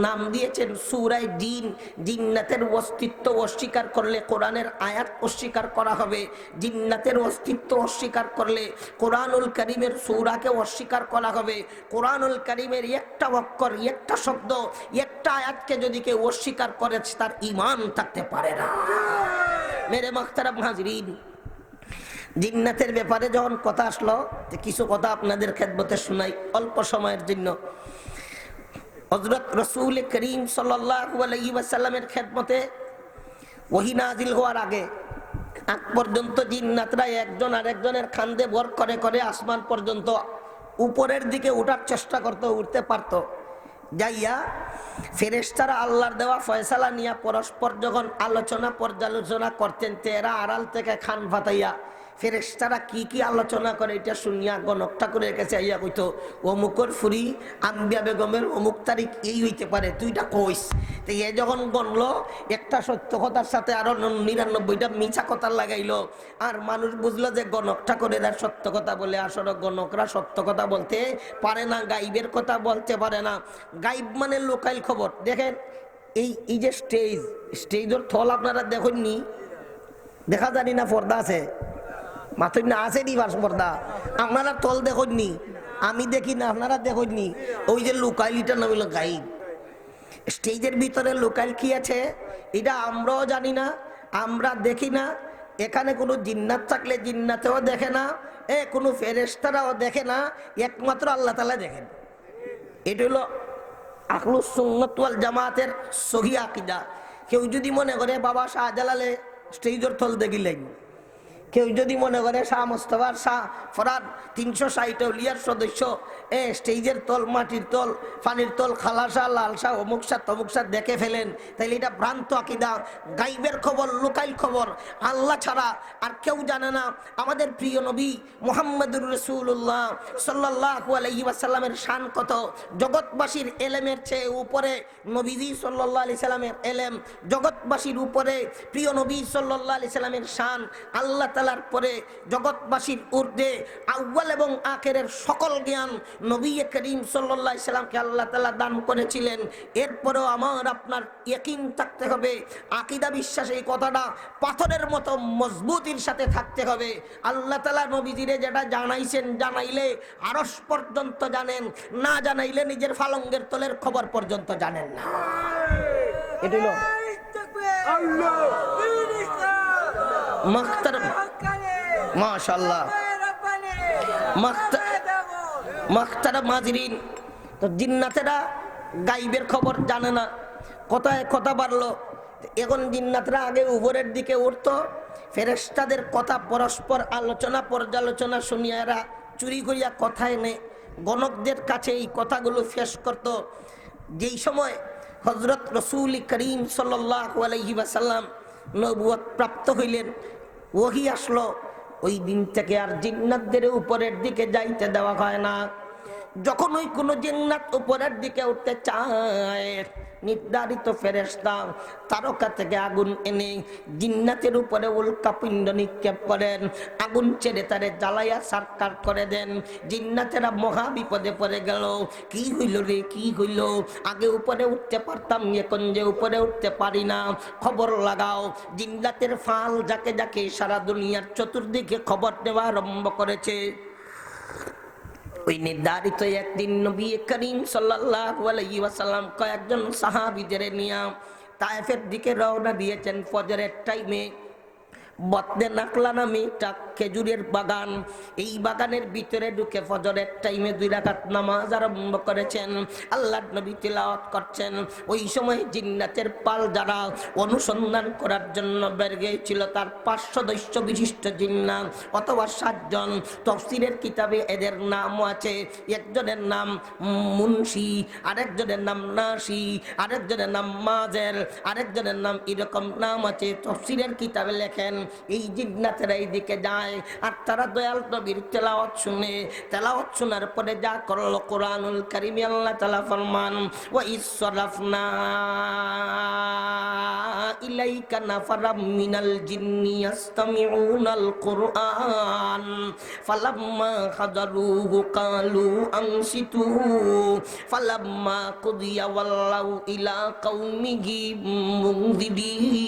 নাম দিয়েছেন সূরায়ে জিন। জিন্নাতের অস্তিত্ব অস্বীকার করলে কোরআনের আয়াত অস্বীকার করা হবে, জিন্নাতের অস্তিত্ব অস্বীকার করলে কোরআনুল কারীমের সূরাকে অস্বীকার করা হবে। কোরআনুল কারীমের একটা অক্ষর, একটা শব্দ, একটা আয়াতকে যদি কেউ অস্বীকার করে তার ঈমান থাকতে পারে না। মেরে মুহতারাম হাজিরিন, জিন্নাতের ব্যাপারে যখন কথা আসলো, কিছু কথা আপনাদের খেদমতে শোনাই অল্প সময়ের জন্য। হযরত রাসূল করিম সাল্লাল্লাহু আলাইহি ওয়াসাল্লামের খেদমতে ওহী নাজিল হওয়ার আগ পর্যন্ত জিন্নাতরা একজন আরেকজনের খান্দে ভর করে করে আসমান পর্যন্ত উপরের দিকে ওঠার চেষ্টা করতে, উঠতে পারত। যাইয়া ফেরেশতারা আল্লাহর দেওয়া ফয়সালা নিয়ে পরস্পর যখন আলোচনা পর্যালোচনা করতেন, তেরা আড়াল থেকে খান ফাতাইয়া ফেরেশতারা কি কি আলোচনা করে এটা শুনিয়া গণকটা করে রেখেছে। আইয়া কইতো অমুকর ফুরি আম্বিয়া বেগমের অমুক তারিখ এই হইতে পারে, তুইটা কইস। তো এ যখন গণলো, একটা সত্য কথার সাথে আরো ৯৯টা মিছা কথা লাগাইলো, আর মানুষ বুঝলো যে গণকটা করে এরা সত্য কথা বলে। আসলে গণকরা সত্য কথা বলতে পারে না, গাইবের কথা বলতে পারে না। গাইব মানে লোকাল খবর। দেখেন এই যে স্টেজের থল আপনারা দেখেননি, দেখা জানি না পর্দা আছে, মাথুর না আছে নি পর্দা, আপনারা তল দেখেননি, আমি দেখি না, আপনারা দেখেননি। ওই যে লোকাইলিটা নাম হলো গাইব। স্টেজের ভিতরে লোকাল কি আছে এটা আমরাও জানি না, আমরা দেখি না। এখানে কোনো জিন্নাত থাকলে জিন্নাতেও দেখে না, কোনো ফেরেশতারাও দেখে না, একমাত্র আল্লাহ তাআলা দেখেন। এটা হলো আহলুস সুন্নাত ওয়াল জামাতের সহিহ আকীদা। কেউ যদি মনে করে বাবা শাহজালালে স্টেজের তল দেখিলেন, কেউ যদি মনে করে শাহ মোস্তফার শাহ ফরাদ ৩৬০ আউলিয়ার সদস্য স্টেজের তল, মাটির তল, পানির তল, খালাসা, লালসা, অমুক শাহ তমুক শাহ দেখে ফেলেন, তাইলে এটা ভ্রান্ত আকীদা। গাইবের খবর, লোকাল খবর আল্লাহ ছাড়া আর কেউ জানে না। আমাদের প্রিয় নবী মুহাম্মদুর রাসূলুল্লাহ সাল্লাল্লাহু আলাইহি ওয়াসাল্লামের শান কত, জগৎবাসীর এলেমের চেয়ে উপরে নবীজি সাল্লাল্লাহু আলাইহি সাল্লামের এলেম, জগৎবাসীর উপরে প্রিয় নবী সাল্লাল্লাহু আলাইহি সাল্লামের শান। আল্লাহ তাআলার পরে জগৎবাসীর ঊর্ধ্বে আউয়াল এবং আখিরের সকল জ্ঞান নবী করিম সাল্লাল্লাহু আলাইহি সাল্লামকে আল্লাহ তাআলা দান করেছিলেন। এরপরেও আমার আপনার ইয়াকিন থাকতে হবে, আকীদা বিশ্বাস, এই কথাটা পাথরের মতো মজবুতির সাথে থাকতে হবে। আল্লাহ তাআলা নবীজিরে যেটা জানাইছেন, জানাইলে আরশ পর্যন্ত জানেন, না জানাইলে নিজের ফালঙ্গের তলের খবর পর্যন্ত জানেন না। এটা হলো মাখতার, মাশাআল্লাহ, মাখতার মাজরিন। তো জিন্নাতেরা গাইবের খবর জানে না, কথায় কথা বাড়লো। এখন জিন্নাতরা আগে উপরের দিকে উঠতো, ফেরেশতাদের কথা পরস্পর আলোচনা পর্যালোচনা শুনিয়া এরা চুরি করিয়া কথায় নে গণকদের কাছে এই কথাগুলো পেশ করত। যেই সময় হযরত রাসূল করিম সাল্লাল্লাহু আলাইহি ওয়াসাল্লাম নবুয়ত প্রাপ্ত হইলেন, ওহী আসলো, ওই দিন থেকে আর জিন্নাতদের উপরের দিকে যাইতে দেওয়া হয় না। যখন ওই কোনো জিন্নাত উপরের দিকে উঠতে চায়, নির্ধারিত ফেরেশতা তারকা থেকে আগুন এনে জিন্নাতের উপরে উল্কাপিণ্ড নিক্ষেপ করেন, আগুন ছেড়ে তারে জ্বালাইয়া সারকার করে দেন। জিন্নাতেরা মহা বিপদে পড়ে গেল। কি হইল রে, কি হইল? আগে উপরে উঠতে পারতাম, এখন যে উপরে উঠতে পারি না, খবর লাগাও। জিন্নাতের ফাল যাকে যাকে সারা দুনিয়ার চতুর্দিকে খবর দেওয়া আরম্ভ করেছে। ওই নির্ধারিত একদিন নবী করিম সাল্লাল্লাহু আলাইহি ওয়াসাল্লাম কয়েকজন সাহাবীদের নিয়ে তায়েফের দিকে রওনা দিয়েছেন ফজরের টাইমে। বদনে নাকলা নামে একটা খেজুরের বাগান, এই বাগানের ভিতরে ঢুকে ফজরের টাইমে 2 রাকাত নামাজ আরম্ভ করেছেন। আল্লাহর নবী তিলাওয়াত করছেন। ওই সময় জিন্নাতের পাল যারা অনুসন্ধান করার জন্য বের গিয়েছিল, তার 5 সদস্য বিশিষ্ট জিন্নাত অথবা 7 জন। তাফসীরের কিতাবে এদের নামও আছে। একজনের নাম মুনশি, আরেকজনের নাম নাসি, আরেকজনের নাম মাজের, আরেকজনের নাম এরকম নাম আছে। তাফসীরের কিতাবে লেখেন এই জিন্নাতেরা এই দিকে যায়, আর তারা দয়াল নবীর তেলাওয়াত শুনে, তেলাওয়াত শোনার পরে যা করলো, কোরআনুল কারীমে আল্লাহ তাআলা ফরমান, ওয়া ইসরাফনা ইলাইকা নাফারাম মিনাল জিন্নি ইয়াসতামিউনাল কুরআন ফালাম্মা হাদারুহু ক্বালু আনসিতু ফালাম্মা কুদিয়া ওয়াল্লাউ ইলা কওমিহিম মুনযিরিন।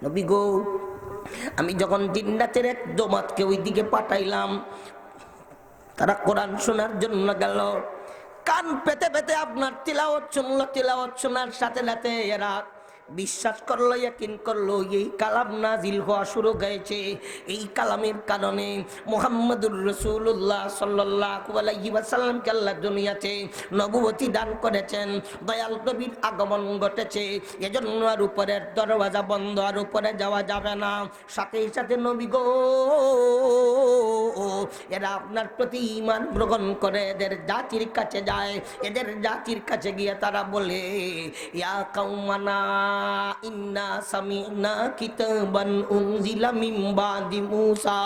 নবী গো, আমি যখন জিন্নাতের এক জমাতকে ওই দিকে পাঠাইলাম, তারা কোরআন শোনার জন্য গেল, কান পেতে পেতে আপনার তিলাওয়াত শুনলো। তিলাওয়াত শোনার সাথে সাথে এরা বিশ্বাস করলো, ইয়াকিন করলো এই কালাম নাজিল হওয়া শুরু হয়েছে। এই কালামের কারণে মুহাম্মদুর রাসূলুল্লাহ সাল্লাল্লাহু আলাইহি ওয়াসাল্লামকে আল্লাহ দুনিয়াতে নবুয়তি দান করেছেন, দয়াল নবীর আগমন ঘটেছে। এজন্য আর উপরের দরওয়াজা বন্ধ, আর উপরে যাওয়া যাবে না। সাথে সাথে নবী গো, এরা আপনার প্রতি ঈমান গ্রহণ করে এদের জাতির কাছে যায়। এদের জাতির কাছে গিয়ে তারা বলে, ইয়া কাউমানা ইন্না সামি'না কিতাবান উনজিলা মিন বাদি মূসা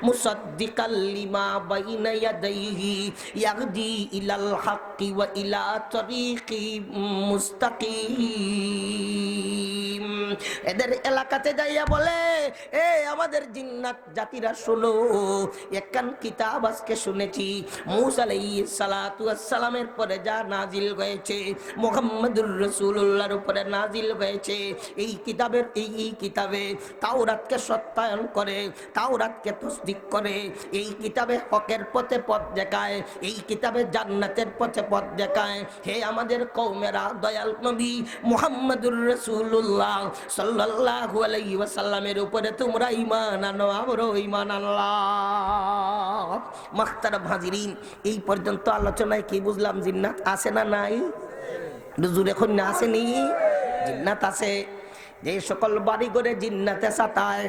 মুসাদ্দিকাল লিমা বাইনা ইয়াদাইহি ইয়াহদি ইলাল হাক্কি ওয়া ইলা তারিকিম মুস্তাকিম। এদের এলাকাতে যাইয়া বলে, এ আমাদের জিন্নাত জাতিরা শোনো, একখান কিতাব আজকে শুনেছি মূসা আলাইহিস সালাতু ওয়াস সালামের পরে যা নাজিল হয়েছে, মুহাম্মদুর রাসূলুল্লাহর উপরে নাজিল হয়েছে। এই কিতাবের এই কিতাবে তাওরাতকে সত্যায়ন করে, তাওরাতকে তাসদীক করে। এই কিতাবে হকের পথে পথ দেখায়, এই কিতাবে জান্নাতের পথে পথ দেখায়। হে আমাদের কওমেরা, দয়াল নবী মুহাম্মদুর রাসূলুল্লাহ সাল্লাল্লাহু আলাইহি ওয়াসাল্লামের উপরে তোমরা ঈমান আনো, আমরাও ঈমান আনলাম। মাখতারাম হাজিরিন, এই পর্যন্ত আলোচনায় কি বুঝলাম? জিন্নাত আছে না নাই? হুজুর এখন না আসেনি? জিন্নাত আছে। যে সকল বাড়ি করে জিন্নাতে সাতায়,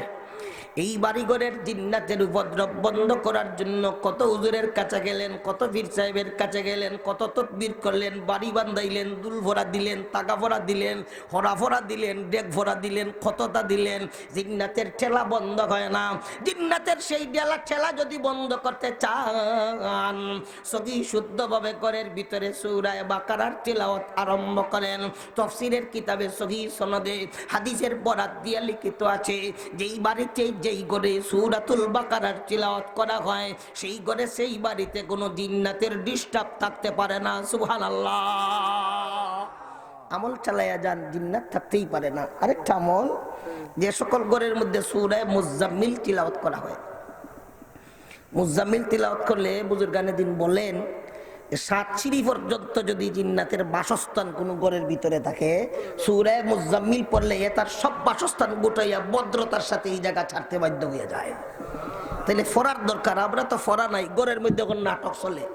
এই বাড়িঘরের জিন্নাতের উপদ্রব বন্ধ করার জন্য কত হুজুরের কাছে গেলেন, কত পীর সাহেবের কাছে গেলেন, কত তকবীর করলেন, বাড়ি বান্ধাইলেন, দুল ভরা দিলেন, টাকা ভরা দিলেন, হরা ভরা দিলেন, ডেক ভরা দিলেন, কতটা দিলেন, জিন্নাতের ঠেলা বন্ধ হয় না। জিন্নাতের সেই ঠেলা যদি বন্ধ করতে চান, সহি শুদ্ধভাবে ঘরের ভিতরে সূরা বাকারার তিলাওয়াত আরম্ভ করেন। তাফসীরের কিতাবে সহি সনদে হাদিসের বরাত দিয়ে লিখিত আছে, যেই বাড়িতে যেই ঘরে সূরাতুল বাকারার তিলাওয়াত করা হয়, সেই ঘরে সেই বাড়িতে কোনো জিন্নাতের ডিস্টার্ব থাকতে পারে না। সুবহানাল্লাহ। আমল চালায়া যান, জিন্নাত থাকতেই পারে না। আরেকটা আমল, যে সকল ঘরের মধ্যে সূরা মুজাম্মিল তিলাওয়াত করা হয়, মুজাম্মিল তিলাওয়াত করলে বুজুর্গানে দিন বলেন 7 সিঁড়ি পর্যন্ত যদি জিন্নাতের বাসস্থান কোন ঘরের ভিতরে থাকে, সূরা মুজাম্মিল পড়লে তার সব বাসস্থান গোটাইয়া ভদ্রতার সাথে এই জায়গা ছাড়তে বাধ্য হয়ে যায়। তাহলে ফরার দরকার, আমরা তো ফরা নাই, ঘরের মধ্যে এখন নাটক চলে।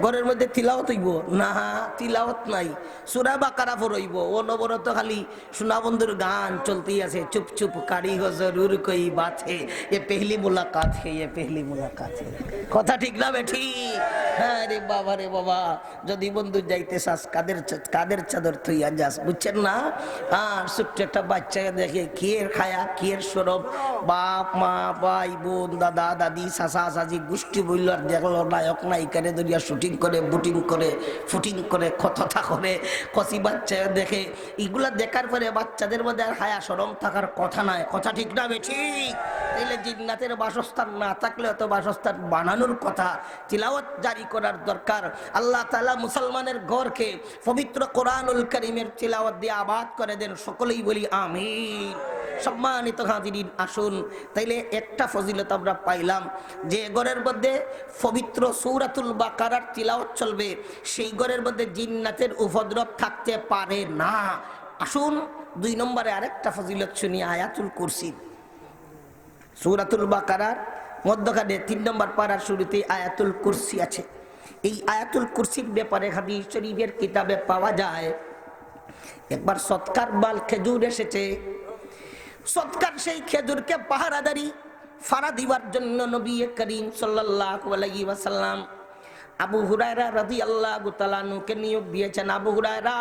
ঘরের মধ্যে তিলাওয়াত হইব না, তিলাওয়াত নাই, সূরা বাকারা পড়ইব, অনবরত খালি সোনা বন্ধুর গান চলতেই আছে, চুপ চুপ কারি গো জরুর কই বাত হে, এ পেহলি মুলাকাত হে, এ পেহলি মুলাকাত হে। কথা ঠিক না বেঠি? হ্যাঁ রে বাবা, রে বাবা, যদি বন্ধু যাইতে চাস কাদের চাদর থইয়া যাস, বুঝছেন না? আর ছোট্ট একটা বাচ্চা দেখে কিয়ের খায়া, কিয়ের সরব, বাপ মা, ভাই বোন, দাদা দাদি, চাচা চাচি গোষ্ঠী বলল আর দেখলো নায়ক নায়িকারে ধরিয়া শুটিং করে, বুটিং করে, ফুটিং করে, কথা করে, কচি বাচ্চা দেখে। এগুলা দেখার পরে বাচ্চাদের মধ্যে আর হায়া শরম থাকার কথা নয়। কথা ঠিক না বেঠিক? তাইলে জিন্নাতের বাসস্থান না থাকলে তো বাসস্থান বানানোর কথা, তিলাওয়াত জারি করার দরকার। আল্লাহ তাআলা মুসলমানের ঘরকে পবিত্র কোরআনুল কারীমের তিলাওয়াত দিয়ে আবাদ করে দেন, সকলেই বলি আমিন। সম্মানিত হাজিরিন, আসুন তাইলে একটা ফজিলত আমরা পাইলাম, যে ঘরের মধ্যে পবিত্র সূরাতুল বাকারার তিলাওয়াত চলবে, সেই ঘরের মধ্যে জিন্নাতের উপদ্রব থাকতে পারে না। আসুন 2 নম্বরে আরেকটা ফজিলত শুনি, আয়াতুল কুরসি। সূরাতুল বাকারার মধ্যখানে 3 নম্বর পারার শুরুতে আয়াতুল কুরসি আছে। এই আয়াতুল কুরসির ব্যাপারে হাদিস শরীফের কিতাবে পাওয়া যায়, একবার সৎকার বাল খেজুর এসেছে, সৎকার সেই খেজুরকে পাহারাদারি ফাড়া দিবার জন্য নবী করিম সাল্লাল্লাহু আলাইহি ওয়াসাল্লাম আবু হুরায়রা রাদিয়াল্লাহু তাআলা আনহুকে নিয়োগ দিয়েছেন, আবু হুরায়রা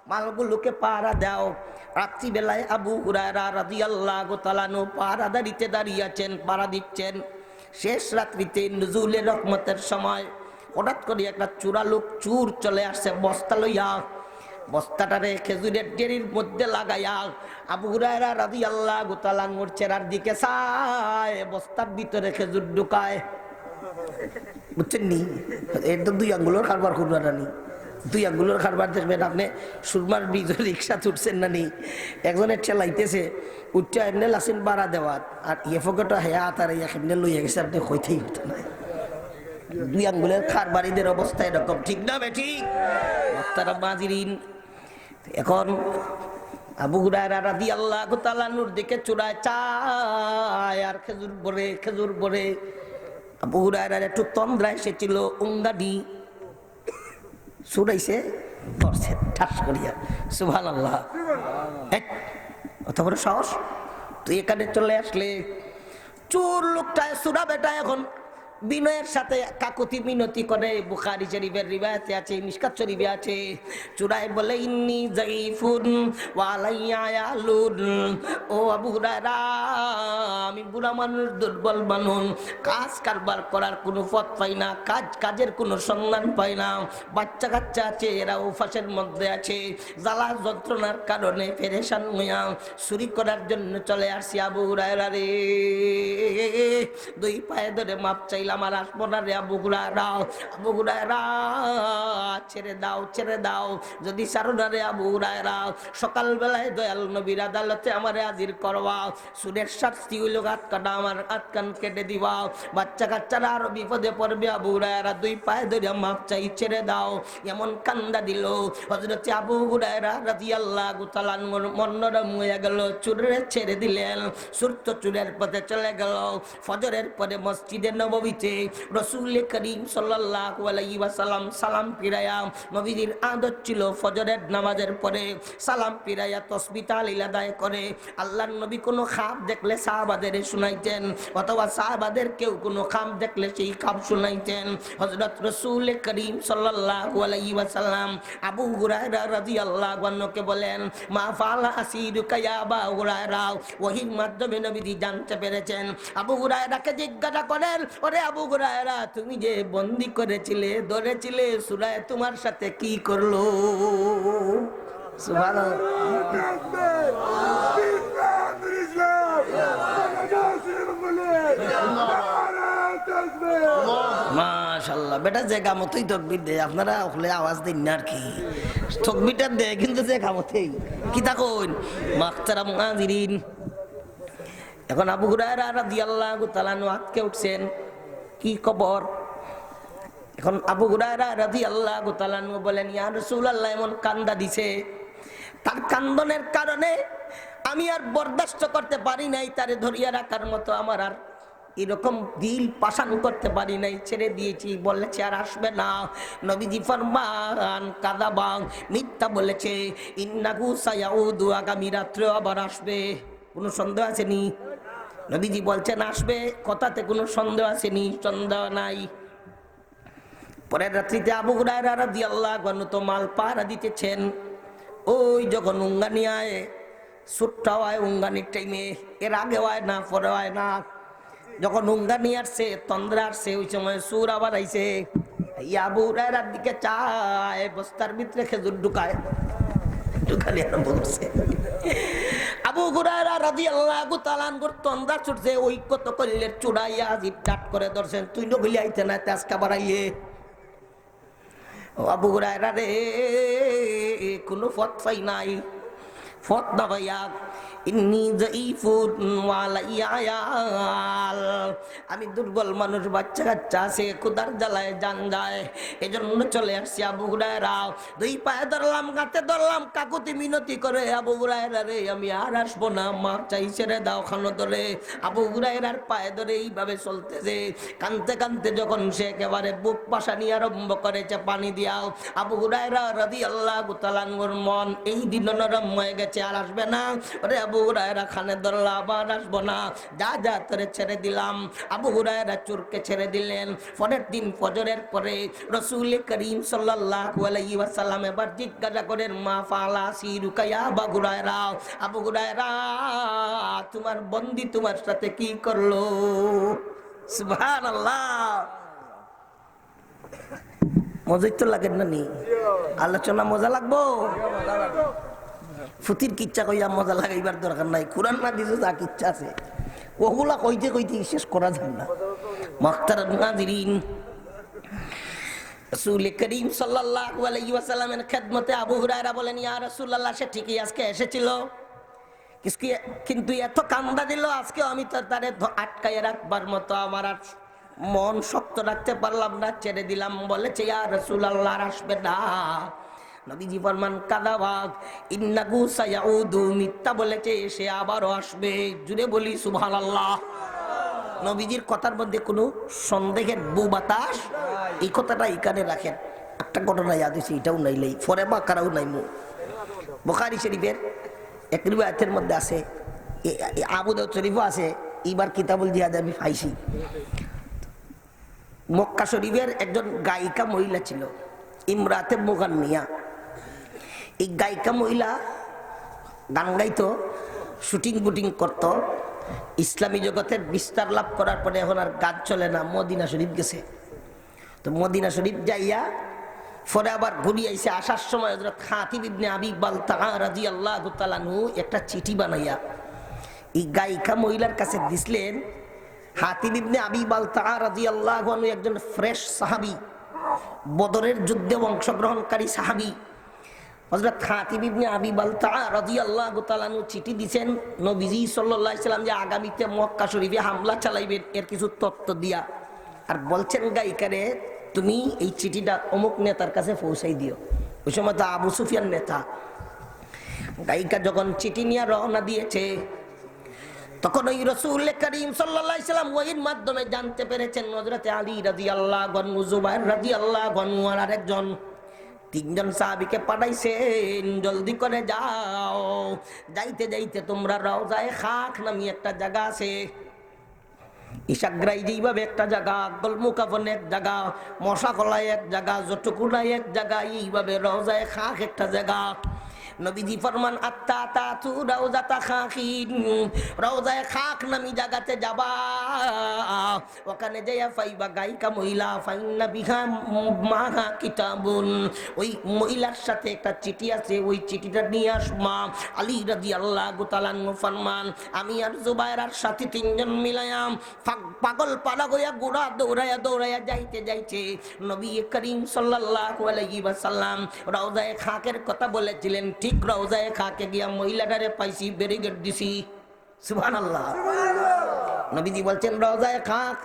মালগুলোকে পাহারা দাও। রাত্রিবেলায় আবু হুরায়রা রাদিয়াল্লাহু তাআলা আনহু পাহারাদারিতে দাঁড়িয়ে আছেন, পাহারা দিচ্ছেন। শেষ রাত্রিতে নুজুলের রহমতের সময় হঠাৎ করে একটা চোরা লোক চুর চলে আসছে বস্তা লইয়া, বস্তাটারে খেজুরের ডেরির মধ্যে লাগাইয়া আবু হুরায়রা রাদিয়াল্লাহু তাআলা আনহুর চেহারার দিকে চায়, বস্তার ভিতরে খেজুর ঢুকায়। বুঝছেন নি? এর তো 2 আঙ্গুলের কারবার করবে না নি, 2 আঙ্গুলের কারবার দেখবেন আপনি। সুরমার ব্রিজ রিক্সা উঠছেন না নি, একজনের ঠেলাইতেছে, উঠতে এমনি লাসিন বাড়া দেওয়ার, আর ইয়ে ফকেটা হেয়া আতার এমনি লইয়া গেছে, আপনি হইতেই হতো না। 2 আঙ্গুলের খারবারিদের অবস্থা এরকম, ঠিক না বেঠিক? বস্তারা মাজিরিন। এখন আবু হুরায়রা রাদিয়াল্লাহু তাআলা আনহুর দিকে চুরায় চায় আর খেজুর ভরে। আবু হুরায়রার একটু তন্দ্রা এসেছিল, উঙ্গাডি চুরাইছে, ধরছে ঠাস করিয়া। সুবহানাল্লাহ। অত বড় সাহস! তুই এখানে চলে আসলে। চোর লোকটায় চুরা বেটা এখন বিনয়ের সাথে কাকুতি মিনতি করে। বুখারী শরীফের রিওয়ায়াতে আছে, মিশকাত শরীফে আছে, চুরাই বলে ইন্নী যায়ীফুন ওয়া আলাইয়া ইয়ালুন, ও আবু হুরায়রা, আমি বুড়া মানুষ, দুর্বল মানুষ, কাজ কারবার করার কোনো পথ পাই না, কাজের কোনো সন্ধান পাই না, বাচ্চা কাচ্চা আছে, এরা উপাসের মধ্যে আছে, জ্বালা যন্ত্রণার কারণে পেরেশান হইয়া চুরি করার জন্য চলে আসছি। আবু হুরায়রা রে, 2 পায়ে ধরে মাপ চাইলাম, আমার আসবো না রে আবু হুরায়রা, আবু হুরায়রা ছেড়ে দাও, ছেড়ে দাও, যদি ছাড়ো না রে আবু হুরায়রা, সকালবেলায় দয়াল নবীর আদালতে আমারে হাজির করবা, সুরের শাস্তি হইল হাত কাটা, আমার হাত কান কেটে দিবা, বাচ্চা কাচ্চারা আরো বিপদে পড়বে। আবু হুরায়রা 2 পায়ে ধরে মাপ চাই, ছেড়ে দাও। এমন কান্দা দিল, হযরত আবু হুরায়রা রাদিয়াল্লাহু তাআলা মন নরম হয়ে গেল, চুরে ছেড়ে দিলেন, সুরত চুরের পথে চলে গেল। ফজরের পরে মসজিদে নববী দিতে রাসূল করিম সাল্লাল্লাহু আলাইহি ওয়াসাল্লাম সালাম ফিরায়া, নবীজির আদত ছিল ফজরের নামাজের পরে সালাম ফিরায়া তাসবিহ তাহলিল আদায় করে আল্লাহর নবী কোনো খাব দেখলে সাহাবাদের শুনাইতেন, অথবা সাহাবাদের কেউ কোনো খাব দেখলে সেই খাব শুনাইতেন। হযরত রাসূল করিম সাল্লাল্লাহু আলাইহি ওয়াসাল্লাম আবু হুরায়রা রাদিয়াল্লাহু আনহুকে বলেন, মা ফালা আসিরুকা ইয়া আবু হুরায়রা। ওহীর মাধ্যমে নবীজি জানতে পেরেছেন। আবু হুরায়রাকে জিজ্ঞাসা করেন, ওরে আবু হুরায়রা, তুমি যে বন্দী করেছিলে, ধরেছিলে, সুরায় তোমার সাথে কি করলো? মাশাআল্লাহ, বেটা জায়গা মতোই তকবীর দেয়, আপনারা ওখানে আওয়াজ দিন না আর কি। তকবীরটা দেয় কিন্তু জায়গা মতোই কি থাকুন মাখতারাম মুআজিরিন। এখন আবু হুরায়রা রাদিয়াল্লাহু তাআলা আনহু আটকে উঠছেন, কি খবর? এখন আবু হুরায়রা রাদিয়াল্লাহু তাআলা আনহু বলেন, ইয়া রাসূলুল্লাহ, এমন কান্দা দিছে, তার কান্দনের কারণে আমি আর বরদাস্ত করতে পারি নাই, তারে ধরিয়া রাখার মতো আমার আর এরকম দিল পাশান করতে পারি নাই, ছেড়ে দিয়েছি, বলেছে আর আসবে না। নবীজি ফরমান কাযাবান, মিথ্যা বলেছে, ইন্নাহু সায়াউদু, আগামী রাত্রে আবার আসবে। কোনো সন্দেহ আছে নি? নবীজি বলছেন আসবে, কথাতে কোনো সন্দেহ আছে নি? সন্দেহ নাই। পরের রাত্রিতে আবু হুরায়রা রাদিয়াল্লাহু আনহু তো মাল পাহারা দিতেছেন। ওই যখন উঙ্গানি আয়, সুট্টা হয় উঙ্গানির টাইমে, এর আগে হয় না, পরে হয় না। যখন উঙ্গানি আসছে, তন্দ্রা আসছে, ওই সময় সুর আবার আইছে। আবু হুরায়রার দিকে চায়, বস্তার ভিতরে খেজুর ঢুকায়, ঢুকালি আর বলছে। আবু হুরায়রা রাদিয়াল্লাহু তাআলা আনহুর তন্দ্রা ছুটছে, ওই কত কইলে চুড়াইয়া জিপ চাট করে ধরছেন, তুই নগলি আইতে না, তেজকা বাড়াইলে। আবু হুরায়রা রে, কোনো পথ পাই নাই, পথ না ভাইয়া, ইন্নী যায়ীফুন ওয়া আলাইয়া আয়াল, আমি দুর্বল মানুষ, বাচ্চা কাচ্চা আছে, ক্ষুধার জ্বালায় জান যায়, এজন্য চলে আসছি। আবু হুরায়রা দুই পায়ে ধরলাম, গাতে ধরলাম, কাকুতি মিনতি করে, আবু হুরায়রা রে, আমি আর আসবো না, মা চাই ছেড়ে দাও। খানো ধরে আবু হুরায়রার পায়ে ধরে এইভাবে চলতেছে, কানতে কানতে যখন সে একেবারে বুক পাশানি আরম্ভ করেছে পানি দিয়াও, আবু হুরায়রা রাদিয়াল্লাহু তাআলা আনহুর মন এই দিন নরম হয়ে গেছে, আর আসবে না। ওরে আবু হুরায়রা, খানে ধরলা, আবার আসবো না, যা যা তোরে ছেড়ে দিলাম। আবু হুরায়রা চুরকে ছেড়ে দিলেন। পরের দিন ফজরের পরে রাসূল করিম সাল্লাল্লাহু আলাইহি ওয়াসাল্লাম এবার জিজ্ঞাসা করেন, মা ফালা সিরুকা ইয়া আবু হুরায়রা, আবু হুরায়রা, তোমার বন্দী তোমার সাথে কি করলো? সুবহানাল্লাহ। মজাই তো লাগে না নি? আলোচনা মজা লাগবো? ফুতির কিচ্ছা কইয়া মজা লাগাইবার দরকার নাই, কুরআন না দিছো যা কিচ্ছা আছে ওগুলা কইতে কইতে শেষ করা যায় না। মাখতারাম মুআজিরিন, রাসূল করিম সাল্লাল্লাহু আলাইহি ওয়াসাল্লামের খেদমতে আবু হুরায়রা বলেন, ইয়া রাসূলুল্লাহ, সে ঠিকই আজকে এসেছিল, কিন্তু এত কান্দা দিল, আজকে আমি তো তারে আটকায় রাখবার মতো আমার আর মন শক্ত রাখতে পারলাম না, ছেড়ে দিলাম। বলেছে, ইয়া রাসূলুল্লাহ, আসবে না। নবীজি ফরমান কাযাবা, ইন্নাহু সায়াউদু, মিথ্যা বলেছে, সে আবারও আসবে। জুড়ে বলি সুবহানাল্লাহ। নবীজির কথার মধ্যে কোনো সন্দেহের বু বাতাস, এই কথাটা এখানে রাখেন। একটা ঘটনা ইয়াদ হয়েছে, এটাও নাইলেই ফরে বাকারাও নাইমু। বুখারী শরীফের এক রিওয়ায়াতের মধ্যে আছে, আবু দাউদ শরীফও আছে, এবার কিতাবুল জিহাদে আমি পাইছি। মক্কা শরীফের একজন গায়িকা মহিলা ছিল, ইমরাতে মুগান্নিয়া। এই গায়িকা মহিলা গান গাইতো, শুটিং বুটিং করতো। ইসলামী জগতের বিস্তার লাভ করার পরে এখন আর গান চলে না, মদিনা শরীফ গেছে। তো মদিনা শরীফ যাইয়া পরে আবার ঘুরিয়ে আইসে, আসার সময় হযরত খাতিব ইবনে আবি বালতাআ রাদিয়াল্লাহু তাআলা আনহু একটা চিঠি বানাইয়া এই গায়িকা মহিলার কাছে দিছিলেন। খাতিব ইবনে আবি বালতাআ রাদিয়াল্লাহু আনহু একজন ফ্রেশ সাহাবী, বদরের যুদ্ধে অংশগ্রহণকারী সাহাবী। হযরত খাতিব ইবনে আবি বালতাআ রাদিয়াল্লাহু তাআলা আনহু চিঠি দিবেন নবীজি সাল্লাল্লাহু আলাইহি সাল্লাম যে আগামীতে মক্কা শরীফে হামলা চালাইবেন, এর কিছু তথ্য দিয়া। আর বলছেন গায়িকারে, তুমি এই চিঠিটা অমুক নেতার কাছে পৌঁছাই দিও। ওই সময় তো আবু সুফিয়ান নেতা। গায়িকা যখন চিঠি নিয়ে রওনা দিয়েছে, তখন ওই রাসূল করিম সাল্লাল্লাহু আলাইহি সাল্লাম ওহির মাধ্যমে জানতে পেরেছেন হযরত আলী রাদিয়াল্লাহু আনহু, জুবাইর রাদিয়াল্লাহু আনহু আর আরেকজন, তিনজন সাহাবীকে পাঠাইছেন, জলদি করে যাও। যাইতে যাইতে তোমরা রওজায়ে খাক নামে একটা জায়গা আছে, ইশাগ্রাই যেইভাবে একটা জায়গা, গোলমুকাফন এক জায়গা, মশাকলাই এক জায়গা, জটকুলাই এক জায়গা, এইভাবে রওজায়ে খাক একটা জায়গা। নবীজি ফরমান আত্তা তাতু রওজাতা খাকিন, রওজায়ে খাক নামি জায়গাতে যাবা, ওখানে যাইয়া পাইবা গায়িকা মহিলা, ফাইন্না বিহা মাহা কিতাবুন, ওই মহিলার সাথে একটা চিঠি আছে, ওই চিঠিটা নিয়ে আসবা। আলী রাদিয়াল্লাহু তাআলা ফরমান আমি আর জুবাইর আর সাথী তিনজন মিলায়াম পাগল পালা হইয়া গোড়া দৌড়াইয়া দৌড়াইয়া যাইতে যাইতে নবী করিম সাল্লাল্লাহু আলাইহি ওয়াসাল্লাম রওজায়ে খাকের কথা বলেছিলেন। ঠিক রওজায়ে খাকে গিয়া মহিলাটারে পাইছি, ব্যারিকেড দিছি। সুবহানাল্লাহ। নবীজি বলছেন রওজায়ে খাক,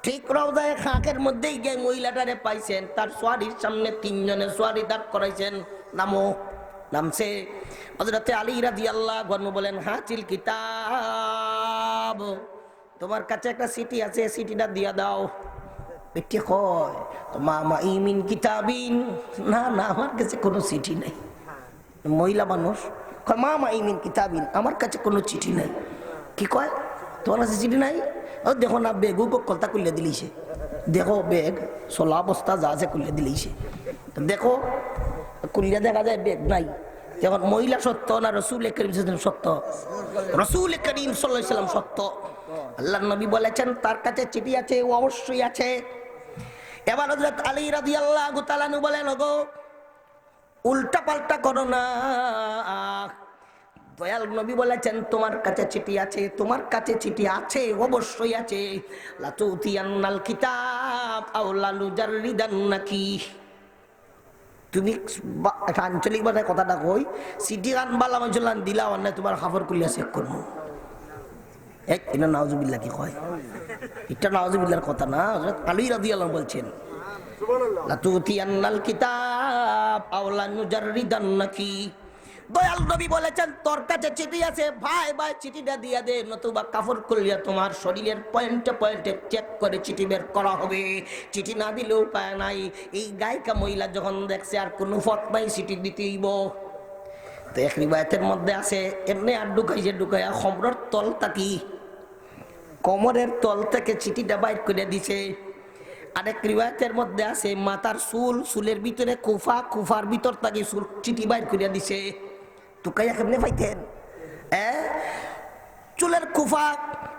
ঠিক রওজায়ে খাকের মধ্যেই গিয়ে মহিলাটারে পাইছেন। তার সোয়ারির সামনে তিনজনে সোয়ারি দাঁড় করাইছেন, নামো। নামছে। হযরতে আলী রাদিয়াল্লাহু আনহু বলেন হাতিল কিতাব, তোমার কাছে একটা চিঠি আছে, চিঠিটা দিয়া দাও। এটি কয় তো মামা ইমিন কিতাবিন, না না আমার কাছে কোনো চিঠি নাই। মহিলা মানুষ কয় মামা ইমিন কিতাবিন, আমার কাছে কোনো চিঠি নাই। কি কয় তোমার কাছে চিঠি নাই? ও দেখো না বেগু কলতা খুলে দিলিছে, দেখো বেগ সোলা বস্তা যা আছে খুলে দিলিছে, দেখো খুলিয়া দেখা যায় বেগ নাই। যখন মহিলা সত্য না রাসূল করিম সাল্লাল্লাহু সত্য? রাসূল করিম সাল্লাল্লাহু আলাইহি ওয়াসাল্লাম সত্য। আল্লাহর নবী বলেছেন তার কাছে চিঠি আছে, ও অবশ্যই আছে। এবার হযরত আলী রাদিয়াল্লাহু তাআলা বলেন ওগো উল্টা পাল্টা করো না। দয়াল নবী বলেছেন তোমার কাছে চিঠি আছে, তোমার কাছে চিঠি আছে, অবশ্যই আছে। লাতুতিয়ান্নাল কিতাব আও লানুজাররিদান্নাকি, তুমি আঞ্চলিক ভাষায় কথাটা কই, চিঠি গান বালা মানুষলান দিলা অন্য তোমার খাবার কুলিয়া চেক করবো। এটা নাউজুবিল্লাহ কি কয়? এটা নাউজুবিল্লাহর কথা না, হযরত আলী রাদিয়াল্লাহু বলছেন লাতুতিয়ান্নাল কিতাব আও লানুজাররিদান্নাকি। দয়াল নবী বলেছেন তোর কাছে চিঠি আছে, ভাই ভাই চিঠিটা দিয়ে দে, নতুবা কাফর করলিয়া তোমার শরীরের পয়েন্টে পয়েন্টে চেক করে চিঠি বের করা হবে। চিঠি না দিলে উপায় নাই। এই গায়িকা মহিলা যখন দেখছে আর কোনো ফত নাই, চিঠি দিতেইব। তো এক রিবায়াতের মধ্যে আছে এমনি আর ঢুকাইছে, ঢুকাইয়া খমরের তল তাকি কোমরের তল থেকে চিঠিটা বাইর করে দিছে। আরেক রিবায়াতের মধ্যে আছে মাথার চুলের ভিতরে কুফা, কুফার ভিতর তাকে চিঠি বাইর করে দিছে। টুকাইয়া কেমনে পাইতেন? চুলের কুফা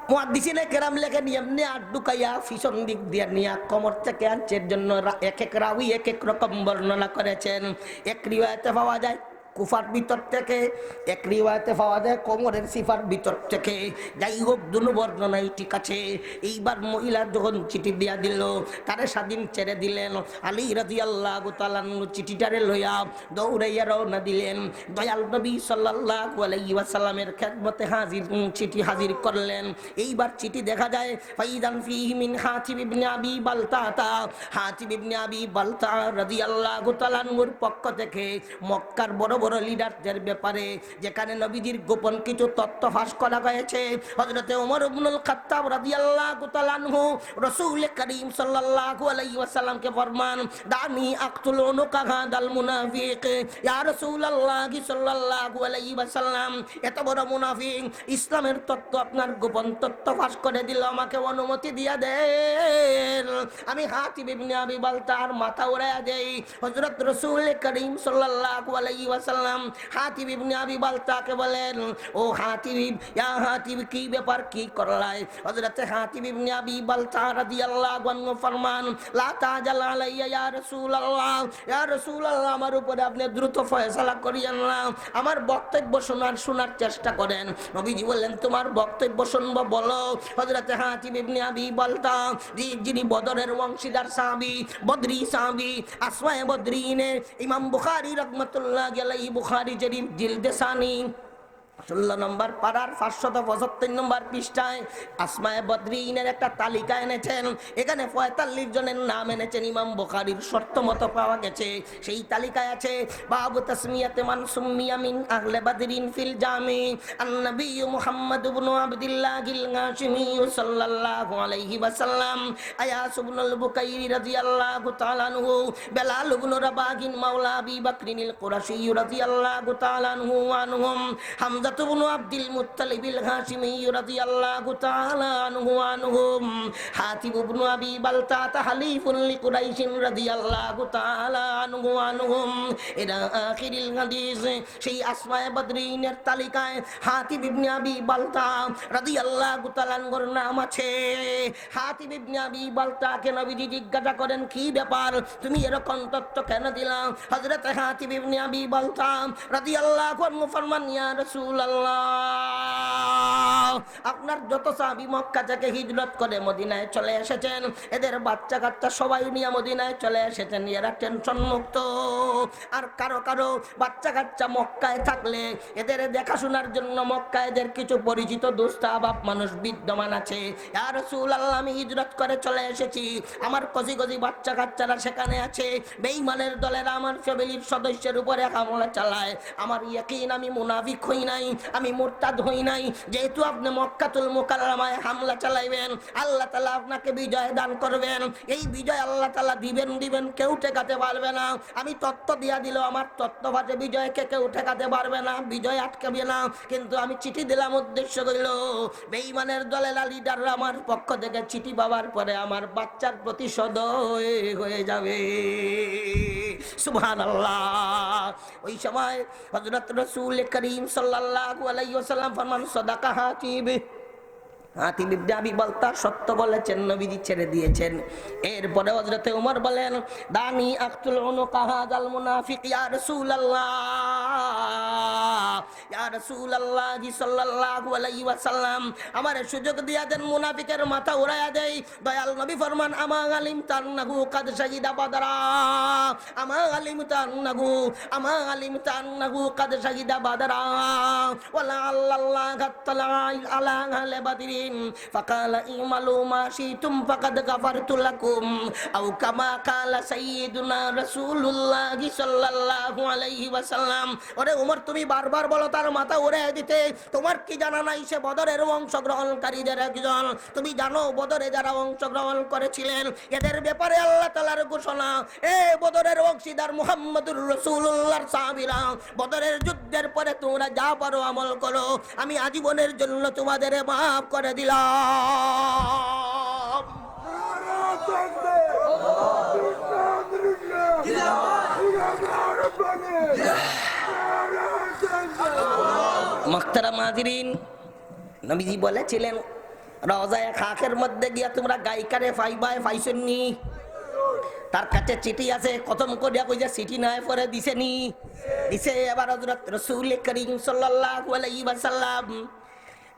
মুহাদ্দিসিনে কেরাম লেখেন এমনি আর ঢুকাইয়া পিছন দিক দিয়ে নিয়া কোমর থেকে আনছের জন্য এক এক রাউই এক এক রকম বর্ণনা করেছেন। এক রিওয়ায়াতে পাওয়া যায় কুফার ভিতর থেকে, এক রিওয়ায়াতে পাওয়া যায় কোমরের সিফার ভিতর থেকে। যাই হোক দুনো বর্ণনাই ঠিক আছে। এইবার মহিলা যখন চিঠি দিয়া দিল, তারে স্বাধীন ছেড়ে দিলেন। আলী রাদিয়াল্লাহু তাআলা চিঠিটারে লইয়া দৌড়াইয়া রওনা দিলেন। দয়াল নবী সাল্লাল্লাহু আলাইহি ওয়াসাল্লামের খেদমতে হাজির চিঠি হাজির করলেন। এইবার চিঠি দেখা যায় ফাইদান ফিহি মিন হাতিব ইবনে আবি বালতাতা, হাতিব ইবনে আবি বালতা রাদিয়াল্লাহু তাআলার পক্ষ থেকে মক্কার বড় বড় লিডারদের ব্যাপারে, যেখানে নবীজির গোপন কিছু তথ্য ফাঁস করা হয়েছে। হযরতে ওমর ইবনুল খাত্তাব রাদিয়াল্লাহু তাআলা আনহু রাসূল করিম সাল্লাল্লাহু আলাইহি ওয়াসাল্লামকে ফরমান দানি আকতুল উনুকা হাদাল মুনাফিক, ইয়া রাসূলুল্লাহ সাল্লাল্লাহু আলাইহি ওয়াসাল্লাম এত বড় মুনাফিক ইসলামের তথ্য, আপনার গোপন তথ্য ফাঁস করে দিল, আমাকে অনুমতি দিয়া দেন, আমি হাতিব ইবনে আবি বালতার মাথা উড়াইয়া দেই। হযরত রাসূল করিম সাল্লাল্লাহু আলাইহি ওয়াসাল্লাম হাতিব ইবনে আবি বালতাকে বলেন ও হাতিব, ইয়া হাতিব কি ব্যাপার, কি করলাই? হযরত হাতিব ইবনে আবি বালতা রাদিয়াল্লাহু আনহু ফরমান লা তাজাল আলাইয়া ইয়া রাসূলুল্লাহ, ইয়া রাসূলুল্লাহ আমার উপরে আপনি দ্রুত ফয়সালা করিয়েন না, আমার বক্তব্য শোনার চেষ্টা করেন। নবীজি বললেন তোমার বক্তব্য শুনবো, বলো। হযরত হাতিব ইবনে আবি বালতা যিনি বদরের অংশীদার সাহাবী, বদরি সাহাবী, আসওয়ায়ে বদরিনে ইমাম বুখারী রাহমাতুল্লাহি আলাইহি বুখারী শরীফ জিলদে সানি 16 নম্বর পাড়ার 575 নম্বর পৃষ্ঠায় আসমায়ে বদরিনের একটা তালিকা এনেছেন। এখানে 45 জনের নাম এনেছেন, ইমাম বুখারীর শর্ত মতো পাওয়া গেছে। সেই তালিকায় আছে বাবু তাসমিয়াতে মান সুম্মিয়া মিন আহলে বদরিন ফিল জামি আন-নবী মুহাম্মদ ইবনে আবদুল্লাহিল গাশিমি সাল্লাল্লাহু আলাইহি ওয়াসাল্লাম, আয়াস ইবনুল বুকাইরি রাদিয়াল্লাহু তাআলা আনহু, বেলাল ইবনে রাবাহিন মাওলা আবি বকরিনিল কুরাশি রাদিয়াল্লাহু তাআলা আনহুম, হামজা ইবনে আব্দুল মুত্তালিবিল হাশিমি রাদিয়াল্লাহু তাআলা আনহুম, হাতিব ইবনে আবি বালতা হালিফুল লিকুরাইশ রাদিয়াল্লাহু তাআলা আনহুম, এরা আখিরিল হাদিস। সেই আসমায়ে বদরিনের তালিকায় হাতিব ইবনে আবি বালতা রাদিয়াল্লাহু তাআলা আনহুর নাম আছে। হাতিব ইবনে আবি বালতাকে নবীজি জিজ্ঞাসা করেন, কি ব্যাপার, তুমি এরকম তথ্য কেন দিলা? হযরত হাতিব ইবনে আবি বালতা রাদিয়াল্লাহু আনহু ফরমান, ইয়া রাসূলুল্লাহ, আপনার যত সাহাবী মক্কা থেকে হিজরত করে মদিনায় চলে এসেছেন, এদের বাচ্চা কাচ্চা সবাই নিয়ে মদিনায় চলে এসেছেন, এরা টেনশন মুক্ত। আর কারো কারো বাচ্চা কাচ্চা মক্কায় থাকলে এদের দেখাশোনার জন্য মক্কায় এদের কিছু পরিচিত দোস্তা বাপ মানুষ বিদ্যমান আছে। ইয়া রাসূলুল্লাহ, আমি হিজরত করে চলে এসেছি, আমার কচি কচি বাচ্চা কাচ্চারা সেখানে আছে। বেঈমানের দলেরা আমার ফ্যামিলির সদস্যের উপরে হামলা চালায়। আমার ইয়াকিন, আমি মুনাফিক হই নাই, আমি মুরতাদ হই নাই। যেহেতু আপনি মক্কাতুল মুকাররমায় হামলা চালাইবেন, আল্লাহ তাআলা আপনাকে বিজয় দান করবেন। এই বিজয় আল্লাহ তাআলা দিবেন, কেউ ঠেকাতে পারবে না। আমি তত্ত্ব দিয়া দিল, আমার তত্ত্বভাতে বিজয়কে কেউ ঠেকাতে পারবে না, বিজয় আটকাবে না। কিন্তু আমি চিঠি দিলাম, উদ্দেশ্য হইল বেঈমানের দলেরা লিডাররা আমার পক্ষ থেকে চিঠি পাওয়ার পরে আমার বাচ্চার প্রতিশোধ হয়ে যাবে। সুবহানাল্লাহ। ওই সময় হযরত রাসূল করিম সাল্লাল্লাহু আলাইহি ওয়াসাল্লাম ফরমান, সাদাকা হাতিব, হাতিব ইবনে আবি বালতা সত্য বলেছেন, নবীজি ছেড়ে দিয়েছেন। এরপরে হযরত ওমর বলেন, দানি আকতুল উনুকা হাযাল মুনাফিক ইয়া রাসূলুল্লাহ, ইয়া রাসূলুল্লাহ সাল্লাল্লাহু আলাইহি ওয়াসাল্লাম, আমারে সুযোগ দিয়া দেন, মুনাফিকের মাথা উড়াইয়া দেই। দয়াল নবী ফরমান, আমা আলিম তান্নাহু কাদ শাহিদা বাদরা, আমা আলিম তান্নাহু কাদ শাহিদা বাদরা, ওয়ালা আল্লাহ তাআলা আলা আহলে বদর ফাকালা ইমালু মা শিতুম ফাকাদ গাফারতু লাকুম, আও কামা কালা সাইয়্যিদুনা রাসূলুল্লাহ সাল্লাল্লাহু আলাইহি ওয়াসাল্লাম। ওরে ওমর, তুমি বারবার বলো তার মাথা উড়িয়ে দিতে, তোমার কি জানা নাই সে বদরের অংশগ্রহণকারীদের একজন? তুমি জানো বদরে যারা অংশগ্রহণ করেছিলেন এদের ব্যাপারে আল্লাহ তাআলার ঘোষণা, এ বদরের অংশীদার মুহাম্মদুর রাসূলুল্লাহর সাহাবীরা, বদরের যুদ্ধের পরে তোমরা যা পারো আমল করো, আমি আজীবনের জন্য তোমাদের মাফ করে দিলাম। মুহতারাম হাজিরিন, নবীজি বলেছিলেন, রওজায়ে খাকের মধ্যে গিয়া তোমরা গায়িকারে পাইছনি, তার কাছে চিঠি আছে, খতম করিয়া কই যে চিঠি নাই পরে দিছেনি, দিছে। এবার হযরত রাসূল করিম সাল্লাল্লাহু আলাইহি ওয়াসাল্লাম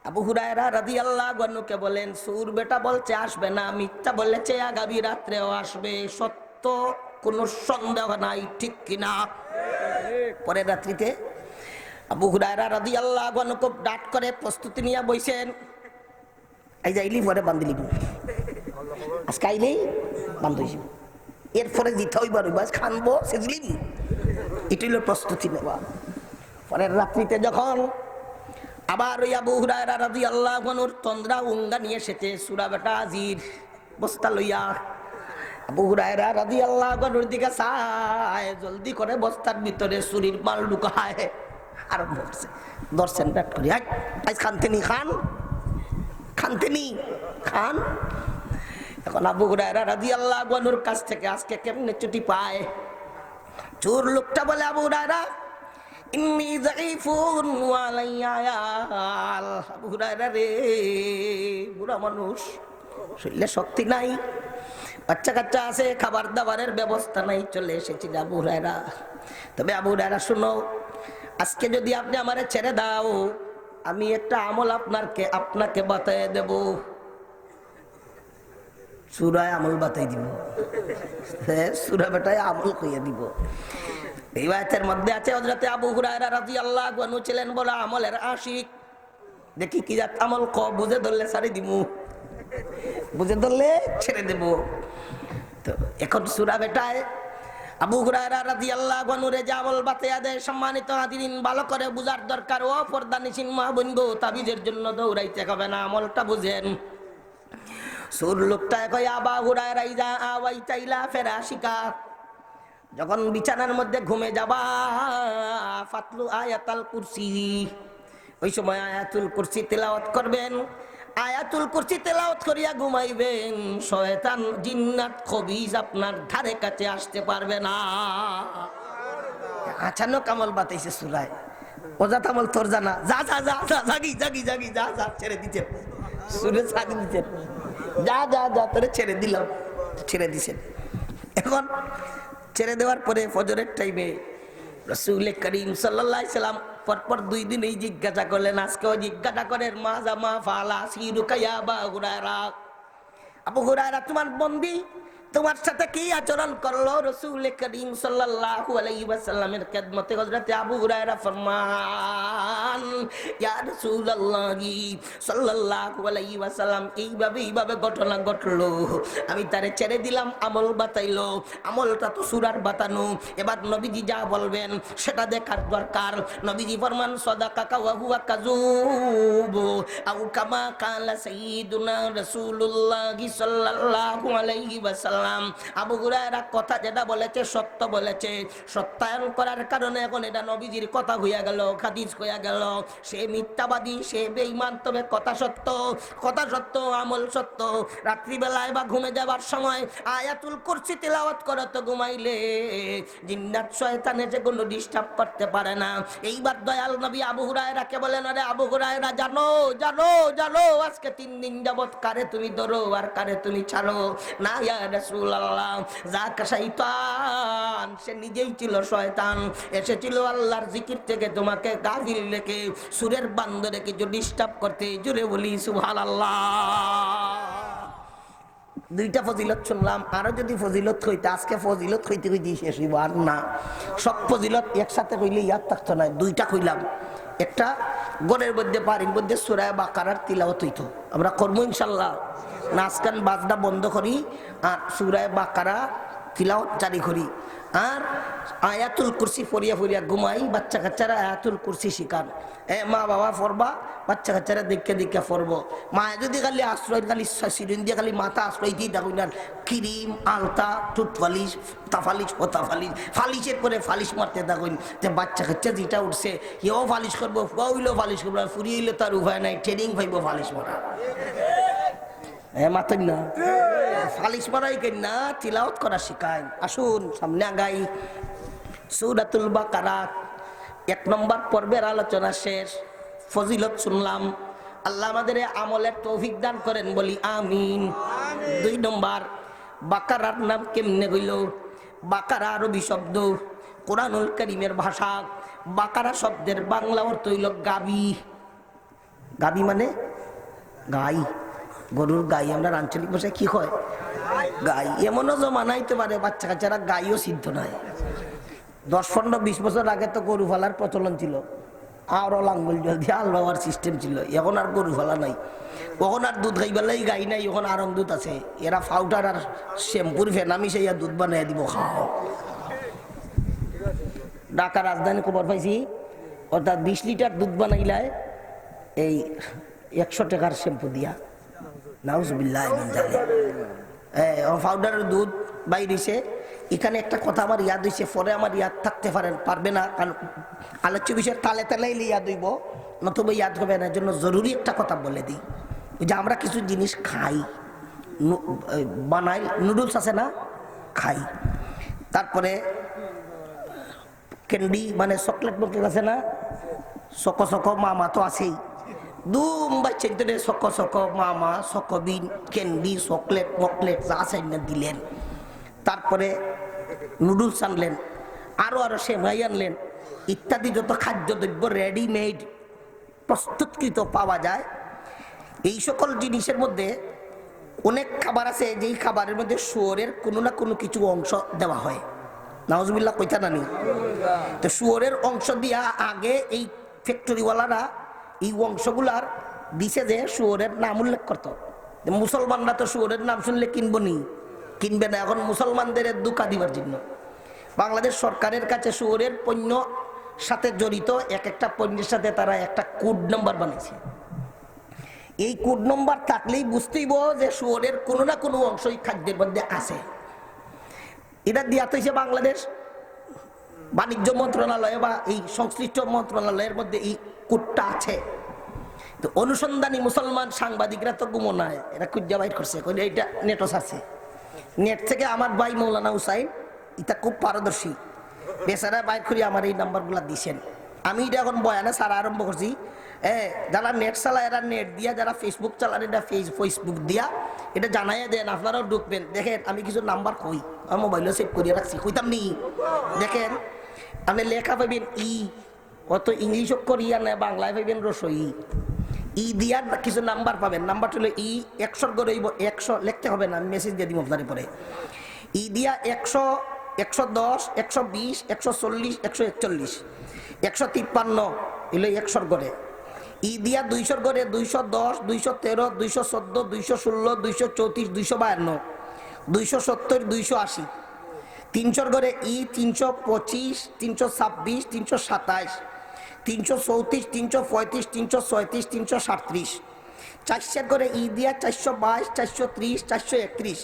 আবু হুরায়রা রাদিয়াল্লাহু আনহুকে বলেন, সুর বেটা বলছে আসবে না, মিথ্যা বলেছে, আগামী রাত্রেও আসবে, সত্য কোনো সন্দেহ নাই, ঠিক কিনা? পরের রাত্রিতে আবু হুরায়রা রাদিয়াল্লাহু আনহু খুব ডাট করে প্রস্তুতি নিয়ে বইছেন, এই যাইলি পরে বান্ধিলি, আজকে আইলেই বান্ধব, এরপরে দিতে হইবার খানবো সিজলিম, এটি হলো প্রস্তুতি নেওয়া। পরের রাত্রিতে যখন আবার ওই আবু হুরায়রা রাদিয়াল্লাহু আনহুর তন্দ্রা উঙ্গা নিয়ে এসেছে, সূরা বেটা আজির বস্তা লইয়া আবু হুরায়রা রাদিয়াল্লাহু আনহুর দিকে চায়, জলদি করে বস্তার ভিতরে চুরির মাল ঢুকায় আরম্ভ করছে। দর্শন ব্যাট করি, আজ খানতেনি খান। এখন আবু হুরায়রা রাদিয়াল্লাহু আনহুর কাছ থেকে আজকে কেমনে ছুটি পায়? চোর লোকটা বলে, আবু হুরায়রা ইন্নী যায়ীফুন ওয়া আলাইয়া আয়াল। আবু হুরায়রা রে, বুড়া মানুষ, শরীরে শক্তি নাই, বাচ্চা কাচ্চা আছে, খাবার দাবারের ব্যবস্থা নাই, চলে এসেছি আবু হুরায়রা। তবে আবু হুরায়রা শুনো, আজকে যদি আপনি আমারে ছেড়ে দাও, আমি একটা আমল আপনাকে বাতায় দেব, সূরায় আমল বাতাই দিব, সূরা বেটায় আমল কইয়া দিব। রিওয়ায়াতের মধ্যে আছে হযরতে আবু হুরায়রা রাদিয়াল্লাহু আনহু ছিলেন বড় আমলের আশিক। দেখি কি জাত আমল বুঝে ধরলে ছাড়ি দিমু, বুঝে ধরলে ছেড়ে দেব। তো এখন সূরা বেটায় আবু হুরায়রা রাদিয়াল্লাহু আনহু রে যে আমল বাতায়া দেয়, সম্মানিত হাজিরিন ভালো করে বুঝার দরকার। ও পর্দানিসীন মা বোন গো, তাবিজের জন্য দৌড়াইতে হবে না, আমলটা বুঝেন। সুর লোকটা কয় আবু হুরায়রা ইজা আওয়াইতা ইলা ফিরাশিকা, যখন বিছানার মধ্যে ঘুমে যাবা, ফাতলু আয়াতুল কুরসি, ওই সময় আয়াতুল কুরসি তেলাওয়াত করবেন। আয়াতুল কুরসি তেলাওয়াত করিয়া ঘুমাইবেন, শয়তান জিন্নাত খবিস আপনার ধারে কাছে আসতে পারবে না। আচানক আমল বাতাইছে সূরায়, ওজাত আমল তোর জানা, যা যা যা যা জাগি জাগি জাগি যা যা ছেড়ে দিতেন, সূরা ছাড়ি দিতেন, যা যা যা তোরে ছেড়ে দিলাম, ছেড়ে দিছেন। এখন ছেড়ে দেওয়ার পরে ফজরের টাইমে রাসূল করিম সাল্লাল্লাহু আলাইহি সাল্লাম পরপর 2 দিন এই জিজ্ঞাসা করলেন, আজকেও জিজ্ঞাসা করেন মা জামা ফালা সিরুকা ইয়া আবু হুরায়রা, আবু হুরায়রা তোমার বন্দী তোমার সাথে কি আচরণ করলো? রাসূল করিম সাল্লাল্লাহু আলাইহি ওয়াসাল্লামের খেদমতে হযরত আবু হুরায়রা ফরমান, ইয়া রাসূলুল্লাহি সাল্লাল্লাহু আলাইহি ওয়াসাল্লাম, এইভাবে ঘটনা ঘটলো, আমি তারে ছেড়ে দিলাম, আমল বাতাইলো, আমলটা তো সূরার বাতানো, এবার নবীজি যা বলবেন সেটা দেখার দরকার। নবীজি ফরমান সাদাকা ওয়া হুয়া কাযুব আও কামা কালা সাইয়্যিদুনা রাসূলুল্লাহি সাল্লাল্লাহু আলাইহি ওয়াসাল্লাম, আবু হুরায়রা কথা যেটা বলেছে সত্য বলেছে, সত্যায়ন করার কারণে এখন এটা নবীজির কথা হইয়া গেল, হাদিস হইয়া গেল। সে মিথ্যাবাদী, সে বেঈমান, তবে কথা সত্য, কথা সত্য, আমল সত্য। রাত্রিবেলায় বা ঘুমে যাবার সময় আয়াতুল কুরসি তেলাওয়াত করো, তো ঘুমাইলে জিন্নাত শয়তান এসে কোনো ডিস্টার্ব করতে পারে না। এইবার দয়াল নবী আবু হুরায়রাকে বলেন, আরে আবু হুরায়রা জানো জানো জানো আজকে 3 দিন যাবত কারে তুমি ধরো আর কারে তুমি ছাড়ো? না ইয়া রাসূলুল্লাহ, যাকা শয়তান, সে নিজেই ছিল শয়তান, এসেছিল আল্লাহর জিকির থেকে তোমাকে গাফিল রেখে সুরের বান্দরে কিছু ডিস্টার্ব করতে। জোরে বলি সুবহানাল্লাহ। 2টা ফজিলত শুনলাম, আরো যদি ফজিলত হইতে আজকে ফজিলত হইতে হইতে শেষ হইব আর না। সব ফজিলত একসাথে কইলে ইয়াদ থাকতো না, 2টা কইলাম। একটা গনের মধ্যে বাড়ির মধ্যে সূরা বাকারার তিলাওয়াত হইতো, আমরা করবো ইনশাল্লাহ। নাচ গান বাজনা বন্ধ করি আর সূরা বাকারা তিলাওয়াত জারি করি, আর আয়াতুল কুরসি পড়িয়া পড়িয়া ঘুমাই। বাচ্চা কাচ্চারা আয়াতুল কুরসি শিখান, মা বাবা পড়বা, বাচ্চা কাচ্চারা দেখে দেখে পড়বো। মা যদি খালি আশ্রয়, খালি সিরিন দিয়ে খালি মাথা আশ্রয় দিয়ে দেখুন, আর ক্রিম আলতা টুট ফালিশ তাফালিশ হতা ফালিশ, ফালিশের পরে ফালিশ মারতে থাকুন। যে বাচ্চা কাচ্চা যেটা উঠছে এও ফালিশ করবো, হইলেও ফালিশ করবো, আর ফুরিয়ে তার উপায় নাই, ট্রেনিং পাইব ফালিশ মারা। মাতেন না, ফালিশ মারাই কেন না, তিলাওয়াত করা শিখায়। আসুন সামনে আগাই। সূরাতুল বাকারা 1 নম্বর পর্বের আলোচনা শেষ, ফজিলত শুনলাম। আল্লাহ আমাদের আমলের তৌফিক দান করেন, বলি আমিন। 2 নম্বর, বাকারার নাম কেমনে হইল? বাকারা আরবি শব্দ, কোরআনুল কারীমের ভাষা। বাকারা শব্দের বাংলা অর্থ হইল গাবি। গাবি মানে গাই, গরুর গাই। আমরা আঞ্চলিক ভাষায় কি হয়? গাই। এমনও জমানাইতে পারে বাচ্চা কাচ্চারা গাইও সিদ্ধ নয়। 10, 15, 20 বছর আগে তো গরু ফালার প্রচলন ছিল, আর লাঙ্গল জল দিয়ে আল বাবার সিস্টেম ছিল। এখন আর গরু ফালা নাই, এখন আর দুধ খাইবেলাই গাই নাই, এখন আরং দুধ আছে। এরা ফাউটার আর শ্যাম্পুর ফেনা মিশাইয়া দুধ বানাইয়া দিব, খাও। ঢাকা রাজধানী খবর পাইছি, অর্থাৎ 20 লিটার দুধ বানাইলায় এই 100 টাকার শ্যাম্পু দিয়া। নাউজুবিল্লাহ মিন যালিক। পাউডারের দুধ বাইরেছে। এখানে একটা কথা আমার ইয়াদ হয়েছে, পরে আমার ইয়াদ থাকতে পারবে না, কারণ আলোচ্য বিষয়ের তালে তালে ইয়াদ হইব, নতুবা ইয়াদ হবে না। এর জন্য জরুরি একটা কথা বলে দিই, যে আমরা কিছু জিনিস খাই, বানাই, নুডলস আছে না, খাই। তারপরে ক্যান্ডি মানে চকলেট মকলেট আছে না, চকো চকো মামা তো আছেই। দুম বাচ্চাদের চকো চকো মামা, চকোবিন, ক্যান্ডি, চকলেট মকলেট যা আছে না দিলেন। তারপরে নুডলস আনলেন, আরো সেমাই আনলেন, ইত্যাদি যত খাদ্যদ্রব্য রেডিমেড প্রস্তুতকৃত পাওয়া যায়। এই সকল জিনিসের মধ্যে অনেক খাবার আছে যেই খাবারের মধ্যে শুয়োরের কোনো না কোনো কিছু অংশ দেওয়া হয়, নাউজুবিল্লাহ কইতা নানি। তো শুয়োরের অংশ দিয়া আগে এই ফ্যাক্টরিওয়ালারা এই অংশগুলার দিছে যে শুয়োরের নাম উল্লেখ করত। মুসলমানরা তো শুয়োরের নাম শুনলে কিনবো নি, কিনবে না। এখন মুসলমানদের দুকা দিবার জন্য বাংলাদেশ সরকারের কাছে শুয়োরের পণ্য সাথে জড়িত এক একটা পণ্যের সাথে তারা একটা কোড নাম্বার বানিয়েছে। এই কোড নাম্বার থাকলেই বুঝতেইব যে শুয়োরের কোনো না কোনো অংশই খাদ্যের মধ্যে আছে। এটা দিয়া তো হয়েছে বাংলাদেশ বাণিজ্য মন্ত্রণালয় বা এই সংশ্লিষ্ট মন্ত্রণালয়ের মধ্যে এই কোডটা আছে। তো অনুসন্ধানী মুসলমান সাংবাদিকরা তো গুমো নাই, এরা খুঁজা বাইর করছে, এইটা নেটস আছে। নেট থেকে আমার ভাই মৌলানা হুসাইন এটা খুব পারদর্শী, বেচারা বাইর করি আমার এই নাম্বারগুলা দিছেন। আমি এটা এখন বয়ানে সারা আরম্ভ করছি। যারা নেট চালায় এরা নেট দিয়া, যারা ফেসবুক চালান এটা ফেসবুক দিয়া এটা জানাইয়া দেন, আপনারাও ঢুকবেন। দেখেন আমি কিছু নাম্বার কই, আমার মোবাইলও সেভ করিয়া রাখছি, কইতাম নি। দেখেন আপনি লেখা পাইবেন ই, অত ইংলিশ করিয়া না বাংলায় পাইবেন রসই। ই দিয়া কিছু নাম্বার পাবেন, নাম্বারটা হলো ই 100 করে 100 লিখতে হবে না, আমি মেসেজ দিয়ে দিব আপনার পরে। ই দিয়া 100, 110, 120, 140, 141, 153 এলো 100 করে। ই দিয়া 200 করে 210, 213, 214, 216, 234, 252, 270, 280, 300 করে ই 325, 326, 327, 334, 335, 336, 337, 400 করে ই দিয়া 422, 430, 431,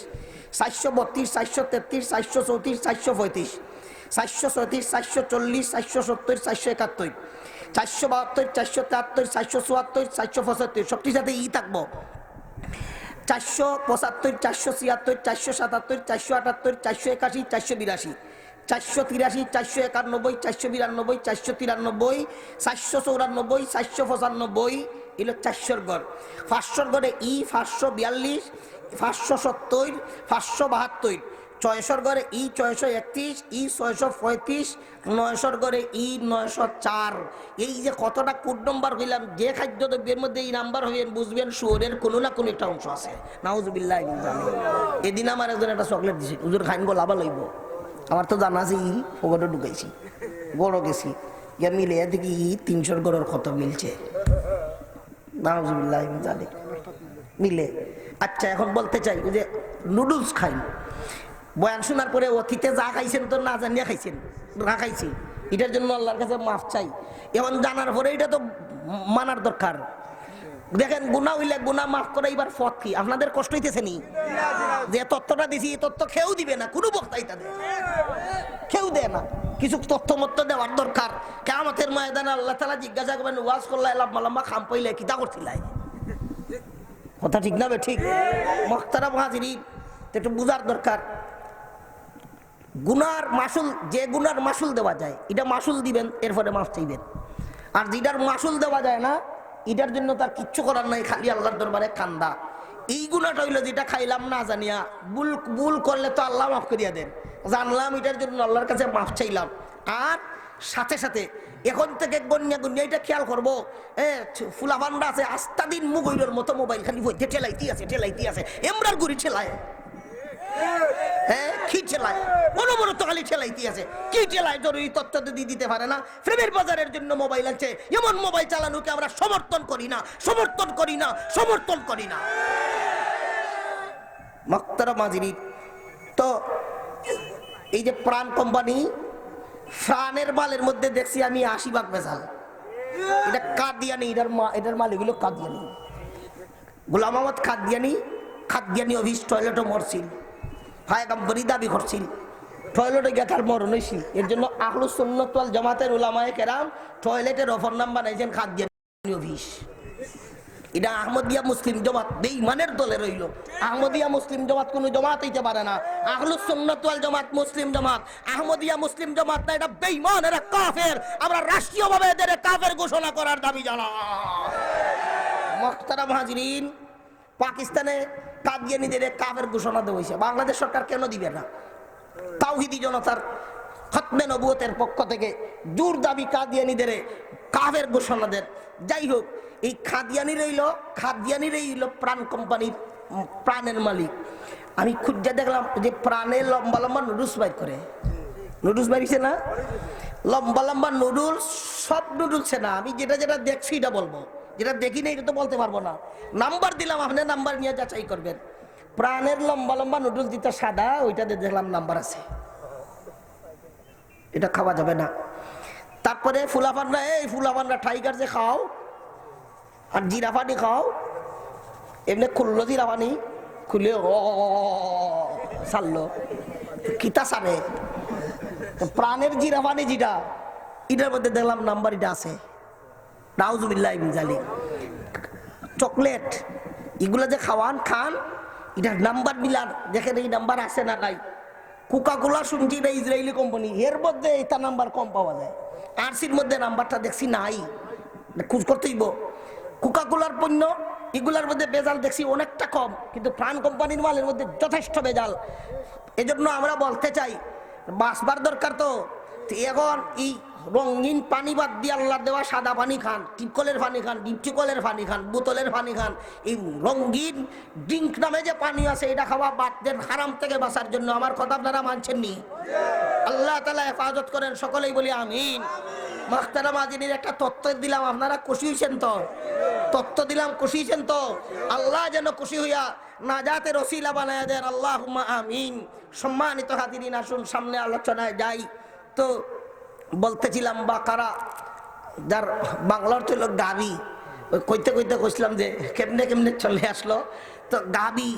432, 433, 434, 435, 437, 440, 470, 471, 472, 473, 474, 475, সবটির সাথে ই থাকবো। 475, 476, 477, 478, 481, 482, 483, 491, 492, 493, 494, 495 এলো 400 গড়। 500 গড়ে ই 542, 570, 572, 600 গড়ে ই 631, ই 635, 900 গড়ে ই 904। এই যে কতটা কোড নম্বর হইলাম, যে খাদ্য দ্রব্যের মধ্যে এই নাম্বার হইবেন বুঝবেন শুয়োরের কোনো না কোনো একটা অংশ আছে। নাউজুবিল্লাহ। এদিন আমার একজন একটা চকলেট দিছে, হুজুর খাইন গো লাভা লইব। আমার তো জানা আছে ই পকেটে ঢুকাইছি, বড় গেছি ইয়া মিলে দেখি ই 300 গড়ের কত মিলছে। নাউজুবিল্লাহ মিলে। আচ্ছা এখন বলতে চাই যে নুডলস খাই, বয়ান শোনার পরে অতীতে যা খাইছেন তো না জানিয়া খাইছেন, না খাইছি, এটার জন্য আল্লাহর কাছে মাফ চাই। এখন জানার পরে এটা তো মানার দরকার। দেখেন গুনাহ হইলে গুনাহ মাফ করা এবার পথ কি? আপনাদের কষ্ট হইতেছে নি যে তথ্যটা দিছি, এই তথ্য কেউ দিবে না, কোনো বক্তাই তাদের কেউ দেয় না। কিছু তথ্য মত্য দেওয়ার দরকার। কিয়ামতের ময়দানে আল্লাহ তাআলা জিজ্ঞাসা করবেন, ওয়াজ করলাই লম্বা লম্বা খাম পাইলে কিতা করছিলাই? কথা ঠিক না বে ঠিক? মুহতারাম হাজিরিন, একটু বুঝার দরকার। গুনার মাসুল, যে গুনার মাসুল দেওয়া যায় এটা মাসুল দিবেন, এরপরে মাফ চাইবেন। আর যেটার মাসুল দেওয়া যায় না এটার জন্য তার কিচ্ছু করার নাই, খালি আল্লাহর দরবারে কান্দা। এই গুনাহটা হইলো যেটা খাইলাম না জানিয়া, ভুল করলে তো আল্লাহ মাফ করিয়া দেন, জানলাম এটার জন্য আল্লাহর কাছে মাফ চাইলাম। আর সাথে সাথে এখন থেকে গন্যা এটা খেয়াল করবো, ফুলাভান্ডা আছে আস্তা দিন মুগৈরের মতো মোবাইল খালি বইতে ঠেলাইতে আছে, এমরার গুড়ি ঠেলায়, কি ঠেলায়, অনবরত খালি ঠেলাইতে আছে। কি ঠেলায়? জরুরি তথ্য দিয়ে দিতে পারে না। প্রেমের বাজারের জন্য মোবাইল আছে, এমন মোবাইল চালানোকে আমরা সমর্থন করি না। মুহতারাম হাজিরিন, তো এই যে প্রাণ কোম্পানি, প্রাণের মালের মধ্যে দেখছি আমি 80 ভাগ ভেজাল। এটা কাদিয়ানি, এটার মাল এগুলো কাদিয়ানি। গোলাম মোহাম্মদ কাদিয়ানি অফিস টয়লেটও মরছিল, পায়গাম্বরি দাবি করছিল, টয়লেটে গিয়ে তার মরণ হয়েছিল। এর জন্য আহলুস সুন্নাত ওয়াল জামাতের উলামায়ে কেরাম টয়লেটের অপর নাম বানাইছেন কাদিয়ানি অফিস। এটা আহমদিয়া মুসলিম জামাত বেঈমানের দলে রইল। আহমদিয়া মুসলিম জামাত কোনো জামাত হইতে পারে না। আহলুস সুন্নাত ওয়াল জামাত মুসলিম জামাত, আহমদিয়া মুসলিম জামাত না, এটা বেঈমান, এরা কাফের। আমরা রাষ্ট্রীয়ভাবে এদের কাফের ঘোষণা করার দাবি জানাই। মুহতারাম হাজিরিন, পাকিস্তানে কাদিয়ানীদের কাফের ঘোষণা দেওয়া হয়েছে, বাংলাদেশ সরকার কেন দিবে না? তাওহীদি জনতার খতমে নবুয়তের পক্ষ থেকে জোর দাবি কাদিয়ানীদের কাফের ঘোষণা দেন। যাই হোক, এই কাদিয়ানি রইল প্রাণ কোম্পানির প্রাণের মালিক। আমি খুঁজে দেখলাম যে প্রাণের লম্বা লম্বা নুডলস বাইর করে, নুডলস বাড়িছে না, লম্বা লম্বা নুডলস, সব নুডলসে না, আমি যেটা যেটা দেখছি এটা বলবো, যেটা দেখি না এটা তো বলতে পারবো না। নাম্বার দিলাম, আপনি নাম্বার নিয়ে যাচাই করবেন। প্রাণের লম্বা লম্বা নুডলস দিতে সাদা, ওইটাতে দেখলাম নাম্বার আছে, এটা খাওয়া যাবে না। তারপরে ফুলাফানরা, এই ফুলাফানরা টাইগার যে খাও আর জিরা পানি খাও, এমনি খুললো জিরা পানি, খুলে ছাড়লো, কিতা সারে প্রাণের জিরা পানি যেটা, এটার মধ্যে দেখলাম নাম্বার এটা আছে। নাউজুবিল্লাহ মিন যালিক। চকলেট এগুলো যে খাওয়ান খান, এটা নাম্বার মিলান, দেখেন এই নাম্বার আছে না নাই। কোকা-কোলা শুনছি এটা ইসরায়েলি কোম্পানি, এর মধ্যে এটা নাম্বার কম পাওয়া যায়, আরসির মধ্যে নাম্বারটা দেখছি নাই, খোঁজ করতেইব। কোকা-কোলার পণ্য এগুলার মধ্যে বেজাল দেখছি অনেকটা কম, কিন্তু প্রাণ কোম্পানির মালের মধ্যে যথেষ্ট বেজাল। এজন্য আমরা বলতে চাই বাঁচবার দরকার তো এখন এই রঙিন পানি বাদ দিয়ে আল্লাহ দেওয়া সাদা পানি খান, টিপকলের পানি খান, ডিপটিকলের পানি খান, বোতলের পানি খান। এই রঙিন ড্রিঙ্ক নামে যে পানি আছে এটা খাওয়া বাদ দেন হারাম থেকে বাঁচার জন্য। আমার কথা আপনারা মানছেন নি? আল্লাহ তাআলা হেফাজত করেন, সকলেই বলি আমিন। মাখতারা মাজিনের একটা তত্ত্ব দিলাম, আপনারা খুশি হয়েছেন তো? তত্ত্ব দিলাম, খুশি হয়েছেন তো? আল্লাহ যেন খুশি হইয়া নাজাতের ওসিলা বানায়া দেন, আল্লাহুম্মা আমিন। সম্মানিত হাজিরিন, আসুন সামনে আলোচনায় যাই। তো বলতেছিলাম বাকারা, যার বাংলার ছিল গাবি, ওই কইতে কইতে কইছিলাম যে কেমনে কেমনে চলে আসলো। তো গাবি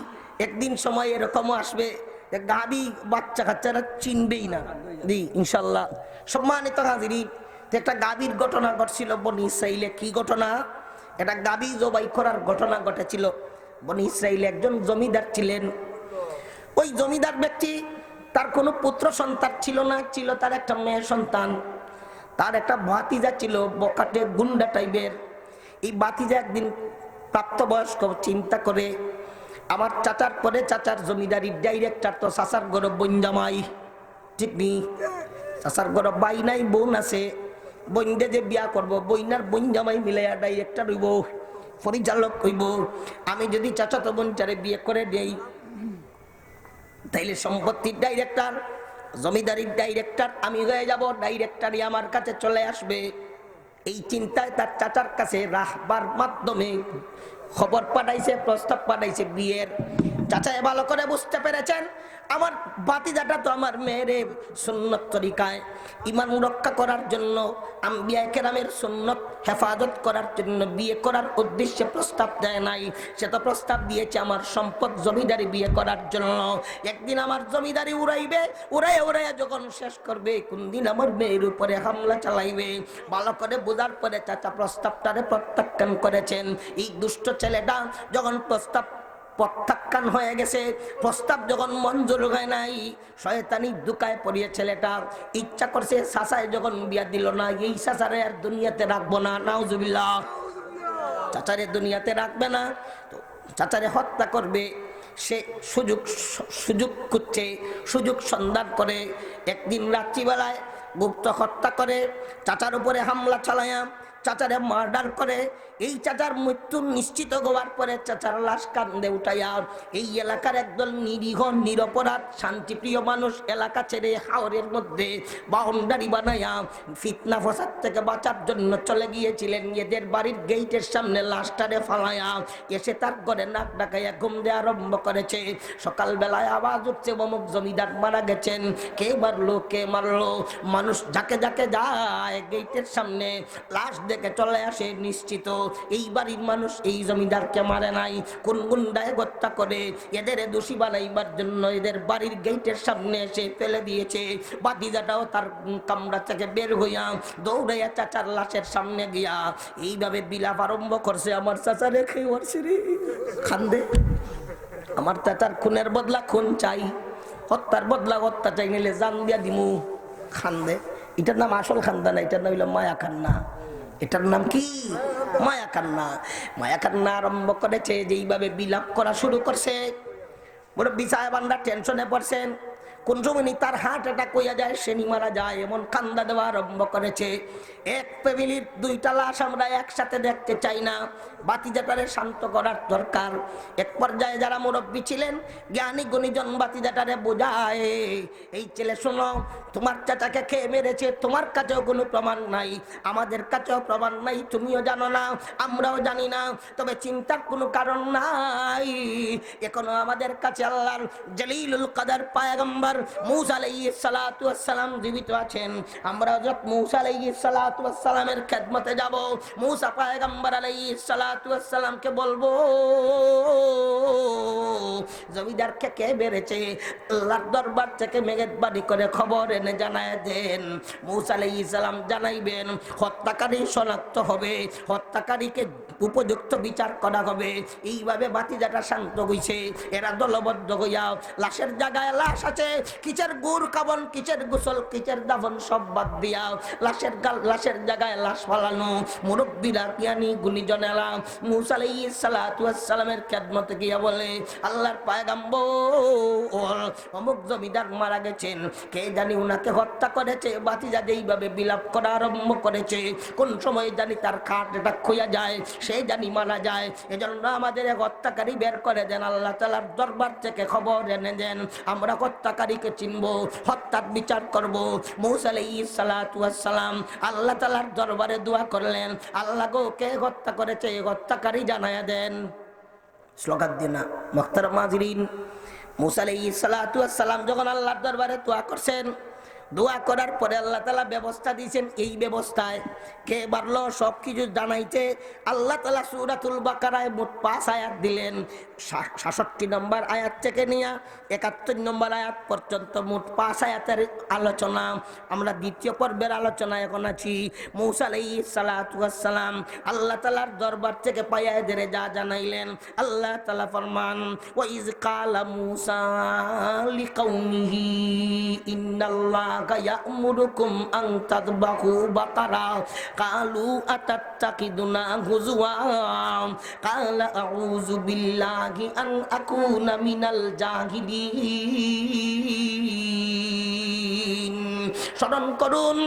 একদিন সময় এরকমও আসবে যে গাবি বাচ্চা কাচ্চারা চিনবেই না, জি ইনশাল্লাহ। সম্মানিত হাজিরিন, একটা গাবির ঘটনা ঘটছিল বনি ইসরাইলে। কি ঘটনা? একটা গাবি জবাই করার ঘটনা ঘটেছিল। বনি ইসরাইলে একজন জমিদার ছিলেন। ওই জমিদার ব্যক্তি, তার কোনো পুত্র সন্তান ছিল না, ছিল তার একটা মেয়ে সন্তান। তার একটা ভাতিজা ছিল, বকাটে গুন্ডা টাইপের। এই ভাতিজা একদিন প্রাপ্তবয়স্ক, চিন্তা করে আমার চাচার পরে চাচার জমিদারির ডাইরেক্টর তো চাচার গরব বোন জামাই, ঠিক নি? চাচার গরব ভাই নাই, বোন আছে। বইনদে যে বিয়া করবো, বইনার বোন জামাই মিলাইয়া ডাইরেক্টর হইব, পরিচালক হইব। আমি যদি চাচাতো বোনটারে বিয়ে করে দেই, তাইলে সম্পত্তির ডাইরেক্টর, জমিদারির ডাইরেক্টর আমি হয়ে যাব, ডাইরেক্টরই আমার কাছে চলে আসবে। এই চিন্তায় তার চাচার কাছে রাহবার মাধ্যমে খবর পাঠাইছে, প্রস্তাব পাঠাইছে বিয়ের। চাচা ভালো করে বুঝতে পেরেছেন, আমার ভাতিজাটা তো আমার মেয়েরে সুন্নত তরিকায় ঈমান রক্ষা করার জন্য, আম্বিয়া কেরামের সুন্নত হেফাজত করার জন্য বিয়ে করার উদ্দেশ্যে প্রস্তাব দেয় নাই। সে তো প্রস্তাব দিয়েছে আমার সম্পদ জমিদারি বিয়ে করার জন্য। একদিন আমার জমিদারি উড়াইবে, উড়াইয়া উড়াইয়া যখন শেষ করবে, কোন দিন আমার মেয়ের উপরে হামলা চালাইবে। ভালো করে বোঝার পরে চাচা প্রস্তাবটারে প্রত্যাখ্যান করেছেন। এই দুষ্ট ছেলেটা যখন প্রস্তাব প্রত্যাখ্যান হয়ে গেছে, প্রস্তাব যখন মঞ্জুর হয় নাই, শয়তানি দুকায় পড়িয়ে ছেলেটা ইচ্ছা করছে চাচায় যখন বিয়া দিল না, এই চাচারে আর দুনিয়াতে রাখবো না, নাউজুবিল্লাহ, চাচারে দুনিয়াতে রাখবে না, তো চাচারে হত্যা করবে। সে সুযোগ খুঁজছে, সুযোগ সন্ধান করে একদিন রাত্রিবেলায় গুপ্ত হত্যা করে, চাচার উপরে হামলা চালায়া চাচারে মার্ডার করে। এই চাচার মৃত্যু নিশ্চিত হওয়ার পরে চাচার লাশ কান্দে উঠাইয়া এই এলাকার একদল নিরীহ নিরপরাধ শান্তিপ্রিয় মানুষ এলাকা ছেড়ে হাওরের মধ্যে বাউন্ডারি বানাইয়া ফিতনা ফসাদ থেকে বাঁচার জন্য চলে গিয়েছিলেন। এদের বাড়ির গেইটের সামনে লাশটারে ফালাইয়া এসে তার ঘরে নাক ডাকাইয়া ঘুম দেওয়া আরম্ভ করেছে। সকালবেলায় আওয়াজ উঠছে, অমুক জমিদার মারা গেছেন। কে মারলো, কে মারলো? মানুষ যাকে যাকে যায় গেইটের সামনে লাশ দেখে চলে আসে নিশ্চিত এই বাড়ির মানুষ এই জমিদারকে মারে নাই, কোন গুন্ডায় হত্যা করে এদের দোষী বানাইবার জন্য এদের বাড়ির গেটের সামনে এসে ফেলে দিয়েছে। বাতিজাটাও তার কামরা থেকে বের হইয়া দৌড়াইয়া চাচার লাশের সামনে গিয়া এইভাবে বিলাপ আরম্ভ করছে, আমার চাচা রেখে খান্দে, আমার চাচার খুনের বদলা খুন চাই, হত্যার বদলা হত্যা চাই, নিলে জান দিয়া দিমু, খান্দে। এটার নাম আসল খান্দা না, এটার নাম হইল মায়া কান্না। এটার নাম কি? মায়া কান্না। মায়া কান্না আরম্ভ করেছে, যেইভাবে বিলাপ করা শুরু করছে, মুরব্বি সাহেবানরা টেনশনে পড়ছেন। কোন সময় তার হার্ট অ্যাটাক হইয়া যায়, সে মারা যায়, এমন কান্দা দেওয়া আরম্ভ করেছে। এক ফ্যামিলির দুইটা লাশ আমরা একসাথে দেখতে চাই না, বাতিজাটারে শান্ত করার দরকার। এক পর্যায়ে যারা মুরব্বী ছিলেন, জ্ঞানী গুণীজন বাতিজাটারে বোঝায়, এই ছেলে শোনো, তোমার চাচাকে খেয়ে মেরেছে, তোমার কাছেও কোনো প্রমাণ নাই, আমাদের কাছেও প্রমাণ নাই, তুমিও জানো না, আমরাও জানি না, তবে চিন্তার কোনো কারণ নাই। এখনো আমাদের কাছে আল্লাহর জলিলুল কদর পয়গম্বর মূসা আলাইহিস সালাতু ওয়াস সালাম জীবিত আছেন। আমরা যত মূসা আলাইহিস সালাতু ওয়াস সালামের খেদমতে যাব, মূসা পয়গম্বর আলাইহিস সালাতু ওয়াস সালামকে বলবো, জমিদারকে কে মেরেছে, আল্লাহর দরবার থেকে মেঘবাড়ি করে খবর এনে জানায় দেন। মূসা আলাইহিস সালাম জানাইবেন, হত্যাকারী শনাক্ত হবে, হত্যাকারীকে উপযুক্ত বিচার করা হবে। এইভাবে বাতিজাটা শান্ত হইছে। এরা দলবদ্ধ হইয়া লাশের জায়গায় লাশ আছে, কিচের গুড় কাবন, কিচের গোসল, কিচের দাফন সব বাদ দিয়া লাশের জায়গায় লাশ ফালানো। মুরব্বীরা জ্ঞানী গুণীজনেরা মূসা আলাইহিস সালাতু ওয়াস সালামের খেদমতে গিয়া বলে, আল্লাহর পয়গম্বর অমুক জমিদার মারা গেছেন, কে জানি উনাকে হত্যা করেছে। বাতিজা যেইভাবে বিলাপ করা আরম্ভ করেছে, কোন সময় জানি তার খাট এটা খুইয়া যায়, সে জানি মারা যায়। এজন্য আমাদের এক হত্যাকারী বের করে দেন, আল্লাহ তাআলার দরবার থেকে খবর এনে দেন, আমরা হত্যাকারীকে চিনব, হত্যার বিচার করব। মূসা আলাইহিস সালাতু ওয়াস সালাম আল্লাহ তাআলার দরবারে দোয়া করলেন, আল্লাহ গো, কে হত্যা করেছে, হত্যাকারী জানায়া দেন। স্লোগান দিন না মুহতারাম হাজিরিন, মূসা আলাইহিস সালাতু ওয়াস সালাম যখন আল্লাহর দরবারে দোয়া করছেন, দোয়া করার পরে আল্লাহ তাআলা ব্যবস্থা দিয়েছেন। এই ব্যবস্থায় কে বাড়লো সব কিছু জানাইতে আল্লাহ তাআলা সূরাতুল বাকারায় মোট 5 আয়াত দিলেন। 66 নম্বর আয়াত থেকে নিয়ে 71 নম্বর আয়াত পর্যন্ত মোট 5 আয়াতের আলোচনা। আমরা দ্বিতীয় পর্বের আলোচনা এখন আছি। মূসা আলাইহিস সালাতু ওয়াস সালাম আল্লাহ তাআলার দরবার থেকে পায়াদের যা জানাইলেন, আল্লাহ তাআলা ফরমান, ওয়া ইয ক্বালা মূসা লিকাউমিহি ইন্নাল্লাহ ইয়া'মুরুকুম আন তাযবাহু বাকারা ক্বালু আতাত্তাকিদুনা হুজুয়া ক্বালা আউযু বিল্লাহি আন আকুনা মিনাল জাহিলিন। স্মরণ করুন,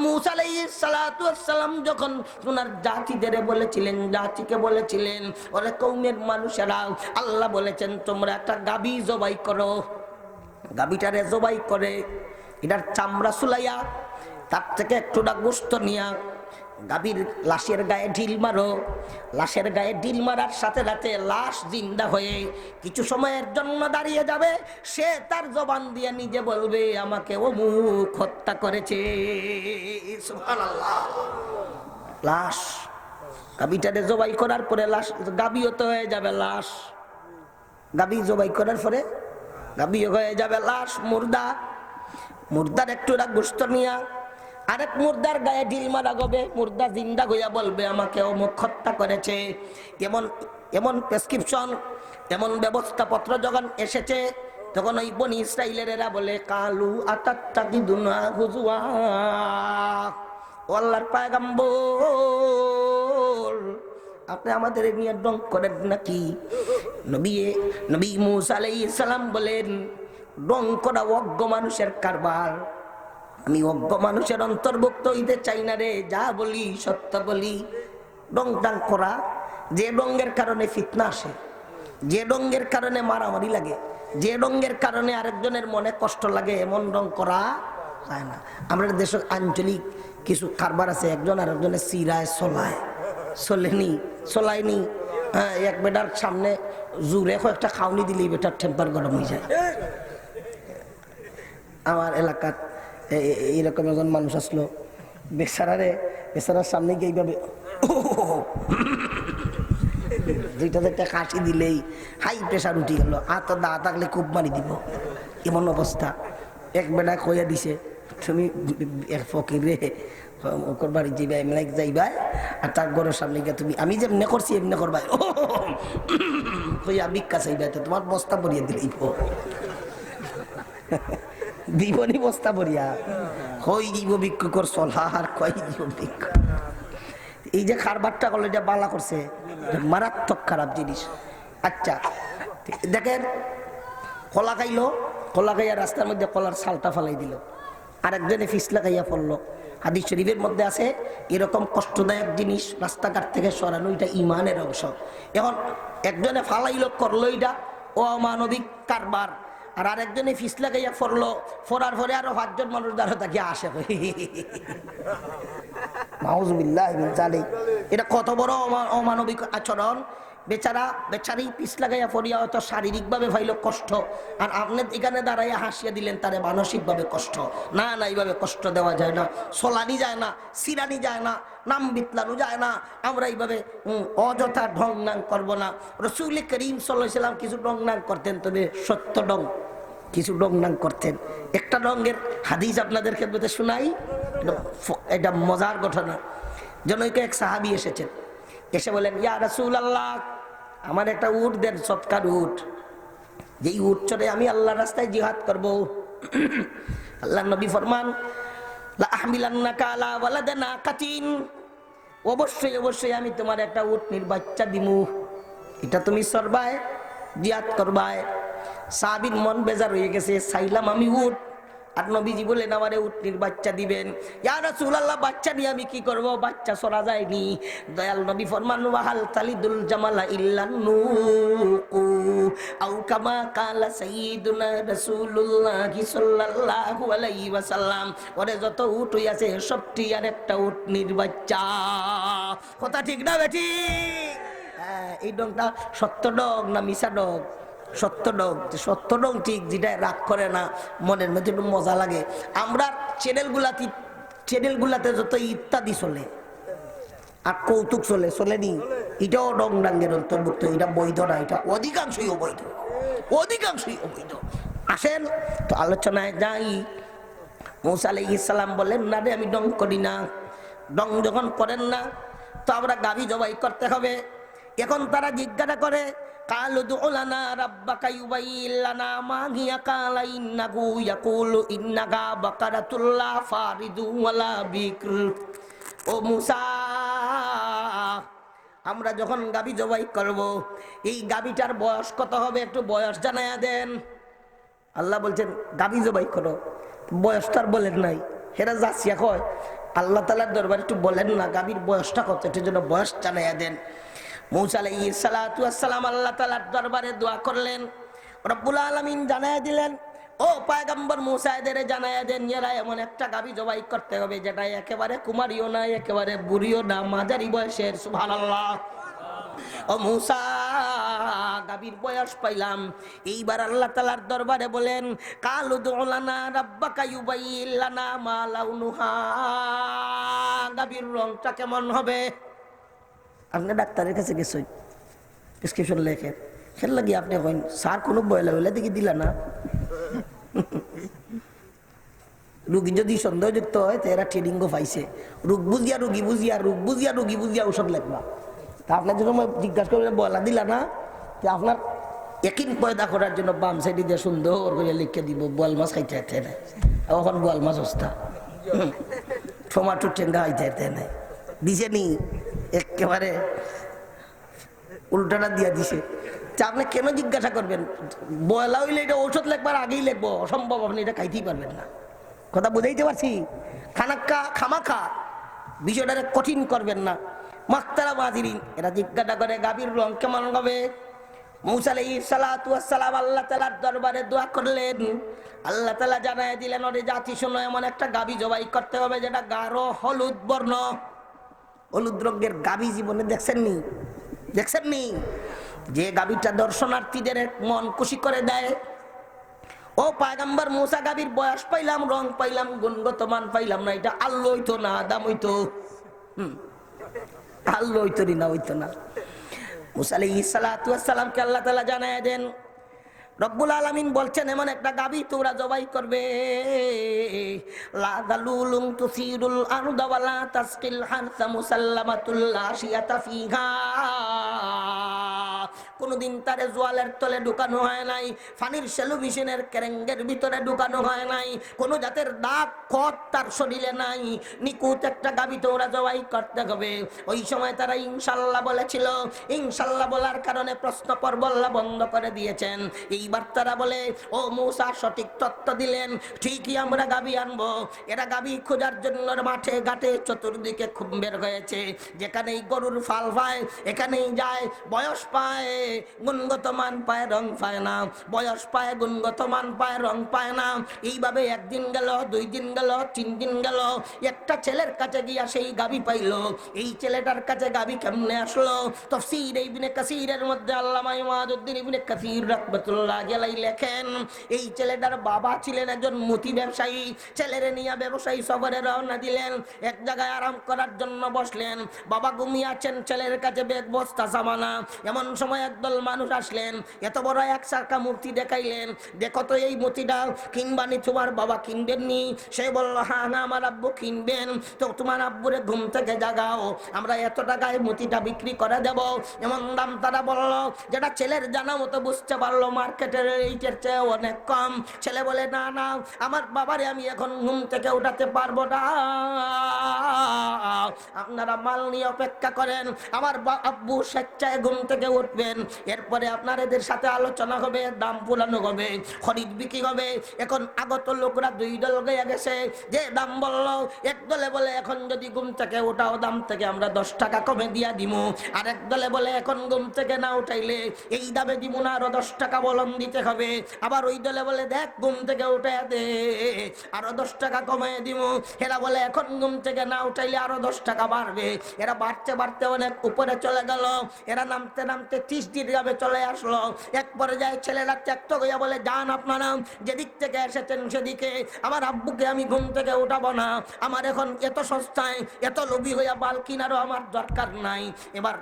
মূসা আলাইহিস সালাতু ওয়াস সালাম যখন ওনার জাতিদের বলেছিলেন, জাতিকে বলেছিলেন, ওরে কওমের মানুষেরা, আল্লাহ বলেছেন তোমরা একটা গাবী জবাই করো। গাবীটারে জবাই করে এটার চামড়া সুলাইয়া তার থেকে একটুটা গোশত নিয়া গাভীর লাশের গায়ে ঢিল মারো। লাশের গায়ে ঢিল মারার সাথে সাথে লাশ জিন্দা হয়ে কিছু সময়ের জন্য দাঁড়িয়ে যাবে। সে তার জবান দিয়ে নিজে বলবে, আমাকে অমুক হত্যা করেছে। সুবহানাল্লাহ। লাশ গাভীটারে জবাই করার পরে লাশ গাভীও তো হয়ে যাবে লাশ। গাভী জবাই করার পরে গাভীও হয়ে যাবে লাশ, মুর্দা। মুর্দার একটু গোশত নিয়া আরেক মুর্দার গায়ে ঢিল মারা হবে। মুর্দা জিন্দা হইয়া বলবে, আমাকে অমুক হত্যা করেছে। এমন এমন প্রেসক্রিপশন, এমন ব্যবস্থাপত্র যখন এসেছে, তখন ওই বনি ইসরাইলের এরা বলে, কালু আতাত্তাকিদুনা হুজুয়া। ও আল্লাহর পয়গম্বর, আপনি আমাদের নিয়ে ডং করেন নাকি? নবী মূসা আলাইহিস সালাম বলেন, ডং করা অজ্ঞ মানুষের কারবার। আমি অজ্ঞ মানুষের অন্তর্ভুক্ত হইতে চাই না রে। যা বলি সত্য বলি। ডং ডাং করা, যে ডঙ্গের কারণে ফিতনা আসে, যে ডঙ্গের কারণে মারামারি লাগে, যে ডঙ্গের কারণে আরেকজনের মনে কষ্ট লাগে, এমন ডং করা যায় না। আমাদের দেশের আঞ্চলিক কিছু কারবার আছে, একজন আরেকজনের সিরায় চলায়, চলেনি চলায়নি। হ্যাঁ, এক বেটার সামনে জুড়ে একটা খাওনি দিলেই বেটার টেম্পার গরম হয়ে যায়। আমার এলাকার এইরকম একজন মানুষ আসলো, বেচারার সামনে গিয়ে এইভাবে দুইটা একটা কাশি দিলেই হাই প্রেশার উঠে গেল। তো দা থাকলে খুব মারি দিব, এমন অবস্থা। এক বেটা কইয়া দিছে, তুমি এক ফকির রে ওকর বাড়ি যাইবা, এমনি যাইবা, আর তার ঘরের সামনে গিয়ে তুমি আমি যেমনি করছি এমনি করবা। কইয়া ভিক্ষা চাইবা, তো তোমার বস্তা ভরিয়ে দিলেই দিবনি বস্তা ভরিয়া। কই দিব ভিক্ষুকর চলার, কই দিব ভিক্ষু। এই যে কারবারটা করলো, এটা বালা করছে, মারাত্মক খারাপ জিনিস। আচ্ছা দেখেন, কলা খাইলো, কলা খাইয়া রাস্তার মধ্যে কলার ছালটা ফালাই দিল, আরেকজনে ফিসলা খাইয়া পড়লো। হাদিস শরীফের মধ্যে আছে এরকম কষ্টদায়ক জিনিস রাস্তাঘাট থেকে সরানো, এটা ইমানের অংশ। এখন একজনে ফালাইল, করলো এটা অমানবিক কারবার, আর আরেকজনে ফিসলা খাইয়া পড়লো, ফরার পরে আরো 5 জন মানুষ দ্বারা তাকে আসে। নাউজুবিল্লাহ মিন যালিক। এটা কত বড় অমানবিক আচরণ। বেচারি পিস লাগাইয়া পড়িয়া হয়তো শারীরিকভাবে ভাইল কষ্ট, আর আপনি এখানে দাঁড়াইয়া হাসিয়া দিলেন তারে মানসিকভাবে কষ্ট। না না, এইভাবে কষ্ট দেওয়া যায় না, সোলানি যায় না, সিরানি যায় না, নাম বিতলানো যায় না। আমরা এইভাবে অযথা ঢং নাং করবো না। রাসূল করিম সাল্লাল্লাহু আলাইহি ওয়াসাল্লাম কিছু ঢং নাং করতেন, তবে সত্য ঢং, কিছু ঢং নাং করতেন। একটা ঢঙ্গের হাদিস আপনাদের ক্ষেত্রে শোনাই, এটা মজার ঘটনা। জনৈক এক সাহাবী এসেছেন, এসে বলেন, ইয়া রাসূলুল্লাহ, আমার একটা উট দেন, সৎকার উট, যেই উট চড়ে আমি আল্লাহর রাস্তায় জিহাদ করব। আল্লাহর নবী ফরমান, লা আহমিলান্নাকা আলা ওয়ালাদিন নাকাতিন, অবশ্যই অবশ্যই আমি তোমার একটা উটনির বাচ্চা দিমু, এটা তুমি চড়বায়, জিহাদ করবায়। সাহাবীর মন বেজার হয়ে গেছে, চাইলাম আমি উট, আর নবীজি বলেন আমারে উটনির বাচ্চা দিবেন। ইয়া রাসূলুল্লাহ, বাচ্চা নিয়ে আমি কি করব? বাচ্চা সরা যায়নি। দয়াল নবী ফরমান, ওয়াহাল তালিদুল জামালা ইল্লান নুকু, আও কামা কালা সাইয়্যিদুনা রাসূলুল্লাহ সাল্লাল্লাহু আলাইহি ওয়াসাল্লাম। ওরে যত উট হইয়াছে সবটি আর একটা উটনির বাচ্চা। কথা ঠিক না বেটি? হ্যাঁ, এই ডংটা সত্য ডং না মিছা ডং? সত্য ডং। সত্য ডং ঠিক, যেটা রাগ করে না, মনের মধ্যে একটু মজা লাগে। আমরা চ্যানেলগুলাতে যত ইত্যাদি চলে আর কৌতুক চলেনি, এটাও ডং ডাঙ্গের অন্তর্ভুক্ত। এটা বৈধ না, এটা অধিকাংশই অবৈধ, অধিকাংশই অবৈধ। আসেন তো আলোচনায় যাই। মূসা আলাইহিস সালাম বললেন, না রে, আমি ডং করি না। ডং যখন করেন না, তো আমরা গাভী জবাই করতে হবে। এখন তারা জিজ্ঞাসা করে, কালু দুলানা রাব্বাকা ইউবাইয়িন লানা মা হিয়া, কালা ইন্নাহু ইয়াকুলু ইন্নাহা বাকারাতুল্লাহ ফারিদু ওয়ালা বিকর। ও মূসা, আমরা যখন গাভী জবাই করব, এই গাভীটার বয়স কত হবে একটু বয়স জানায়া দেন। আল্লাহ বলছেন গাভী জবাই করো, বয়স তার বলেন নাই। হেরা যাচ্ছিয়া কয়, আল্লাহ তাআলার দরবারে একটু বলেন না গাভীর বয়সটা কত, এটার জন্য বয়স জানায়া দেন। মূসা আলাইহিস সালাতু ওয়াস সালাম আল্লাহ তাআলার দরবারে দোয়া করলেন, রব্বুল আলামিন জানায়া দিলেন, ও পয়গম্বর মূসা, এদের জানায়া দেন এরা এমন একটা গাভী জবাই করতে হবে যেটা একেবারে কুমারীও না, একেবারে বুড়িও না, মাঝারি বয়সের। সুবহানাল্লাহ। ও মূসা, গাভীর বয়স পাইলাম। এইবার আল্লাহ তাআলার দরবারে বলেন, কালু দুলানা রাব্বাকা ইউবাইয়িন লানা মা লাউনুহা, গাভীর রংটা কেমন হবে? আপনি ডাক্তারের কাছে গেছেন, প্রেসক্রিপশন লেখেন, খেল লাগি আপনি কইন স্যার কোনো বয়লা হইলে দেখি দিলা না। রুগী যদি সন্দেহযুক্ত হয় তো এরা ট্রেনিংও পাইছে, রোগ বুঝিয়া রুগী বুঝিয়া ঔষধ লেখবা। তা আপনার যখন জিজ্ঞাসা করবেন বয়লা দিলা না, তো আপনার একিন পয়দা করার জন্য বাম সাইডে দিয়ে সুন্দর করে লিখে দিব বোয়াল মাছ খাইতে হাতে নেই, এখন বোয়াল মাছ অবস্থা, টমাটো টেঙ্গা খাইতে হাতে নেই, দিছে নি একেবারে উল্টাটা দিয়া দিছে। আপনি কেন জিজ্ঞাসা করবেন? বয়লা হইলে এটা ঔষধ লেখবার আগেই লিখবো, অসম্ভব, আপনি এটা খাইতেই পারবেন না। কথা বুঝাইতে পারছি? খামাখা বিষয়টা কঠিন করবেন না। মাক্তারা মাজিরিন, এরা জিজ্ঞাসা করে গাভীর রং কেমন হবে? মূসা আলাইহিস সালাতু ওয়াস সালাম আল্লাহ তাআলার দরবারে দোয়া করলেন। আল্লাহ তাআলা জানায় দিলেন, ওরে জাতি শোনো, এমন একটা গাভী জবাই করতে হবে যেটা গাঢ় হলুদ বর্ণ। হলুদ রঙের গাভী জীবনে দেখছেননি? যে গাভীটা দর্শনার্থীদের মন খুশি করে দেয়। ও পয়গম্বর মূসা, গাভীর বয়স পাইলাম, রং পাইলাম, গুণগত মান পাইলাম না, এটা আল্লাহ হইতো না আদম হইতো? আল্লাহ হইতো না, হইতো না। মূসা আলাইহিস সালাতু ওয়াস সালামকে আল্লাহ তাআলা জানায় দেন, রব্বুল আলামিন বলছেন এমন একটা গাভী তোমরা জবাই করবে, লা দালুলুন তুসিরুল আরদা ওয়ালা তাসকিল হারসা মুসাল্লামাতুল লা শিয়াতা ফিহা, কোনোদিন তারে জোয়ালের তলে ঢুকানো হয় নাই, ফানির সেলু মেশিনের ক্যারেঙ্গের ভিতরে ঢুকানো হয় নাই, কোনো জাতের দাগ খত তার শরীরে নাই। নিকুত একটা গাভী তো ওরা জবাই করতে হবে। ওই সময় তারা ইনশাল্লাহ বলেছিল, ইনশাল্লাহ বলার কারণে প্রশ্ন পর্ব আল্লাহ বন্ধ করে দিয়েছেন। এইবার তারা বলে, ও মূসা সঠিক তথ্য দিলেন, ঠিকই আমরা গাভী আনবো। এরা গাভী খোঁজার জন্য মাঠে ঘাটে চতুর্দিকে খুব বের হয়েছে, যেখানেই গরুর ফাল পায় এখানেই যায়। বয়স পায় গুণগত মান পায়, রং পায় না, বয়স পায় গুণগত মান পায়, রং পায় না। এইভাবে একদিন গেল, 2 দিন গেল, 3 দিন গেল। একটা ছেলের কাছে গিয়া সেই গাভী পাইল। এই ছেলেটার কাছে গাভী কেমনে আসলো? তাফসীর ইবনে কাসীরের মধ্যে আল্লামা ইমাদউদ্দিন ইবনে কাসীর রাহমাতুল্লাহ আলাইহি লেখেন, এই ছেলেটার বাবা ছিলেন একজন মতি ব্যবসায়ী। ছেলেরে নিয়ে ব্যবসায়ী সফরে রওনা দিলেন। এক জায়গায় আরাম করার জন্য বসলেন। বাবা ঘুমিয়ে আছেন, ছেলের কাছে ব্যাগ বস্তা সামানা। এমন সময় একদল মানুষ আসলেন, এত বড় এক চাকা মূর্তি দেখাইলেন। দেখো তো এই মূর্তিটা কিনবানি, তোমার বাবা কিনবেননি? সে বলল, হ্যাঁ না, আমার আব্বু কিনবেন। তো তোমার আব্বুরে ঘুম থেকে জাগাও, আমরা এত টাকায় মূর্তিটা বিক্রি করে দেব। এমন দাম তারা বলল, যেটা ছেলের জানা মতো বুঝতে পারলো মার্কেটের এইটার চেয়ে অনেক কম। ছেলে বলে, না না, আমার বাবারে আমি এখন ঘুম থেকে উঠাতে পারবো না, আপনারা মাল নিয়ে অপেক্ষা করেন। আমার আব্বু স্বেচ্ছায় ঘুম থেকে উঠবেন, এরপরে আপনার এদের সাথে আলোচনা হবে, দাম পুরানো হবে, খরিদ বিক্রি হবে। এখন আগত লোকরা 2 দল গিয়ে গেছে। যে দাম বললো, এক দলে বলে এখন যদি ঘুম থেকে উঠাও দাম থেকে আমরা 10 টাকা কমে দিয়া দিমু। আর এক দলে বলে এখন ঘুম থেকে না উঠাইলে এই দামে দিমু না, আরো 10 টাকা বলন দিতে হবে। আবার ওই দলে বলে, দেখ ঘুম থেকে উঠে দে, আরো 10 টাকা কমে দিমু। এরা বলে এখন ঘুম থেকে না উঠাইলে আরো 10 টাকা বাড়বে। এরা বাড়তে বাড়তে অনেক উপরে চলে গেল। এরা নামতে নামতে 30 দিন গ্রামে চলে আসলো। এক পর্যায়ে ছেলেরা ত্যাক্ত হইয়া বলে, যান আপনারা যেদিক থেকে এসেছেন সেদিকে, আমার আব্বুকে আমি ঘুম থেকে উঠাবো না। আমার এখন এত সস্তায় এত লোভী হইয়া বাল কিনারও আমার দরকার নাই। এবার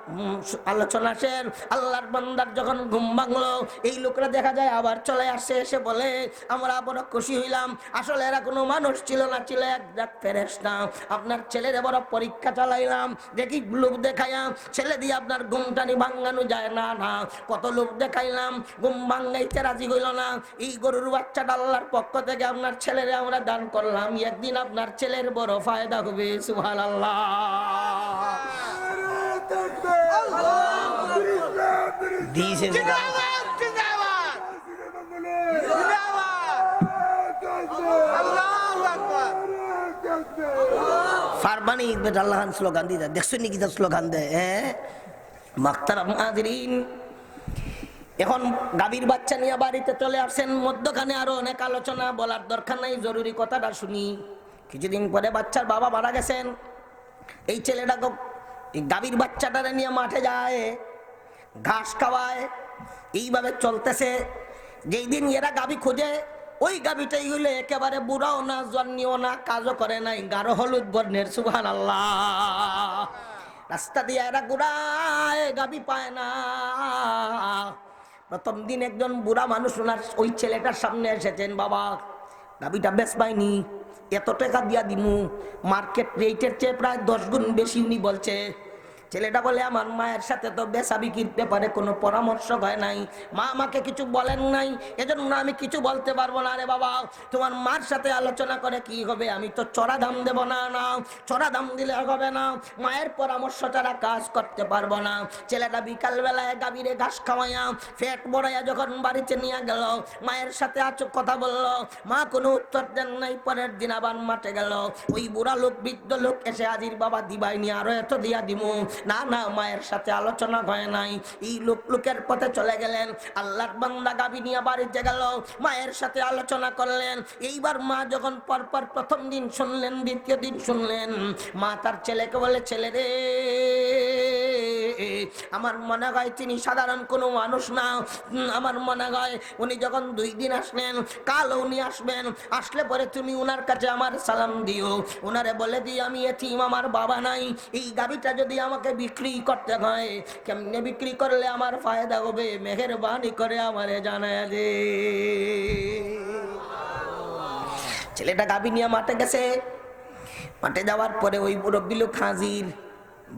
আলোচনা শেষ। আল্লাহর বান্দার যখন ঘুম ভাঙলো, এই লোকরা দেখা যায় আবার চলে আসে, এসে বলে, আমরা বড় খুশি হইলাম, আসলে এরা কোনো মানুষ ছিল না, ছিল এক ফেরেশতা। আপনার ছেলের বড় পরীক্ষা চালাইলাম, দেখি লোক দেখাইয়া ছেলে দিয়ে আপনার ঘুমটানি ভাঙানো যায় না। না, কত লোক দেখাইলাম, ঘুম ভাঙাইতে রাজি হইল না। এই গরুর বাচ্চাটা আল্লাহর পক্ষ থেকে আপনার ছেলেরে আমরা দান করলাম, একদিন আপনার ছেলের বড় ফায়দা হবে। সুবহানাল্লাহ। দিয়েছে ফারবানি বেটা আল্লাহান স্লোগান দিয়ে যায়, দেখছো নি কিতা স্লোগান দেয়? মাখতারাম হাজিরিন, এখন গাভীর বাচ্চা নিয়ে বাড়িতে চলে আসছেন। মধ্যখানে আরো অনেক আলোচনা, বলার দরকার নাই, জরুরি কথাটা শুনি। কিছুদিন পরে বাচ্চার বাবা মারা গেছেন। এই ছেলেটা গাভীর বাচ্চাটারে নিয়ে মাঠে যায়, ঘাস খাওয়ায়, এইভাবে চলতেছে। যেই দিন এরা গাভী খোঁজে, ওই গাভীটাই হইলে একেবারে বুড়াও না, জন্মিও না, কাজও করে নাই, গাঢ় হলুদ বর্ণের। সুবহানাল্লাহ। রাস্তা দিয়ে এরা ঘুরায়, গাভী পায় না। প্রথম দিন একজন বুড়া মানুষ ওনার ওই ছেলেটার সামনে এসেছেন, বাবা গাভীটা বেশ পাইনি, এত টাকা দিয়া দিমু, মার্কেট রেটের চেয়ে প্রায় 10 গুণ বেশি উনি বলছে। ছেলেটা বলে, আমার মায়ের সাথে তো বেচা বিক্রির ব্যাপারে কোনো পরামর্শ হয় নাই, মা আমাকে কিছু বলেন নাই, এজন্য আমি কিছু বলতে পারবো না। রে বাবা, তোমার মার সাথে আলোচনা করে কি হবে, আমি তো চড়া দাম দেব না। না, চড়া দাম দিলে হবে না, মায়ের পরামর্শ ছাড়া কাজ করতে পারবো না। ছেলেটা বিকাল বেলায় গাভীরে ঘাস খাওয়াইয়া ফেট বড়াইয়া যখন বাড়িতে নিয়ে গেল, মায়ের সাথে কথা বললো, মা কোনো উত্তর দেন নাই। পরের দিন আবার মাঠে গেল, ওই বুড়া লোক বৃদ্ধ লোক এসে হাজির, বাবা দিবাই নি, আরো এত দিয়া দিমু। না না, মায়ের সাথে আলোচনা হয় নাই। এই লোকের পথে চলে গেলেন। আল্লাহর বান্দা গাভী নিয়ে বাড়িতে গেল, মায়ের সাথে আলোচনা করলেন। এইবার মা যখন পরপর প্রথম দিন শুনলেন, দ্বিতীয় দিন শুনলেন, মা তার ছেলেকে বলে, ছেলে রে, আমার মনে হয় তিনি সাধারণ কোনো মানুষ না। আমার মনে হয় উনি যখন 2 দিন আসলেন, কাল উনি আসবেন, আসলে পরে তুমি উনার কাছে আমার সালাম দিও, উনারে বলে দিই আমি এতিম, আমার বাবা নাই। এই গাভীটা যদি আমাকে বিক্রি করতে হয়, কেমনে বিক্রি করলে আমার ফায়দা হবে, মেহেরবানি করে আমারে জানায় দে। ছেলেটা গাভী নিয়ে মাঠে গেছে। মাঠে যাওয়ার পরে ওই মুরব্বি লোক হাজির,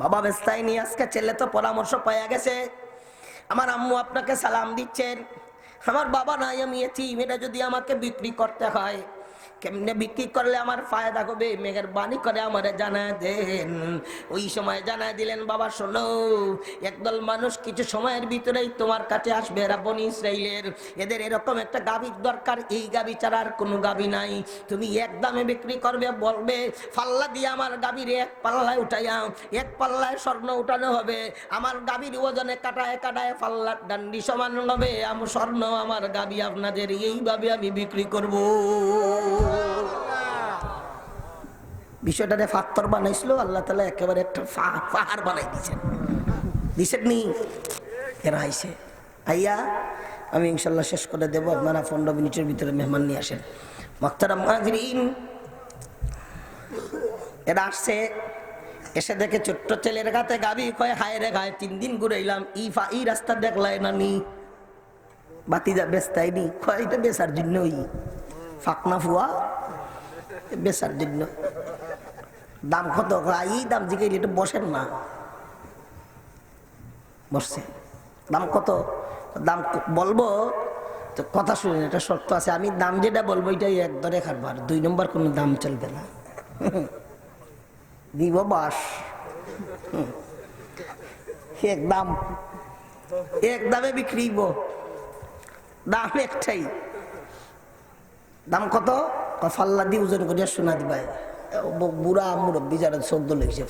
বাবা বেস্তায় নিয়ে, আজকে ছেলে তো পরামর্শ পাইয়া গেছে, আমার আম্মু আপনাকে সালাম দিচ্ছেন, আমার বাবা নাই, আমি এতিম, এটা যদি আমাকে বিক্রি করতে হয়, কেমনে বিক্রি করলে আমার ফায়দা হবে, মেহেরবানি করে আমারে জানায় দেন। ওই সময় জানায় দিলেন, বাবা শোনো, একদল মানুষ কিছু সময়ের ভিতরেই তোমার কাছে আসবে, এরা বনি ইসরাইলের, এদের এরকম একটা গাভীর দরকার, এই গাভী ছাড়া আর কোনো গাভী নাই, তুমি এক দামে বিক্রি করবে, বলবে ফাল্লা দিয়ে আমার গাভীর এক পাল্লায় উঠাইয়া, এক পাল্লায় স্বর্ণ উঠানো হবে, আমার গাভীর ওজনে কাটায় কাটায় পাল্লার ডান্ডি সমান হবে, আমি স্বর্ণ আমার গাভী আপনাদের এইভাবে আমি বিক্রি করব। বিষয়টারে ফাত্তর বানাইছিল, আল্লাহ তাআলা একেবারে একটা পাহাড় বানাই দিছেন নি। এরা আইছে, আইয়া আমি ইনশাল্লাহ শেষ করে দেব, আপনারা 15 মিনিটের ভিতরে মেহমান নিয়ে আসেন। মুহতারাম হাজিরিন, এরা আসছে, এসে দেখে ছোট্ট ছেলের গাতে গাবি, কয় হায় রে গায়ে 3 দিন ঘুরাইলাম, এই রাস্তা দেখলাই না নি, বাতিজা বেচতাই নি, কয় এটা বেচার জন্য, ওই ফাঁকনা ফুয়া বেচার জন্য। দাম কত? এই দাম জিগাইলে এটা বসেন না, বসছে। দাম কত? দাম বলবো তো কথা শুনেন, এটা শর্ত আছে, আমি দাম যেটা বলবো এটাই এক দরে খারবার, 2 নম্বর কোনো দাম চলবে না। দিব বাস, এক দাম, এক দামে বিক্রি, দাম একটাই। দাম কত? ফাল্লা দিয়ে ওজন করিয়া শোনা দিবাই। বুড়া মুরব্বী যারা শব্দ লেগেছে,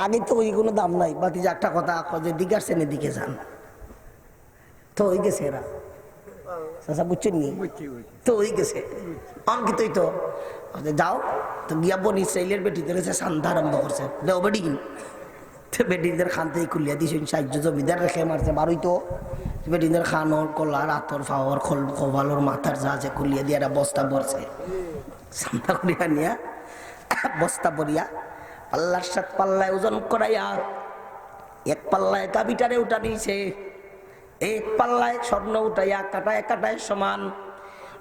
আগে তো ওই কোনো দাম নাই, বাতি যে একটা কথা যে দিকে আসছেন এদিকে যান, তো ওই গেছে এরা, চাচা বুঝছেন নি, তো ওই গেছে অঙ্কিতই তো। যাও তো গিয়া বনি ইসরাইলের বেটিদের শান্তা আরম্ভ করছে, দেও বেটি বেটিদের খানতেই খুলিয়া দিয়েছেন, সাহায্য জমিদার রেখে মারছে বারোই তো, বেটিদের খানোর কলার আতর ফাওয়ার খোভালোর মাথার যা আছে খুলিয়া দিয়ে একটা বস্তা ভরছে, শান্তা করিয়া নিয়া বস্তা ভরিয়া পাল্লার সাথে পাল্লায় ওজন করাইয়া, এক পাল্লায় গাবিটারে উঠা নিয়েছে, এক পাল্লায় স্বর্ণ উঠাইয়া কাটায় কাটায় সমান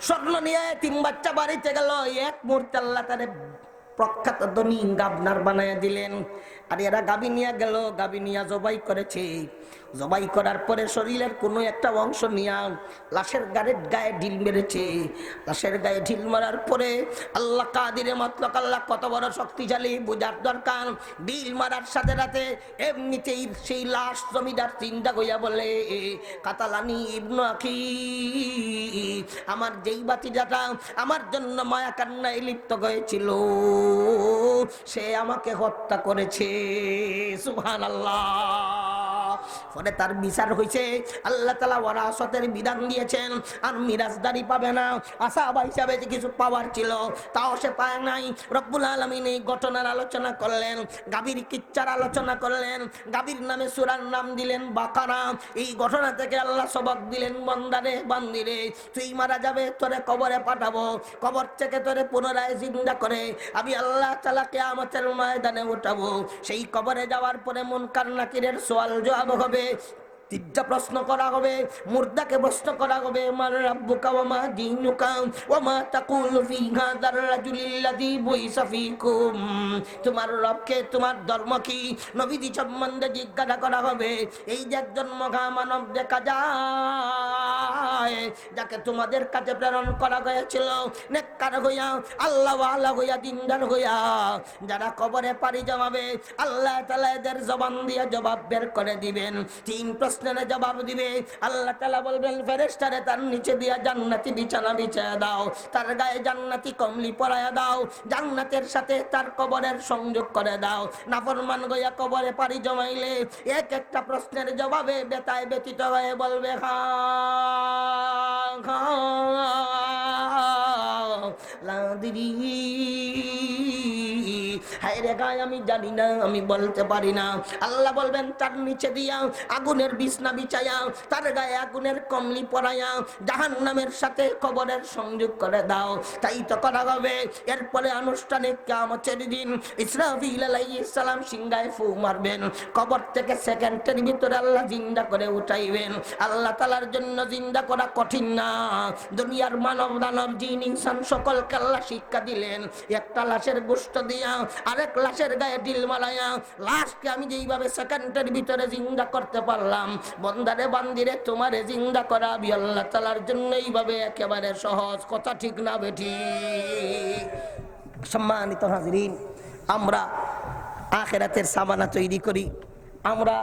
স্বর্ণ নিয়ে 3 বাচ্চা বাড়িতে গেল। এক মুহূর্তে আল্লাহ তারে প্রখ্যাত ধনী গাবনার বানাইয়া দিলেন। আর এরা গাবি নিয়ে গেল, গাবি নিয়ে জবাই করেছে, জবাই করার পরে শরীরের কোনো একটা অংশ নিয়ে লাশের গায়ে ঢিল মেরেছে। লাশের গায়ে ঢিল মারার পরে আল্লাহ কাদিরে মতলক, আল্লাহ কত বড় শক্তিশালী বুঝার দরকার। ঢিল মারার সাথে সাথে এমনিতেই সেই লাশ জমিদার চিন্তা কইয়া বলে, কাতালানি ইবনু আখি, আমার যেই বাতিজাটা আমার জন্য মায়া কান্নায় লিপ্ত হয়েছিল, সে আমাকে হত্যা করেছে। সুবহানাল্লাহ। পরে তার বিচার হয়েছে, আল্লাহ তাআলা ওয়ারাসাতের বিধান দিয়েছেন, আর মিরাজদারি পাবে না। আসাবা হিসাবে যে কিছু পাওয়ার ছিল তাও সে পায় নাই। রব্বুল আলামিন এই ঘটনার আলোচনা করলেন, গাভীর কিচ্ছার আলোচনা করলেন, গাভীর নামে সূরার নাম দিলেন বাকারা। এই ঘটনা থেকে আল্লাহ সবক দিলেন, বান্দারে বান্দিরে, তুই মারা যাবে, তোরে কবরে পাঠাবো, কবর থেকে তোরে পুনরায় জিন্দা করে আমি আল্লাহ তাআলা কিয়ামতের ময়দানে উঠাবো। সেই কবরে যাওয়ার পরে মুনকার নাকিরের সওয়াল জবাব হবে, 3টা প্রশ্ন করা হবে। মুর্দাকে প্রশ্ন করা হবে, মান রাব্বুকা ওয়া মা দীনুকা ওয়া মা তাকুলু ফি হাযার রাজুলিল্লাযী বুইসা ফীকুম, তোমার রবকে, তোমার ধর্ম কি, নবীজি সম্বন্ধে জিজ্ঞাসা করা হবে। এই যে একজন মহামানব দেখা যায়, যাকে তোমাদের কাছে প্রেরণ করা হয়েছিল, নেককার হইয়া, আল্লাহ ওয়ালা হইয়া, দিনদার হইয়া, যারা কবরে পাড়ি জমাবে, আল্লাহ তাআলা এদের জবান দিয়ে জবাব বের করে দিবেন। 3 প্রশ্নের জবাব দিবে। আল্লাহ তাআলা বলবেন, ফেরেশতারে তার নিচে দিয়া জান্নাতি বিছানা বিছায়া দাও, তার গায়ে জান্নাতি কমলি পরায়া দাও, জান্নাতের সাথে তার কবরের সংযোগ করে দাও। নাফরমান গয়া কবরে পাড়ি জমাইলে এক একটা প্রশ্নের জবাবে বেতায় ব্যতীত হয়ে বলবে, লাদিরি, হায় রে গায় আমি জানি না, আমি বলতে পারি না। আল্লাহ বলবেন, তার নিচে দিয়া আগুনের বিছনা বিছায়া, তার গায়ে আগুনের কমলি পরায়া, জাহান্নামের সাথে কবরের সংযোগ করে দাও। তাই তো করা হবে। এরপরে আনুষ্ঠানিক কিয়ামতের দিন ইসরাফিল আলাইহিস সালাম সিংহায় ফু মারবেন, কবর থেকে সেকেন্ডের ভিতরে আল্লাহ জিন্দা করে উঠাইবেন। আল্লাহ তাআলার জন্য জিন্দা করা কঠিন না। দুনিয়ার মানব দানব জিন ইনসান সকলকে আল্লাহ শিক্ষা দিলেন, একটা লাশের গোশত দিয়া আরেক আরেক লাশের গায়ে ঢিল মারাইয়া লাশকে আমি যেইভাবে সেকেন্ডের ভিতরে জিন্দা করতে পারলাম, বন্দারে বান্দিরে তোমারে জিন্দা করা আমি আল্লাহ তাআলার জন্য এইভাবে একেবারে সহজ। কথা ঠিক না বেঠিক? সম্মানিত হাজিরিন, আমরা আখিরাতের সামানা তৈরি করি, আমরা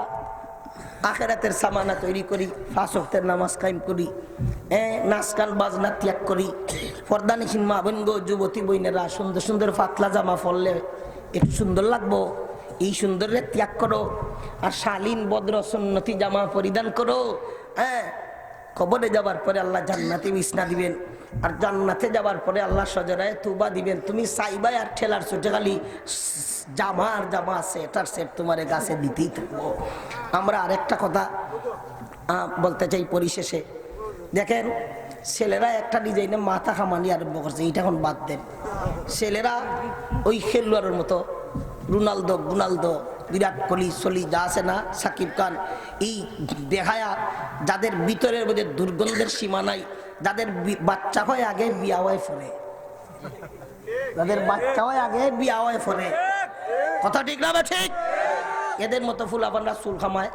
আখিরাতের সামানা তৈরি করি, 5 ওয়াক্তের নামাজ কায়েম করি, নাচ গান বাজনা ত্যাগ করি। পর্দানিসীন মা বোন গো, যুবতী বইনেরা, সুন্দর সুন্দর পাতলা জামা পরলে একটু সুন্দর লাগবো, এই সুন্দরের ত্যাগ করো আর শালীন বদ্র সুন্নতি জামা পরিধান করো। কবরে যাবার পরে আল্লাহ জান্নাতে বিছনা দিবেন, আর জান্নাতে যাবার পরে আল্লাহ সজরায় তুবা দিবেন। তুমি চাইবাই আর ঠেলার ছোটে খালি জামার জামা সেটার সেট তোমার গাছে দিতেই থাকবো। আমরা আরেকটা কথা বলতে চাই পরিশেষে, দেখেন ছেলেরা একটা ডিজাইনে মাথা খামানি আরম্ভ করছে, এইটা এখন বাদ দেন। ছেলেরা ওই খেলোয়াড়ের মতো রোনালদো, বিরাট কোহলি সলি যা আছে না, সাকিব খান, এই দেখায়া যাদের ভিতরের মধ্যে দুর্গন্ধের সীমা নাই, যাদের বাচ্চা হয় আগে বিয়া হয় ফোনে, যাদের বাচ্চা হয় আগে বিয়া হয় ফোনে। কথা ঠিক না ঠিক? এদের মতো ফুলাপানরা চুল খামায়,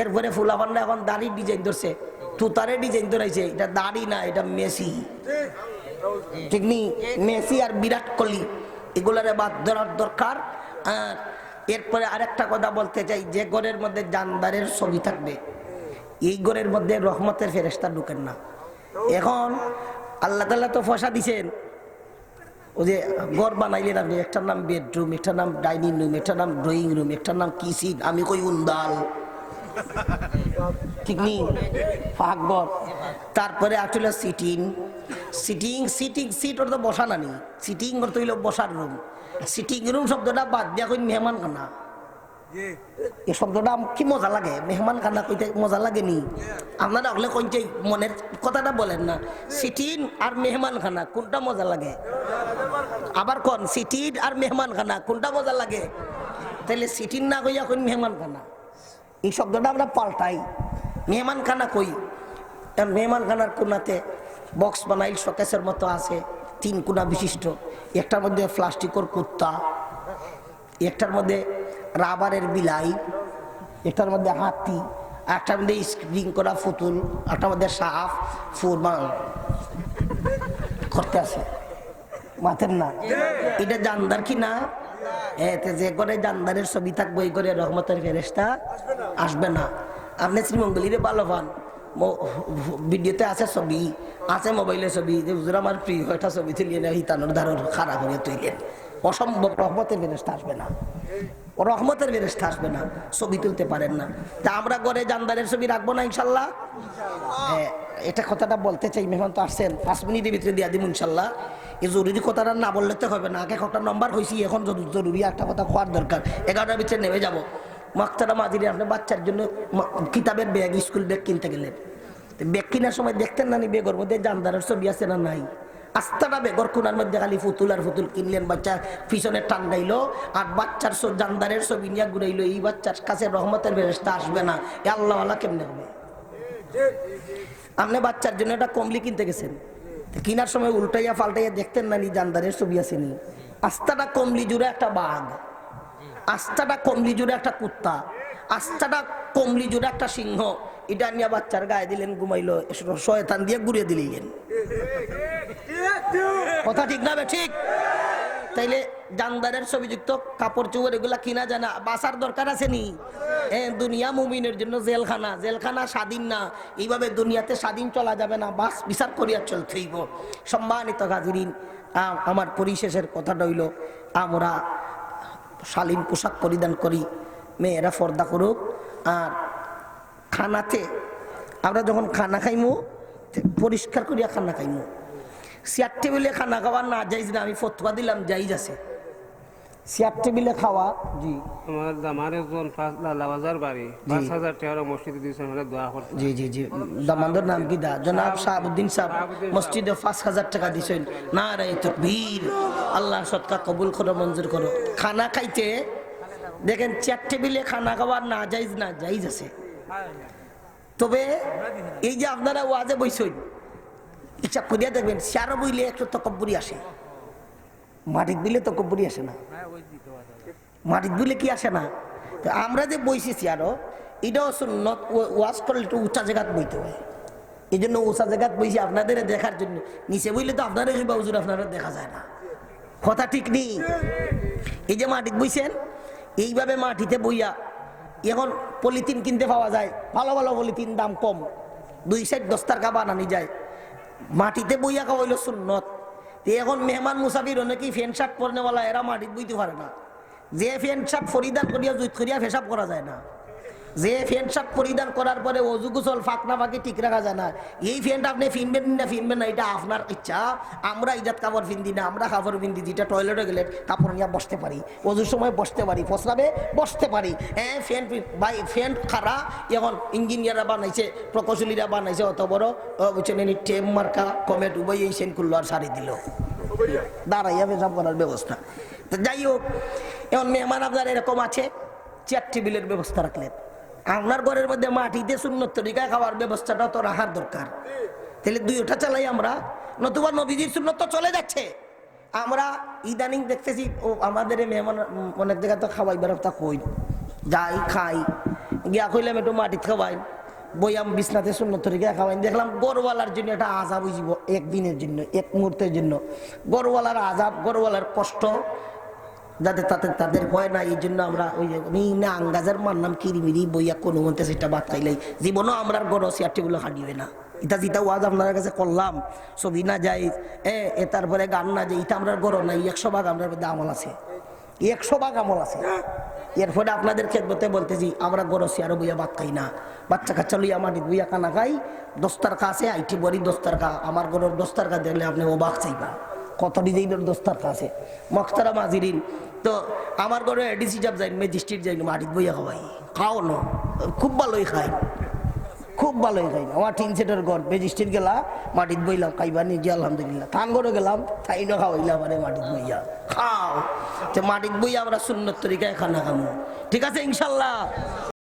এরপরে ফুলাপানরা এখন দাড়ির ডিজাইন ধরছে, তুতারে ডিজাইন ধরাইছে। এটা দাড়ি না, এটা মেসি, ঠিক নি? মেসি আর বিরাট কোহলি এগুলারে বাদ ধরার দরকার। এরপরে আরেকটা কথা বলতে চাই, যে ঘরের মধ্যে জানদারের ছবি থাকবে এই ঘরের মধ্যে রহমতের ফেরেশতা ঢুকেন না। এখন আল্লাহ তাআলা তো ফসা দিছেন, ওই যে ঘর বানাইলেন আপনি, একটার নাম বেডরুম, একটার নাম ডাইনিং রুম, একটার নাম ড্রয়িং রুম, একটার নাম কিচেন, আমি কই উন্দাল, ঠিক নি? ফাঁকঘর। তারপরে আসলে সিট ওর তো বসা নানি, সিটিং করতে হইল বসার রুম। সিটিং রুম শব্দটা বাদ দিয়া কই মেহমান খানা, এই শব্দটা কি মজা লাগে, মেহমান খানা কইতে মজা লাগে নি? আপনারা হলে কইতে মনের কথাটা বলেন না, সিটিং আর মেহমান খানা কোনটা মজা লাগে? আবার কোন সিটিং আর মেহমান খানা কোনটা মজা লাগে? তাহলে সিটিং না কইয়া কই মেহমান খানা, এই শব্দটা আমরা পাল্টাই। মেহমান খানা কই, মেহমান খানার কোনাতে বক্স বানাইল শোকেসের মতো আছে, 3 কোনা বিশিষ্ট, একটার মধ্যে প্লাস্টিকের কুত্তা, একটার মধ্যে রাবারের বিলাই, একটার মধ্যে হাতি, একটার মধ্যে স্ক্রিন করা পুতুল, একটার মধ্যে সাপ ফুরমা করতে আছে মাথের না। এটা জানদার কি না? এতে যে করে জানদারের ছবি থাকবে ওই করে রহমতের ফেরেশতা আসবে না। আপনি শ্রীমঙ্গলীরে ভালো পান, ভিডিওতে আছে ছবি, আছে মোবাইলে ছবি, যে হুজুর আমার প্রিয় একটা ছবি তুলিয়ে নেয় হিতানোর ধারণ খারাপ করে তুইলেন, অসম্ভব। রহমতের ফেরেশতা আসবে না, রহমতের ফেরেশতা আসবে না, ছবি তুলতে পারেন না। তা আমরা ঘরে জানদারের ছবি রাখবো না ইনশাল্লাহ? এটা কথাটা বলতে চাই। মেহমান তো আসছেন, 5 মিনিটের ভিতরে দিয়া দিব ইনশাল্লাহ। এই জরুরি কথাটা না বললে তো হবে না, আগে একটা নম্বর হয়েছি, এখন জরুরি একটা কথা হওয়ার দরকার। 11টার ভিতরে নেমে যাবো। মাক্তারা মাজিরে আপনি বাচ্চার জন্য কিতাবের ব্যাগ, স্কুল ব্যাগ কিনতে গেলেন, ব্যাগ কেনার সময় দেখতেন না নি বেগর মধ্যে জানদারের ছবি আছে না নাই? আস্তাটা বেগর কোনার মধ্যে খালি ফুতুল আর ফুতুল কিনলেন, বাচ্চা পিছনে টান গাইলো আর বাচ্চার জানদারের ছবি নিয়ে ঘুরাইলো। এই বাচ্চার কাছে রহমতের ফেরেশতা আসবে না, এ আল্লাহওয়ালা কেমনে হবে? আপনি বাচ্চার জন্য একটা কমলি কিনতে গেছেন, কিনার সময় উল্টাইয়া পাল্টাইয়া দেখতেন না নি জানদারের ছবি আছে নি? আস্তাটা কমলি জুড়ে একটা বাঘ, আস্তাটা কমলি জুড়ে একটা কুত্তা, আস্তাটা কমলি জুড়ে একটা সিংহ, এটা নিয়ে বাচ্চার গায়ে দিলেন, ঘুমাইলো, শয়তান দিয়ে ঘুরিয়ে দিলেন। কথা ঠিক না ঠিক? তাইলে জানদারের ছবিযুক্ত কাপড় চোপড় এগুলা কিনা জানা বাঁচার দরকার আছে নি? দুনিয়া মুমিনের জন্য জেলখানা, জেলখানা স্বাধীন না, এইভাবে দুনিয়াতে স্বাধীন চলা যাবে না, বাস বিচার করিয়া চলতে হইব। সম্মানিত হাজিরিন, আমার পরিশেষের কথাটা হইল, আমরা শালীন পোশাক পরিধান করি, মেয়েরা পর্দা করুক। আর খানাতে আমরা যখন খানা খাইমু পরিষ্কার করিয়া খানা খাইমু। চেয়ার টেবিলে খানা খাওয়া না যাইজ না, আমি ফতোয়া দিলাম যাইজ আছে চেয়ার টেবিলে খাওয়া। জি আমার জামার একজন লালাবাজার বাড়ি 5,000 টাকা মসজিদে দিয়েছেন, মানে দোয়া করতে। জি জি জি, দামানদের নাম কি? জনাব শাহাবুদ্দিন সাহেব মসজিদে 5,000 টাকা দিয়েছেন। না রে তাকবীর, আল্লাহ সদকা কবুল করো, মঞ্জুর করো। খানা খাইতে দেখেন চেয়ার টেবিলে খানা খাওয়া না যাইজ না, যাইজ আছে। তবে এই যে আপনারা ওয়াজে বইছেন, হিসাব করিয়া দেখবেন চেয়ারও বইলে একটু তকব্বুরি আসে, মাটির দিলে তকব্বুরি আসে না। মাটিত বইলে কি আসে না? তো আমরা যে বইছি আরো এটাও সুন্নত, ওয়াজ করলে একটু উঁচা জায়গাত বইতে হয়। এই জন্য উঁচা জায়গাত বইছি আপনাদের দেখার জন্য। নিচে বইলে তো আপনারা হুজুর আপনারা দেখা যায় না, কথা ঠিক নেই। এই যে মাটিতে বইছেন, এইভাবে মাটিতে বইয়া এখন পলিথিন কিনতে পাওয়া যায়, ভালো ভালো পলিথিন, দাম কম, 2 সাইড 10 টাকা বানানি যায়। মাটিতে বইয়া খাওয়া হইল সুন্নত। তো এখন মেহমান মুসাফির অনেকেই ফ্যান্ট শার্ট পরনেওয়ালা, এরা মাটিতে বইতে পারে না। যে ফ্যান্ট শার্ট পরিধান করিয়া জুত করিয়া পেশাব করা যায় না, যে ফ্যান্ট শার্ট পরিধান করার পরে অজু গোসল ফাঁকনা ফাঁকি ঠিক রাখা যায় না, এই ফ্যান্ট আপনি ফিনবেন না ফিনবেন না এটা আপনার ইচ্ছা। আমরা ইজাত কাপড় ফিন্দি না, আমরা কাপড় ফিন্দি যেটা টয়লেটে গেলে কাপড় নিয়ে বসতে পারি, অজুর সময় বসতে পারি, প্রস্রাবে বসতে পারি। হ্যাঁ ফ্যান্ট ভাই ফ্যান্ট খারা এখন ইঞ্জিনিয়াররা বানাইছে, প্রকৌশলীরা বানাইছে, অত বড় বুঝছেন টেম মার্কা কমেট উভয় এই সেন করলো আর সারি দিল, দাঁড়াইয়া পেশাব করার ব্যবস্থা। তো যাই হোক, এখন মেহমান আপনার এরকম আছে, চেয়ার টেবিলের ব্যবস্থা রাখলেন। আপনার ঘরের মধ্যে মাটিতে সুন্নত তরিকায় খাওয়ার ব্যবস্থাটা তো রাখার দরকার। তাহলে দুইটা চালাই আমরা, নতুবা নবীজির সুন্নত তো চলে যাচ্ছে। আমরা ইদানিং দেখতেছি ও আমাদের মেহমান অনেক জায়গায় তো খাওয়াই বেরোতা কই যাই খাই গিয়া কইলাম একটু মাটিতে খাওয়াই, বইয়াম বিছনাতে সুন্নত তরিকায় খাওয়াই। দেখলাম গরওয়ালার জন্য একটা আজাব হইব, একদিনের জন্য, এক মুহূর্তের জন্য। গরওয়ালার আজাব, গরওয়ালার কষ্ট যাতে তাদের হয় না, এই জন্য আমরা ওই না আঙ্গাজের মারলাম কিরিমিরি বইয়া কোনো মতে সেটা বাদ খাইলাই। জীবনও আমরা গরো চেয়ারটিগুলো হাঁটিবে না। এটা যেটা ওয়াজ আপনার কাছে করলাম, ছবি না যাই তারপরে গান না যাই, এটা আমরা গরো নাই। 100 ভাগ আপনার মধ্যে আমল আছে, 100 ভাগ আমল আছে। এর ফলে আপনাদের খেদমতে বলতেছি, আমরা গরো চেয়ারও বইয়া বাদ খাই না। বাচ্চা কাচ্চা লইয়া মাটির বইয়া কানা খাই। দস্তারকা আছে, আইটি বড়ি দস্তারকা, আমার গরোর দস্তারকা দেখলে আপনি অবাক চাইবা কত ডিজাইনের দস্তারকা আছে। মখতারা মাজিরিন তো আমার ঘরে এডিসি যাব যাই, ম্যাজিস্ট্রেট যাই, মাটিত বইয়া খাওয়াই, খাও না, খুব ভালোই খাই, খুব ভালোই খাই। আমার 3 সেটের ঘর, ম্যাজিস্ট্রেট গেলা মাটিত বইলাম, খাইবা নিজে আলহামদুলিল্লাহ। থান ঘরে গেলাম, তাই না খাওয়াইলাম, আরে মাটিত বইয়া খাও। তো মাটিত বইয়া আমরা সুন্নত তরিকায় খানা খামো, ঠিক আছে ইনশাল্লাহ।